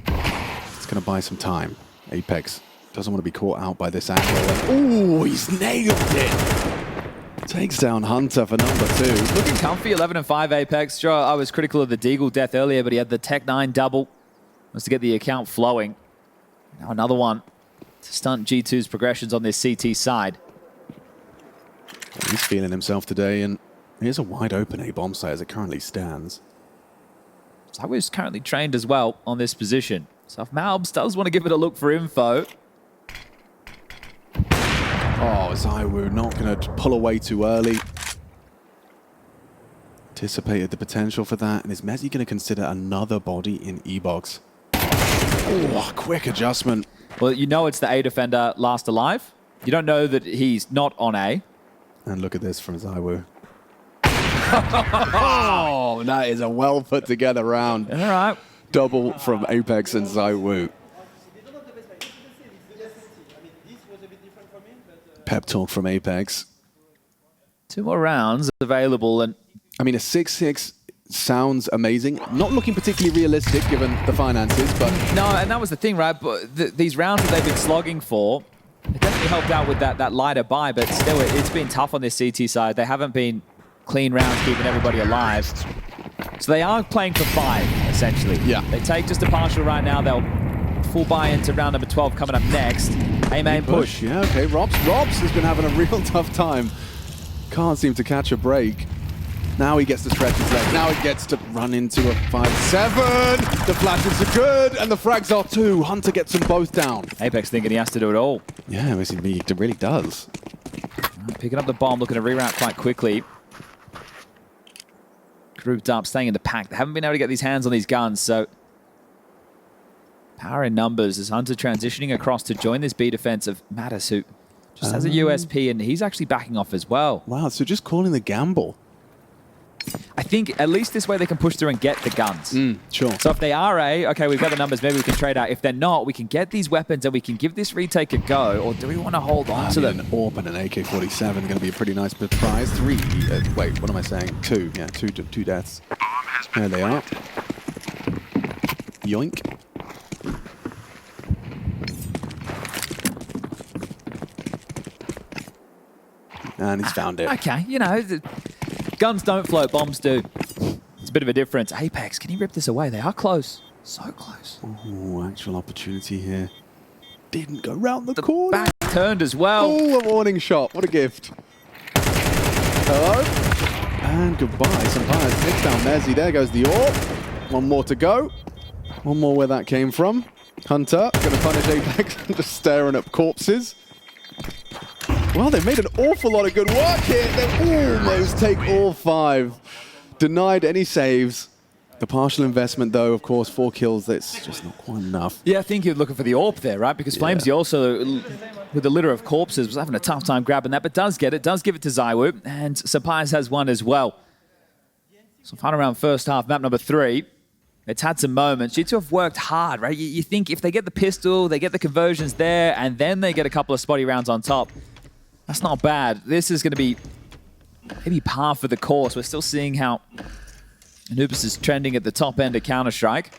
It's going to buy some time. Apex doesn't want to be caught out by this angle. Oh, he's nailed it! Takes down Hunter for number 2. Looking comfy, 11 and 5 Apex. Sure, I was critical of the Deagle death earlier, but he had the Tech 9 double. Wants to get the account flowing. Now another one to stunt G2's progressions on this CT side. He's feeling himself today, and here's a wide open A-bomb site as it currently stands. ZywOo's currently trained as well on this position. So if MOUZ does want to give it a look for info, oh, ZywOo not going to pull away too early. Anticipated the potential for that. And is Mezzi going to consider another body in E-box? Oh, quick adjustment. Well, you know it's the A defender last alive. You don't know that he's not on A. And look at this from ZywOo. Oh, that is a well put together round. All right. Double from Apex and ZywOo. Pep talk from Apex. 2 more rounds available, and I mean, a 6-6 sounds amazing. Not looking particularly realistic given the finances, but no, and that was the thing, right? But these rounds that they've been slogging for, it definitely helped out with that lighter buy, but still, it's been tough on this CT side. They haven't been clean rounds keeping everybody alive. So they are playing for 5, essentially. Yeah. They take just a partial right now. They'll full buy into round number 12 coming up next. Aim, push. Yeah, okay. Robs has been having a real tough time. Can't seem to catch a break. Now he gets to stretch his leg. Now he gets to run into a 5-7. The flashes are good, and the frags are too. Hunter gets them both down. Apex thinking he has to do it all. Yeah, he really does. Picking up the bomb, looking to reroute quite quickly. grouped up, staying in the pack. They haven't been able to get these hands on these guns, so power in numbers as Hunter transitioning across to join this B defense of Natus, who just has a USP, and he's actually backing off as well. Wow, so just calling the gamble. I think at least this way they can push through and get the guns. Sure. So if they are okay, we've got the numbers, maybe we can trade out. If they're not, we can get these weapons and we can give this retake a go, or do we want to hold on to them? An AWP and an AK-47 are going to be a pretty nice prize. 3, wait, what am I saying? 2, yeah, two deaths. There they are. Yoink. And he's found it. Okay, you know, guns don't float, bombs do. It's a bit of a difference. Apex, can he rip this away? They are close. So close. Oh, actual opportunity here. Didn't go round the corner. Back turned as well. Oh, a warning shot. What a gift. Hello. And goodbye. Some fires. Nick down Mezzy. There goes the AWP. One more to go. One more where that came from. Hunter going to punish Apex. Just staring at corpses. Well, they've made an awful lot of good work here. They almost take all 5. Denied any saves. The partial investment, though, of course, 4 kills, that's just not quite enough. Yeah, I think you're looking for the AWP there, right? Because Flamesy also, with the litter of corpses, was having a tough time grabbing that, but does get it, does give it to ZywOo, and Sapires has one as well. So final round first half, map number 3. It's had some moments. G2 have worked hard, right? You think if they get the pistol, they get the conversions there, and then they get a couple of spotty rounds on top. That's not bad. This is going to be maybe par for the course. We're still seeing how Anubis is trending at the top end of Counter-Strike.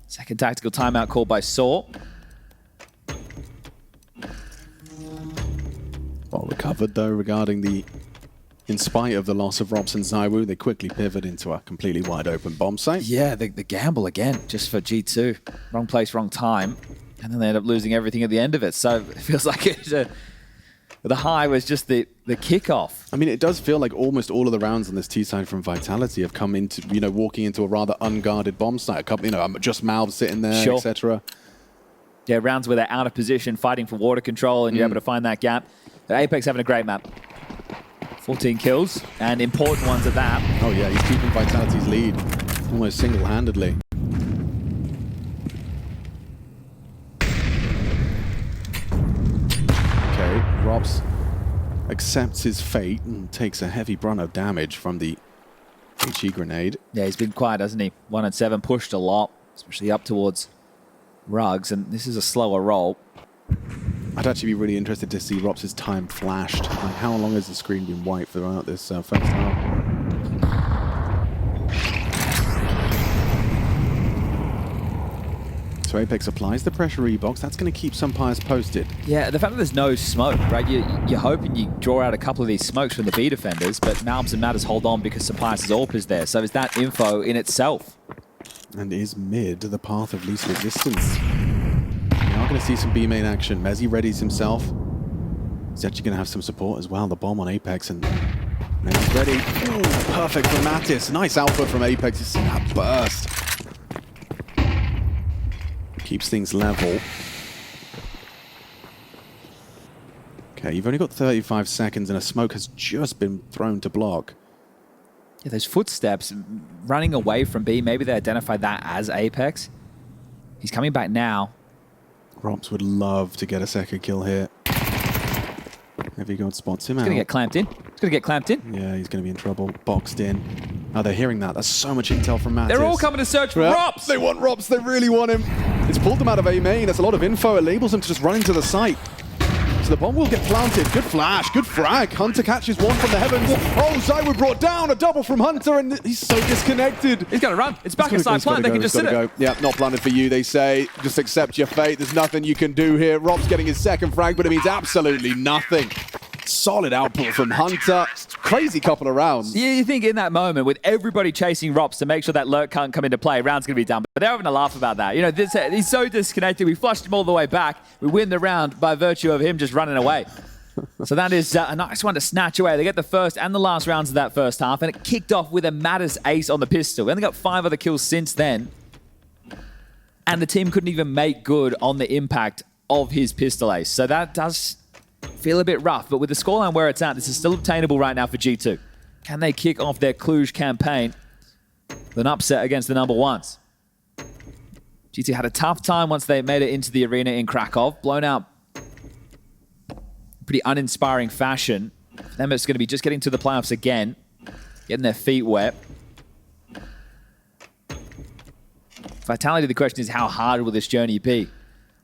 Second tactical timeout called by Saw. Well recovered, though, regarding the... In spite of the loss of Robson ZywOo, they quickly pivot into a completely wide open bomb site. Yeah, the gamble again, just for G2. Wrong place, wrong time. And then they end up losing everything at the end of it. So it feels like the high was just the kickoff. I mean, it does feel like almost all of the rounds on this T side from Vitality have come into, you know, walking into a rather unguarded bomb site. A couple, you know, just MOUZ sitting there, Sure. etc. Yeah, rounds where they're out of position, fighting for water control, and you're able to find that gap. But Apex having a great map. 14 kills, and important ones at that. Oh yeah, he's keeping Vitality's lead almost single-handedly. Okay, Robs accepts his fate and takes a heavy brunt of damage from the HE grenade. Yeah, he's been quiet, hasn't he? 1 and 7, pushed a lot, especially up towards Rugs, and this is a slower roll. I'd actually be really interested to see Robs' time flashed. Like, how long has the screen been white throughout this first half? So Apex applies the pressure rebox. That's going to keep some Pyres posted. Yeah, the fact that there's no smoke, right? You're hoping you draw out a couple of these smokes from the B defenders, but MOUZ and Natus hold on because Sapires' AWP is there. So is that info in itself? And is mid the path of least resistance? We are going to see some B main action. Mezzy readies himself. He's actually going to have some support as well. The bomb on Apex, and Mezzy's ready. Ooh, perfect for Natus. Nice output from Apex. You see that burst. Keeps things level. Okay, you've only got 35 seconds and a smoke has just been thrown to block. Yeah, those footsteps running away from B, maybe they identified that as Apex. He's coming back now. Robs would love to get a second kill here. Heavy God spots him out. He's going to get clamped in. He's going to get clamped in. Yeah, he's going to be in trouble. Boxed in. Oh, they're hearing that. That's so much intel from Natus. They're all coming to search for Robs. They want Robs. They really want him. It's pulled them out of A main. That's a lot of info. It labels them to just run into the site. So the bomb will get planted. Good flash. Good frag. Hunter catches one from the heavens. Oh, ZywOo brought down a double from Hunter, and he's so disconnected. He's going to run. It's back inside plant. They can just sit it. Yeah, not planted for you, they say. Just accept your fate. There's nothing you can do here. Rob's getting his second frag, but it means absolutely nothing. Solid output from Hunter. Crazy couple of rounds. Yeah, you think in that moment, with everybody chasing Robs to make sure that lurk can't come into play, round's going to be done. But they're having a laugh about that. You know, he's so disconnected. We flushed him all the way back. We win the round by virtue of him just running away. So that is a nice one to snatch away. They get the first and the last rounds of that first half, and it kicked off with a Natus ace on the pistol. We only got 5 other kills since then. And the team couldn't even make good on the impact of his pistol ace. So that does feel a bit rough, but with the scoreline where it's at, this is still obtainable right now for G2. Can they kick off their Cluj campaign with an upset against the number ones? G2 had a tough time once they made it into the arena in Krakow. Blown out pretty uninspiring fashion. For them, it's going to be just getting to the playoffs again, getting their feet wet. Vitality, the question is, how hard will this journey be?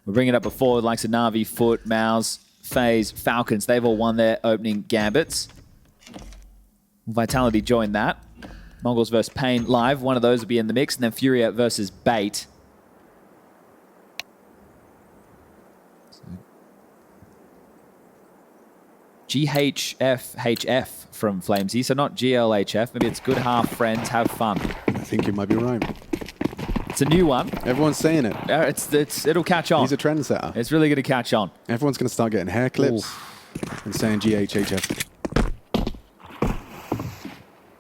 We're bringing it up before, the likes of Na'Vi, FUT, MOUZ, FaZe, Falcons. They've all won their opening gambits. Vitality joined that. MongolZ versus Pain live. One of those will be in the mix. And then FURIA versus Bait. GHFHF from Flamesy. So not GLHF. Maybe it's good half friends, have fun. I think you might be right. It's a new one. Everyone's saying it. It'll catch on. He's a trendsetter. It's really going to catch on. Everyone's going to start getting hair clips and saying GHHF.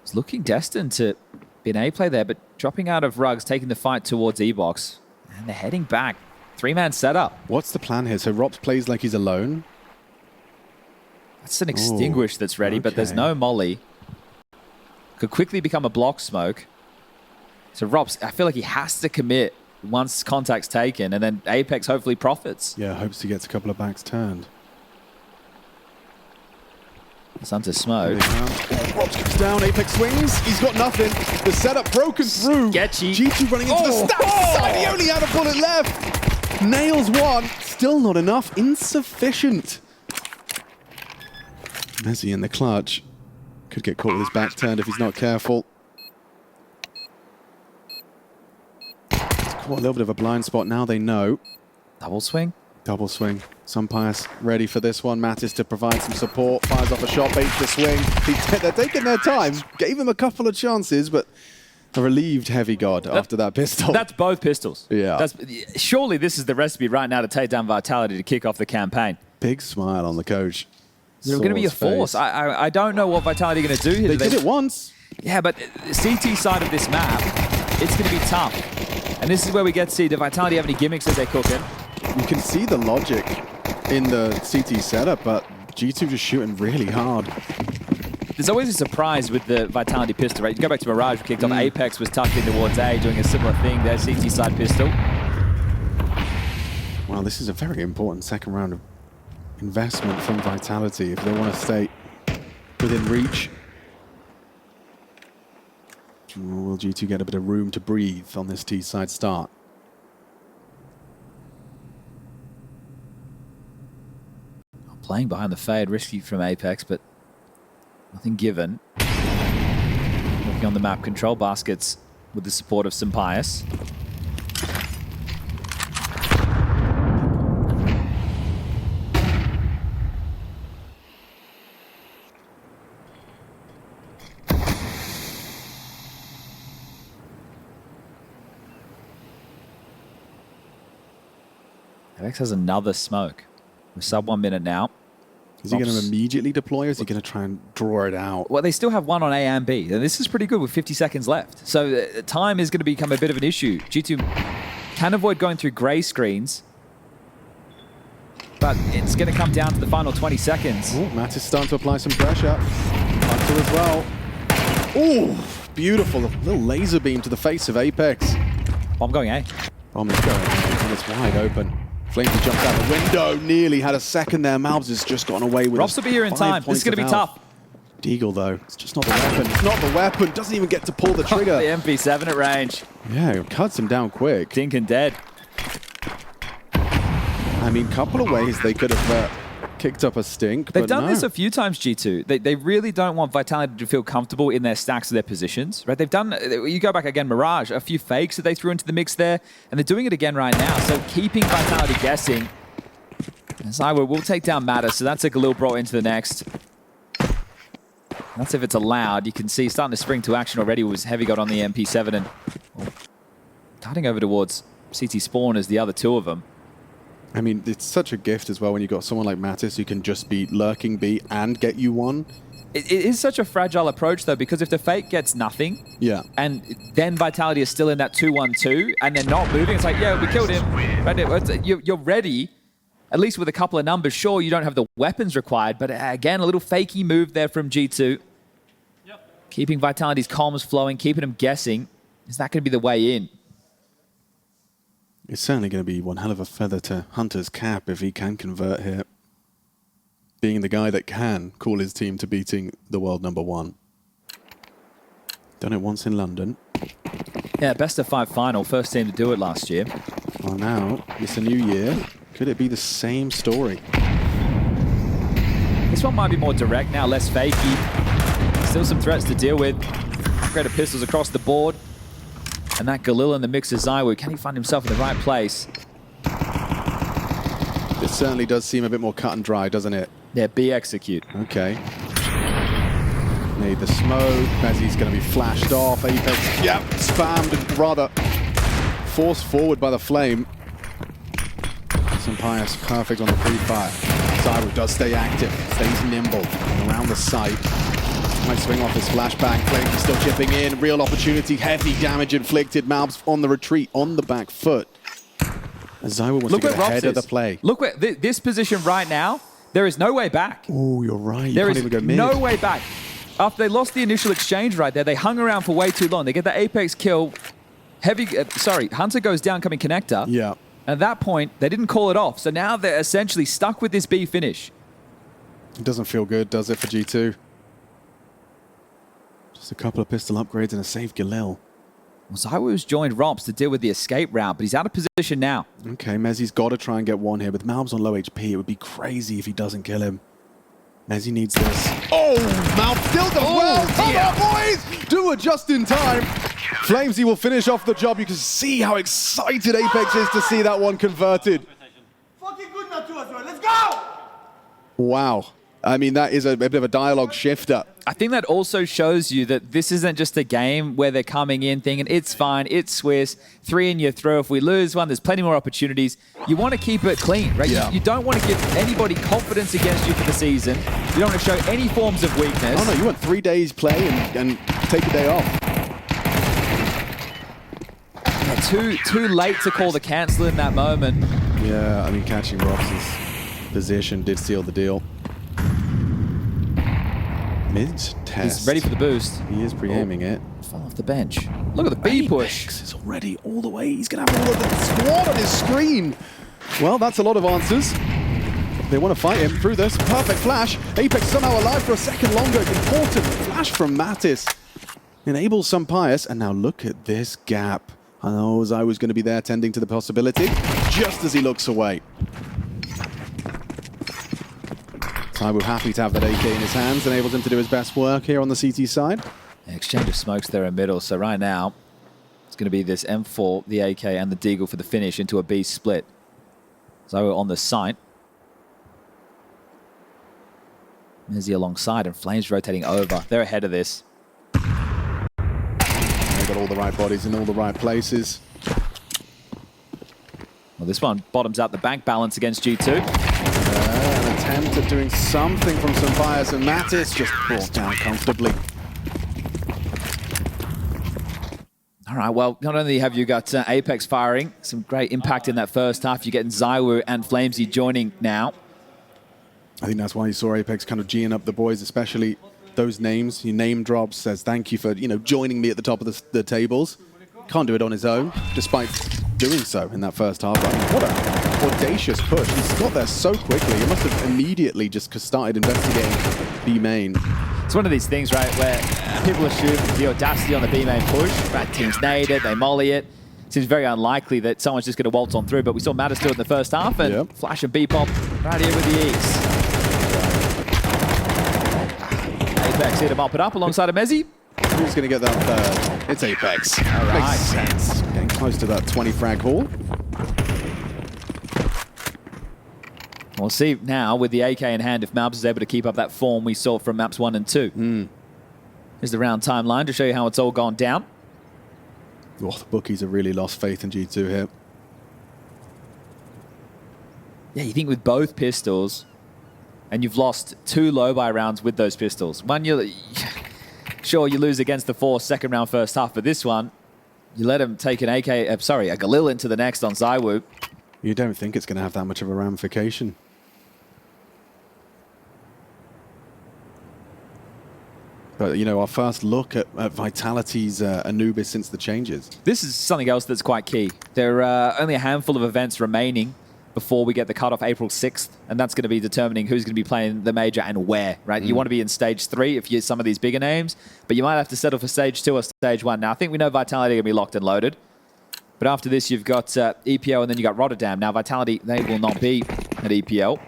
It's looking destined to be an A play there, but dropping out of Rugs, taking the fight towards E-Box. And they're heading back. 3-man setup. What's the plan here? So Rops plays like he's alone. That's an extinguish that's ready, but there's no molly. Could quickly become a block smoke. So Rops, I feel like he has to commit once contact's taken, and then Apex hopefully profits. Yeah, hopes he gets a couple of backs turned. It's onto smoke. Rops comes down, Apex swings. He's got nothing. The setup broken through. Sketchy. G2 running into the stats side. He only had a bullet left. Nails one. Still not enough. Insufficient. Messi in the clutch. Could get caught with his back turned if he's not careful. Caught a little bit of a blind spot. Now they know. Double swing. Double swing. Sunpius ready for this one. Mattis to provide some support. Fires off a shot, baits the swing. They're taking their time. Gave him a couple of chances, but a relieved Heavy God after that pistol. That's both pistols. Yeah. Surely this is the recipe right now to take down Vitality to kick off the campaign. Big smile on the coach. They're going to be a force. I don't know what Vitality are going to do here. They did it once. Yeah, but the CT side of this map, it's going to be tough. And this is where we get to see, do Vitality have any gimmicks that they're cooking? You can see the logic in the CT setup, but G2 just shooting really hard. There's always a surprise with the Vitality pistol, right? You go back to Mirage, we kicked off. Apex was tucked in towards A, doing a similar thing there, CT side pistol. Well, this is a very important second round of investment from Vitality if they want to stay within reach. Will G2 get a bit of room to breathe on this T-side start? Playing behind the fade, risky from Apex, but nothing given. Looking on the map, control baskets with the support of Sunpius. Apex has another smoke. We're sub 1 minute now. Is he going to immediately deploy, or is he going to try and draw it out? Well, they still have one on A and B, and this is pretty good with 50 seconds left. So time is going to become a bit of an issue. G2 can avoid going through grey screens, but it's going to come down to the final 20 seconds. Oh, Matt is starting to apply some pressure. Hunter as well. Oh, beautiful. A little laser beam to the face of Apex. Bomb going A. Bomb is going, and it's wide open. Flamesy jumps out the window, nearly had a second there. MOUZ has just gotten away with Rops will be here in time. This is going to be tough. Deagle, though, it's just not the weapon. It's not the weapon. Doesn't even get to pull the trigger. The MP7 at range. Yeah, it cuts him down quick. Dink and dead. I mean, couple of ways they could have kicked up a stink. They've done this a few times, G2. They really don't want Vitality to feel comfortable in their stacks of their positions, right? They've done, you go back again, Mirage, a few fakes that they threw into the mix there, and they're doing it again right now. So keeping Vitality guessing. As I will take down Matter, so that's a Galil brought into the next. That's if it's allowed. You can see starting to spring to action already was Heavy got on the MP7 and darting over towards CT Spawn as the other two of them. I mean, it's such a gift as well when you've got someone like Mattis who can just be lurking B and get you one. It is such a fragile approach, though, because if the fake gets nothing, and then Vitality is still in that 2-1-2, and they're not moving, it's like, yeah, we killed him. You're ready, at least with a couple of numbers. Sure, you don't have the weapons required, but again, a little fakey move there from G2. Keeping Vitality's comms flowing, keeping them guessing. Is that going to be the way in? It's certainly going to be one hell of a feather to Hunter's cap if he can convert here. Being the guy that can call his team to beating the world #1. Done it once in London. Yeah, best of 5 final, first team to do it last year. Well, now it's a new year. Could it be the same story? This one might be more direct now, less fakey. Still some threats to deal with. Upgraded pistols across the board. And that Galil in the mix of ZywOo. Can he find himself in the right place? It certainly does seem a bit more cut and dry, doesn't it? Yeah, B execute. Okay. Need the smoke. Mezzi's going to be flashed off. Apex, yep, spammed and rather forced forward by the flame. Sampaius perfect on the pre-fire. ZywOo does stay active, stays nimble around the site. Might swing off his flashbang. Flame is still chipping in. Real opportunity. Heavy damage inflicted. MOUZ on the retreat, on the back foot. ZywOo wants to get ahead of the play. Look where this position right now. There is no way back. Oh, you're right. You there can't is even go mid. no way back. After they lost the initial exchange right there, they hung around for way too long. They get the Apex kill. Hunter goes down coming connector. Yeah. At that point, they didn't call it off. So now they're essentially stuck with this B finish. It doesn't feel good, does it, for G2? Just a couple of pistol upgrades and a safe Galil. Well, ZywOo's joined Robs to deal with the escape route, but he's out of position now. Okay, Mezzi's got to try and get one here. With MOUZ on low HP, it would be crazy if he doesn't kill him. Mezzi needs this. Oh, MOUZ still does well. Come on, boys! Do it just in time. Flamesy will finish off the job. You can see how excited Apex is to see that one converted. Fucking good Natus, let's go! Wow. I mean, that is a bit of a dialogue shifter. I think that also shows you that this isn't just a game where they're coming in thinking, it's fine, it's Swiss, 3 in your throw. If we lose one, there's plenty more opportunities. You want to keep it clean, right? Yeah. You don't want to give anybody confidence against you for the season. You don't want to show any forms of weakness. Oh, no, you want 3 days play and take a day off. Yeah, too late to call the cancel in that moment. Yeah, I mean, catching Robs' position did seal the deal. Mid-test. He's ready for the boost. He is pre-aiming it. Fell off the bench. Look at the B push. Apex is already all the way. He's going to have all of the squad on his screen. Well, that's a lot of answers. They want to fight him through this. Perfect flash. Apex somehow alive for a second longer. Important flash from Natus. Enables Sampaius. And now look at this gap. I know ZywOo was going to be there tending to the possibility. Just as he looks away. ZywOo happy to have that AK in his hands, enables him to do his best work here on the CT side. Exchange of smokes there in middle. So right now, it's going to be this M4, the AK, and the Deagle for the finish into a B split. ZywOo on the site. Mezzi alongside, and Flames rotating over. They're ahead of this. They've got all the right bodies in all the right places. Well, this one bottoms out the bank balance against G2. An attempt at doing something from Sampaius, and Natus just brought down comfortably. All right, well, not only have you got Apex firing, some great impact in that first half, you're getting ZywOo and Flamesy joining now. I think that's why you saw Apex kind of G'ing up the boys, especially those names. Your name drops, says thank you for joining me at the top of the tables. Can't do it on his own, despite doing so in that first half. What an audacious push. He's got there so quickly. He must have immediately just started investigating B main. It's one of these things, right, where people assume the audacity on the B main push, right, teams nade it, they molly it. Seems very unlikely that someone's just going to waltz on through, but we saw Natus do it in the first half, and Flash and B-pop right here with the ease. Apex here to mop it up alongside of Mezzi. Who's going to get that third? It's Apex. All right. Makes sense. Getting close to that 20 frag haul. We'll see now with the AK in hand if MOUZ is able to keep up that form we saw from maps 1 and 2. Here's the round timeline to show you how it's all gone down. Oh, the bookies have really lost faith in G2 here. Yeah, you think with both pistols, and you've lost 2 low-buy rounds with those pistols. One, sure, you lose against the Force second round, first half, but this one, you let him take an a Galil into the next on ZywOo. You don't think it's going to have that much of a ramification. But, you know, our first look at Vitality's Anubis since the changes. This is something else that's quite key. There are only a handful of events remaining before we get the cutoff April 6th, and that's going to be determining who's going to be playing the major and where, right? You want to be in stage 3 if you're some of these bigger names, but you might have to settle for stage 2 or stage 1. Now, I think we know Vitality are going to be locked and loaded, but after this, you've got EPO and then you got Rotterdam. Now, Vitality, they will not be at EPO.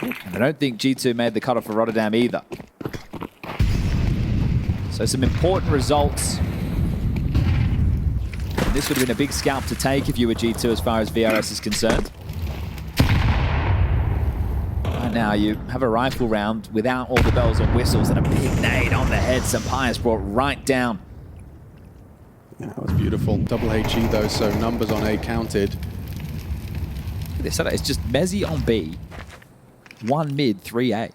And I don't think G2 made the cutoff for Rotterdam either. So some important results. This would have been a big scalp to take if you were G2 as far as VRS is concerned. Right now you have a rifle round without all the bells and whistles and a big nade on the head. Sampaio brought right down. Yeah, that was beautiful. Double HE though, so numbers on A counted. Look at this, it's just Mezzy on B, 1 mid, 3A.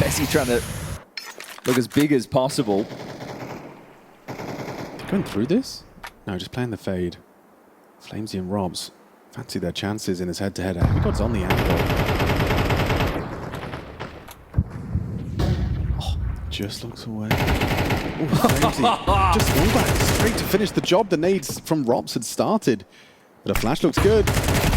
Mezzy trying to look as big as possible. Going through this? No, just playing the fade. Flamesy and Robs fancy their chances in his head-to-head. Heavygod's on the angle. Oh, just looks away. Oh, Flamesy. Just one back straight to finish the job. The nades from Robs had started. But a flash looks good.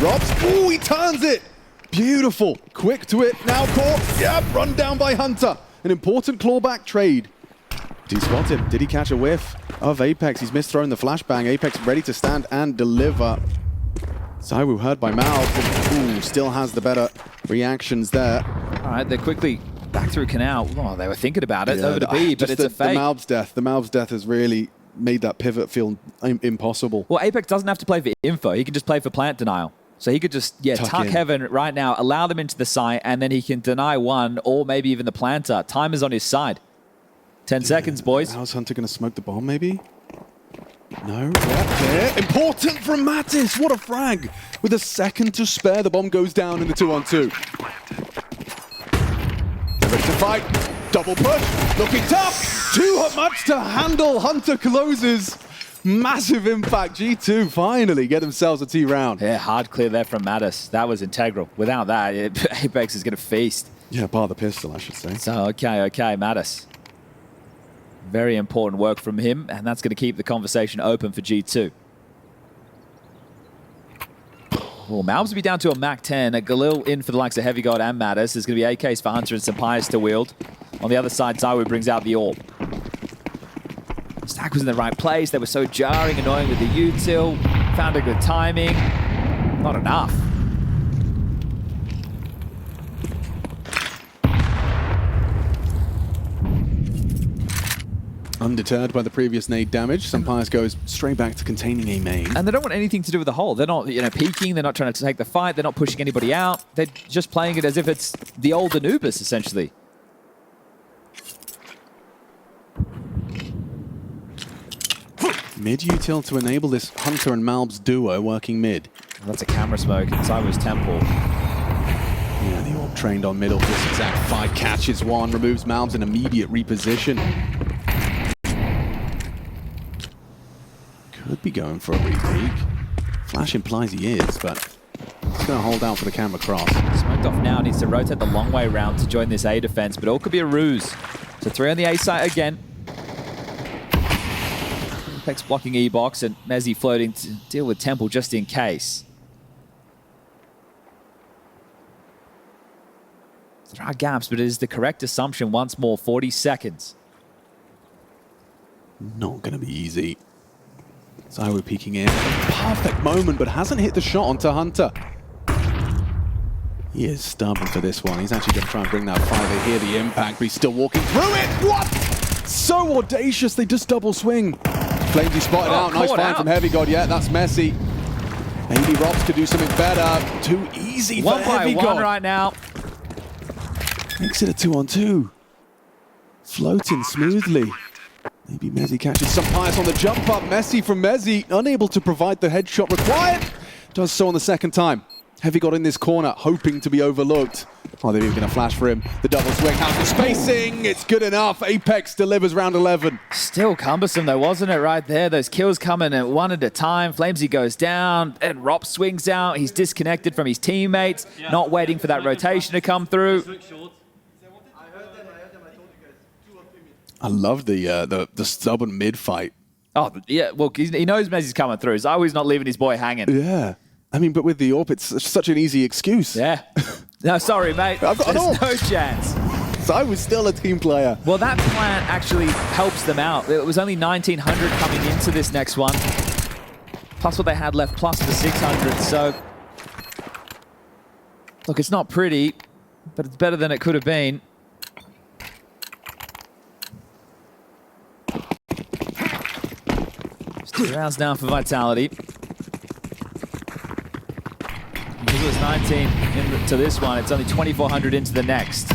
Robs, oh, he turns it! Beautiful. Quick to it. Now caught. Yep, run down by Hunter. An important clawback trade. Did he spot him? Did he catch a whiff of Apex? He's missed-thrown the flashbang. Apex ready to stand and deliver. Zywoo heard by MOUZ. Ooh, still has the better reactions there. All right, they're quickly back through Canal. Oh, they were thinking about it over to B, but it's a fake. The MOUZ death has really made that pivot feel impossible. Well, Apex doesn't have to play for info. He can just play for plant denial. So he could just, tuck Heaven right now, allow them into the site, and then he can deny one, or maybe even the planter. Time is on his side. 10 seconds, boys. How's Hunter going to smoke the bomb, maybe? No. Yeah. Important from Mattis. What a frag. With a second to spare, the bomb goes down in the 2-on-2. They're ready to fight. Double push. Looking tough. Too much to handle. Hunter closes. Massive impact. G2 finally get themselves a T round. Yeah, hard clear there from Mattis. That was integral. Without that, Apex is going to feast. Yeah, bar the pistol, I should say. So, okay, Mattis. Very important work from him, and that's going to keep the conversation open for G2. Well, MOUZ will be down to a Mac 10. A Galil in for the likes of Heavygod and Mattis. There's going to be AKs for Hunter and Sampaio to wield. On the other side, Zywoo brings out the orb. Stack was in the right place. They were so jarring, annoying with the util. Found a good timing. Not enough. Undeterred by the previous nade damage, Sampaio goes straight back to containing a main. And they don't want anything to do with the hole. They're not, peeking. They're not trying to take the fight. They're not pushing anybody out. They're just playing it as if it's the old Anubis, essentially. Mid util to enable this Hunter and MOUZ duo working mid. Well, that's a camera smoke inside his temple. Yeah, the orb trained on middle for this exact fight. Catches one, removes MOUZ in immediate reposition. Could be going for a re-peek. Flash implies he is, but he's going to hold out for the camera cross. Smoked off now, needs to rotate the long way around to join this A defense, but all could be a ruse. So 3 on the A site again. Apex blocking E-box and Mezzy floating to deal with Temple just in case. There are gaps, but it is the correct assumption once more. 40 seconds. Not going to be easy. Zywoo peeking in. Perfect moment, but hasn't hit the shot onto Hunter. He is stubborn for this one. He's actually going to try and bring that fire. They hear the impact, but he's still walking through it. What? So audacious. They just double swing. Flamesy spotted out. Nice find from Heavygod. Yeah, that's messy. Maybe Robs could do something better. Too easy for Heavygod. 1 by 1 right now. Makes it a 2-on-2. Floating smoothly. Maybe Mezzy catches some pious on the jump up. Messy from Mezzy, unable to provide the headshot required. Does so on the second time. Heavygod in this corner, hoping to be overlooked. Oh, they're even going to flash for him. The double swing, how's the spacing? It's good enough. Apex delivers round 11. Still cumbersome though, wasn't it, right there? Those kills coming at one at a time. Flamesy goes down, and Rop swings out. He's disconnected from his teammates, not waiting for that rotation to come through. I love the stubborn mid fight. Oh, yeah, well, he knows Mezzy's coming through, so he's not leaving his boy hanging. Yeah. I mean, but with the AWP, it's such an easy excuse. Yeah. No, sorry, mate. I've got an There's AWP. no chance. So I was still a team player. Well, that plant actually helps them out. It was only 1,900 coming into this next one, plus what they had left, plus the 600. So, look, it's not pretty, but it's better than it could have been. Just 2 rounds down for Vitality. Because it was 19 into this one, it's only 2,400 into the next.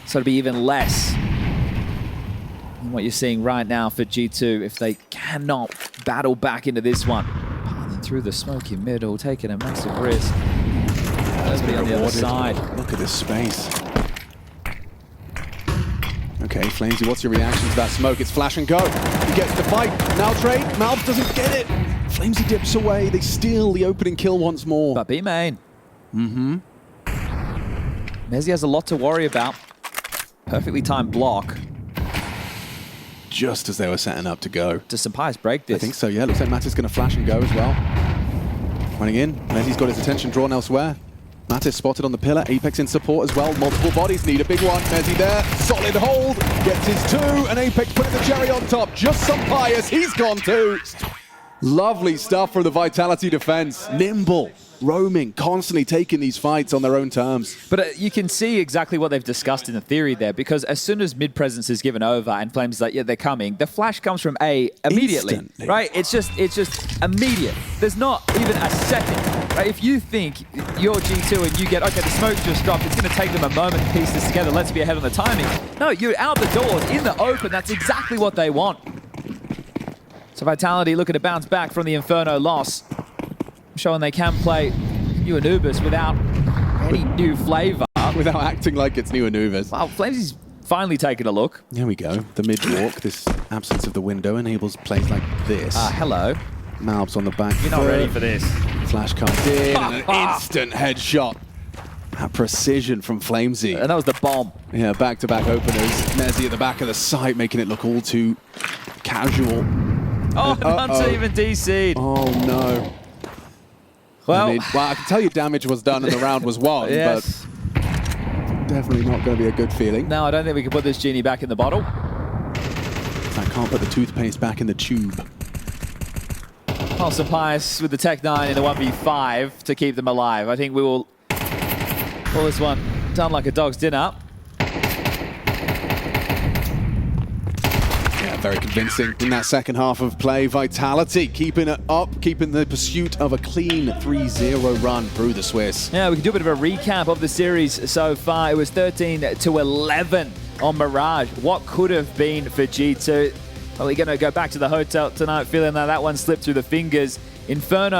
So it'll be even less than what you're seeing right now for G2 if they cannot battle back into this one. Pathing through the smoky middle, taking a massive risk. Let's be on the other side. Look at this space. Okay, Flamesy, what's your reaction to that smoke? It's flash and go. He gets the fight. Now trade. MOUZ doesn't get it. Flamesy dips away. They steal the opening kill once more. But B main. Mezzy has a lot to worry about. Perfectly timed block. Just as they were setting up to go. Does Sampai's break this? I think so, yeah. Looks like Matt is going to flash and go as well. Running in. Mezzy's got his attention drawn elsewhere. Matt is spotted on the pillar. Apex in support as well. Multiple bodies need a big one. Mezzy there. Solid hold. Gets his 2. And Apex putting the cherry on top. Just some pious. He's gone too. Lovely stuff from the Vitality defense. Nimble, roaming, constantly taking these fights on their own terms. But you can see exactly what they've discussed in the theory there, because as soon as mid presence is given over and Flames is like, yeah, they're coming, the flash comes from A immediately. Instantly. Right? It's just immediate. There's not even a second. Right? If you think you're G2 and you get, okay, the smoke's just dropped, it's going to take them a moment to piece this together, let's be ahead on the timing. No, you're out the doors, in the open, that's exactly what they want. So Vitality looking to bounce back from the Inferno loss, showing they can play new Anubis without any new flavor. Without acting like it's new Anubis. Wow, Flamesy's finally taking a look. Here we go. The mid-walk, this absence of the window enables plays like this. Hello. MOUZ on the back. You're not ready for this. Flash comes in, and an instant headshot. That precision from Flamesy. And that was the bomb. Yeah, back-to-back openers. Mezzy at the back of the site, making it look all too casual. Oh, not even DC'd. Oh, no. Well, I can tell you damage was done and the round was won, yes. but definitely not going to be a good feeling. No, I don't think we can put this genie back in the bottle. I can't put the toothpaste back in the tube. Awesome Pius with the Tech 9 in the 1v5 to keep them alive. I think we will pull this one done like a dog's dinner. Yeah, very convincing in that second half of play. Vitality keeping it up, keeping the pursuit of a clean 3-0 run through the Swiss. Yeah, we can do a bit of a recap of the series so far. It was 13-11 on Mirage. What could have been for G2? Probably going to go back to the hotel tonight feeling that one slipped through the fingers. Inferno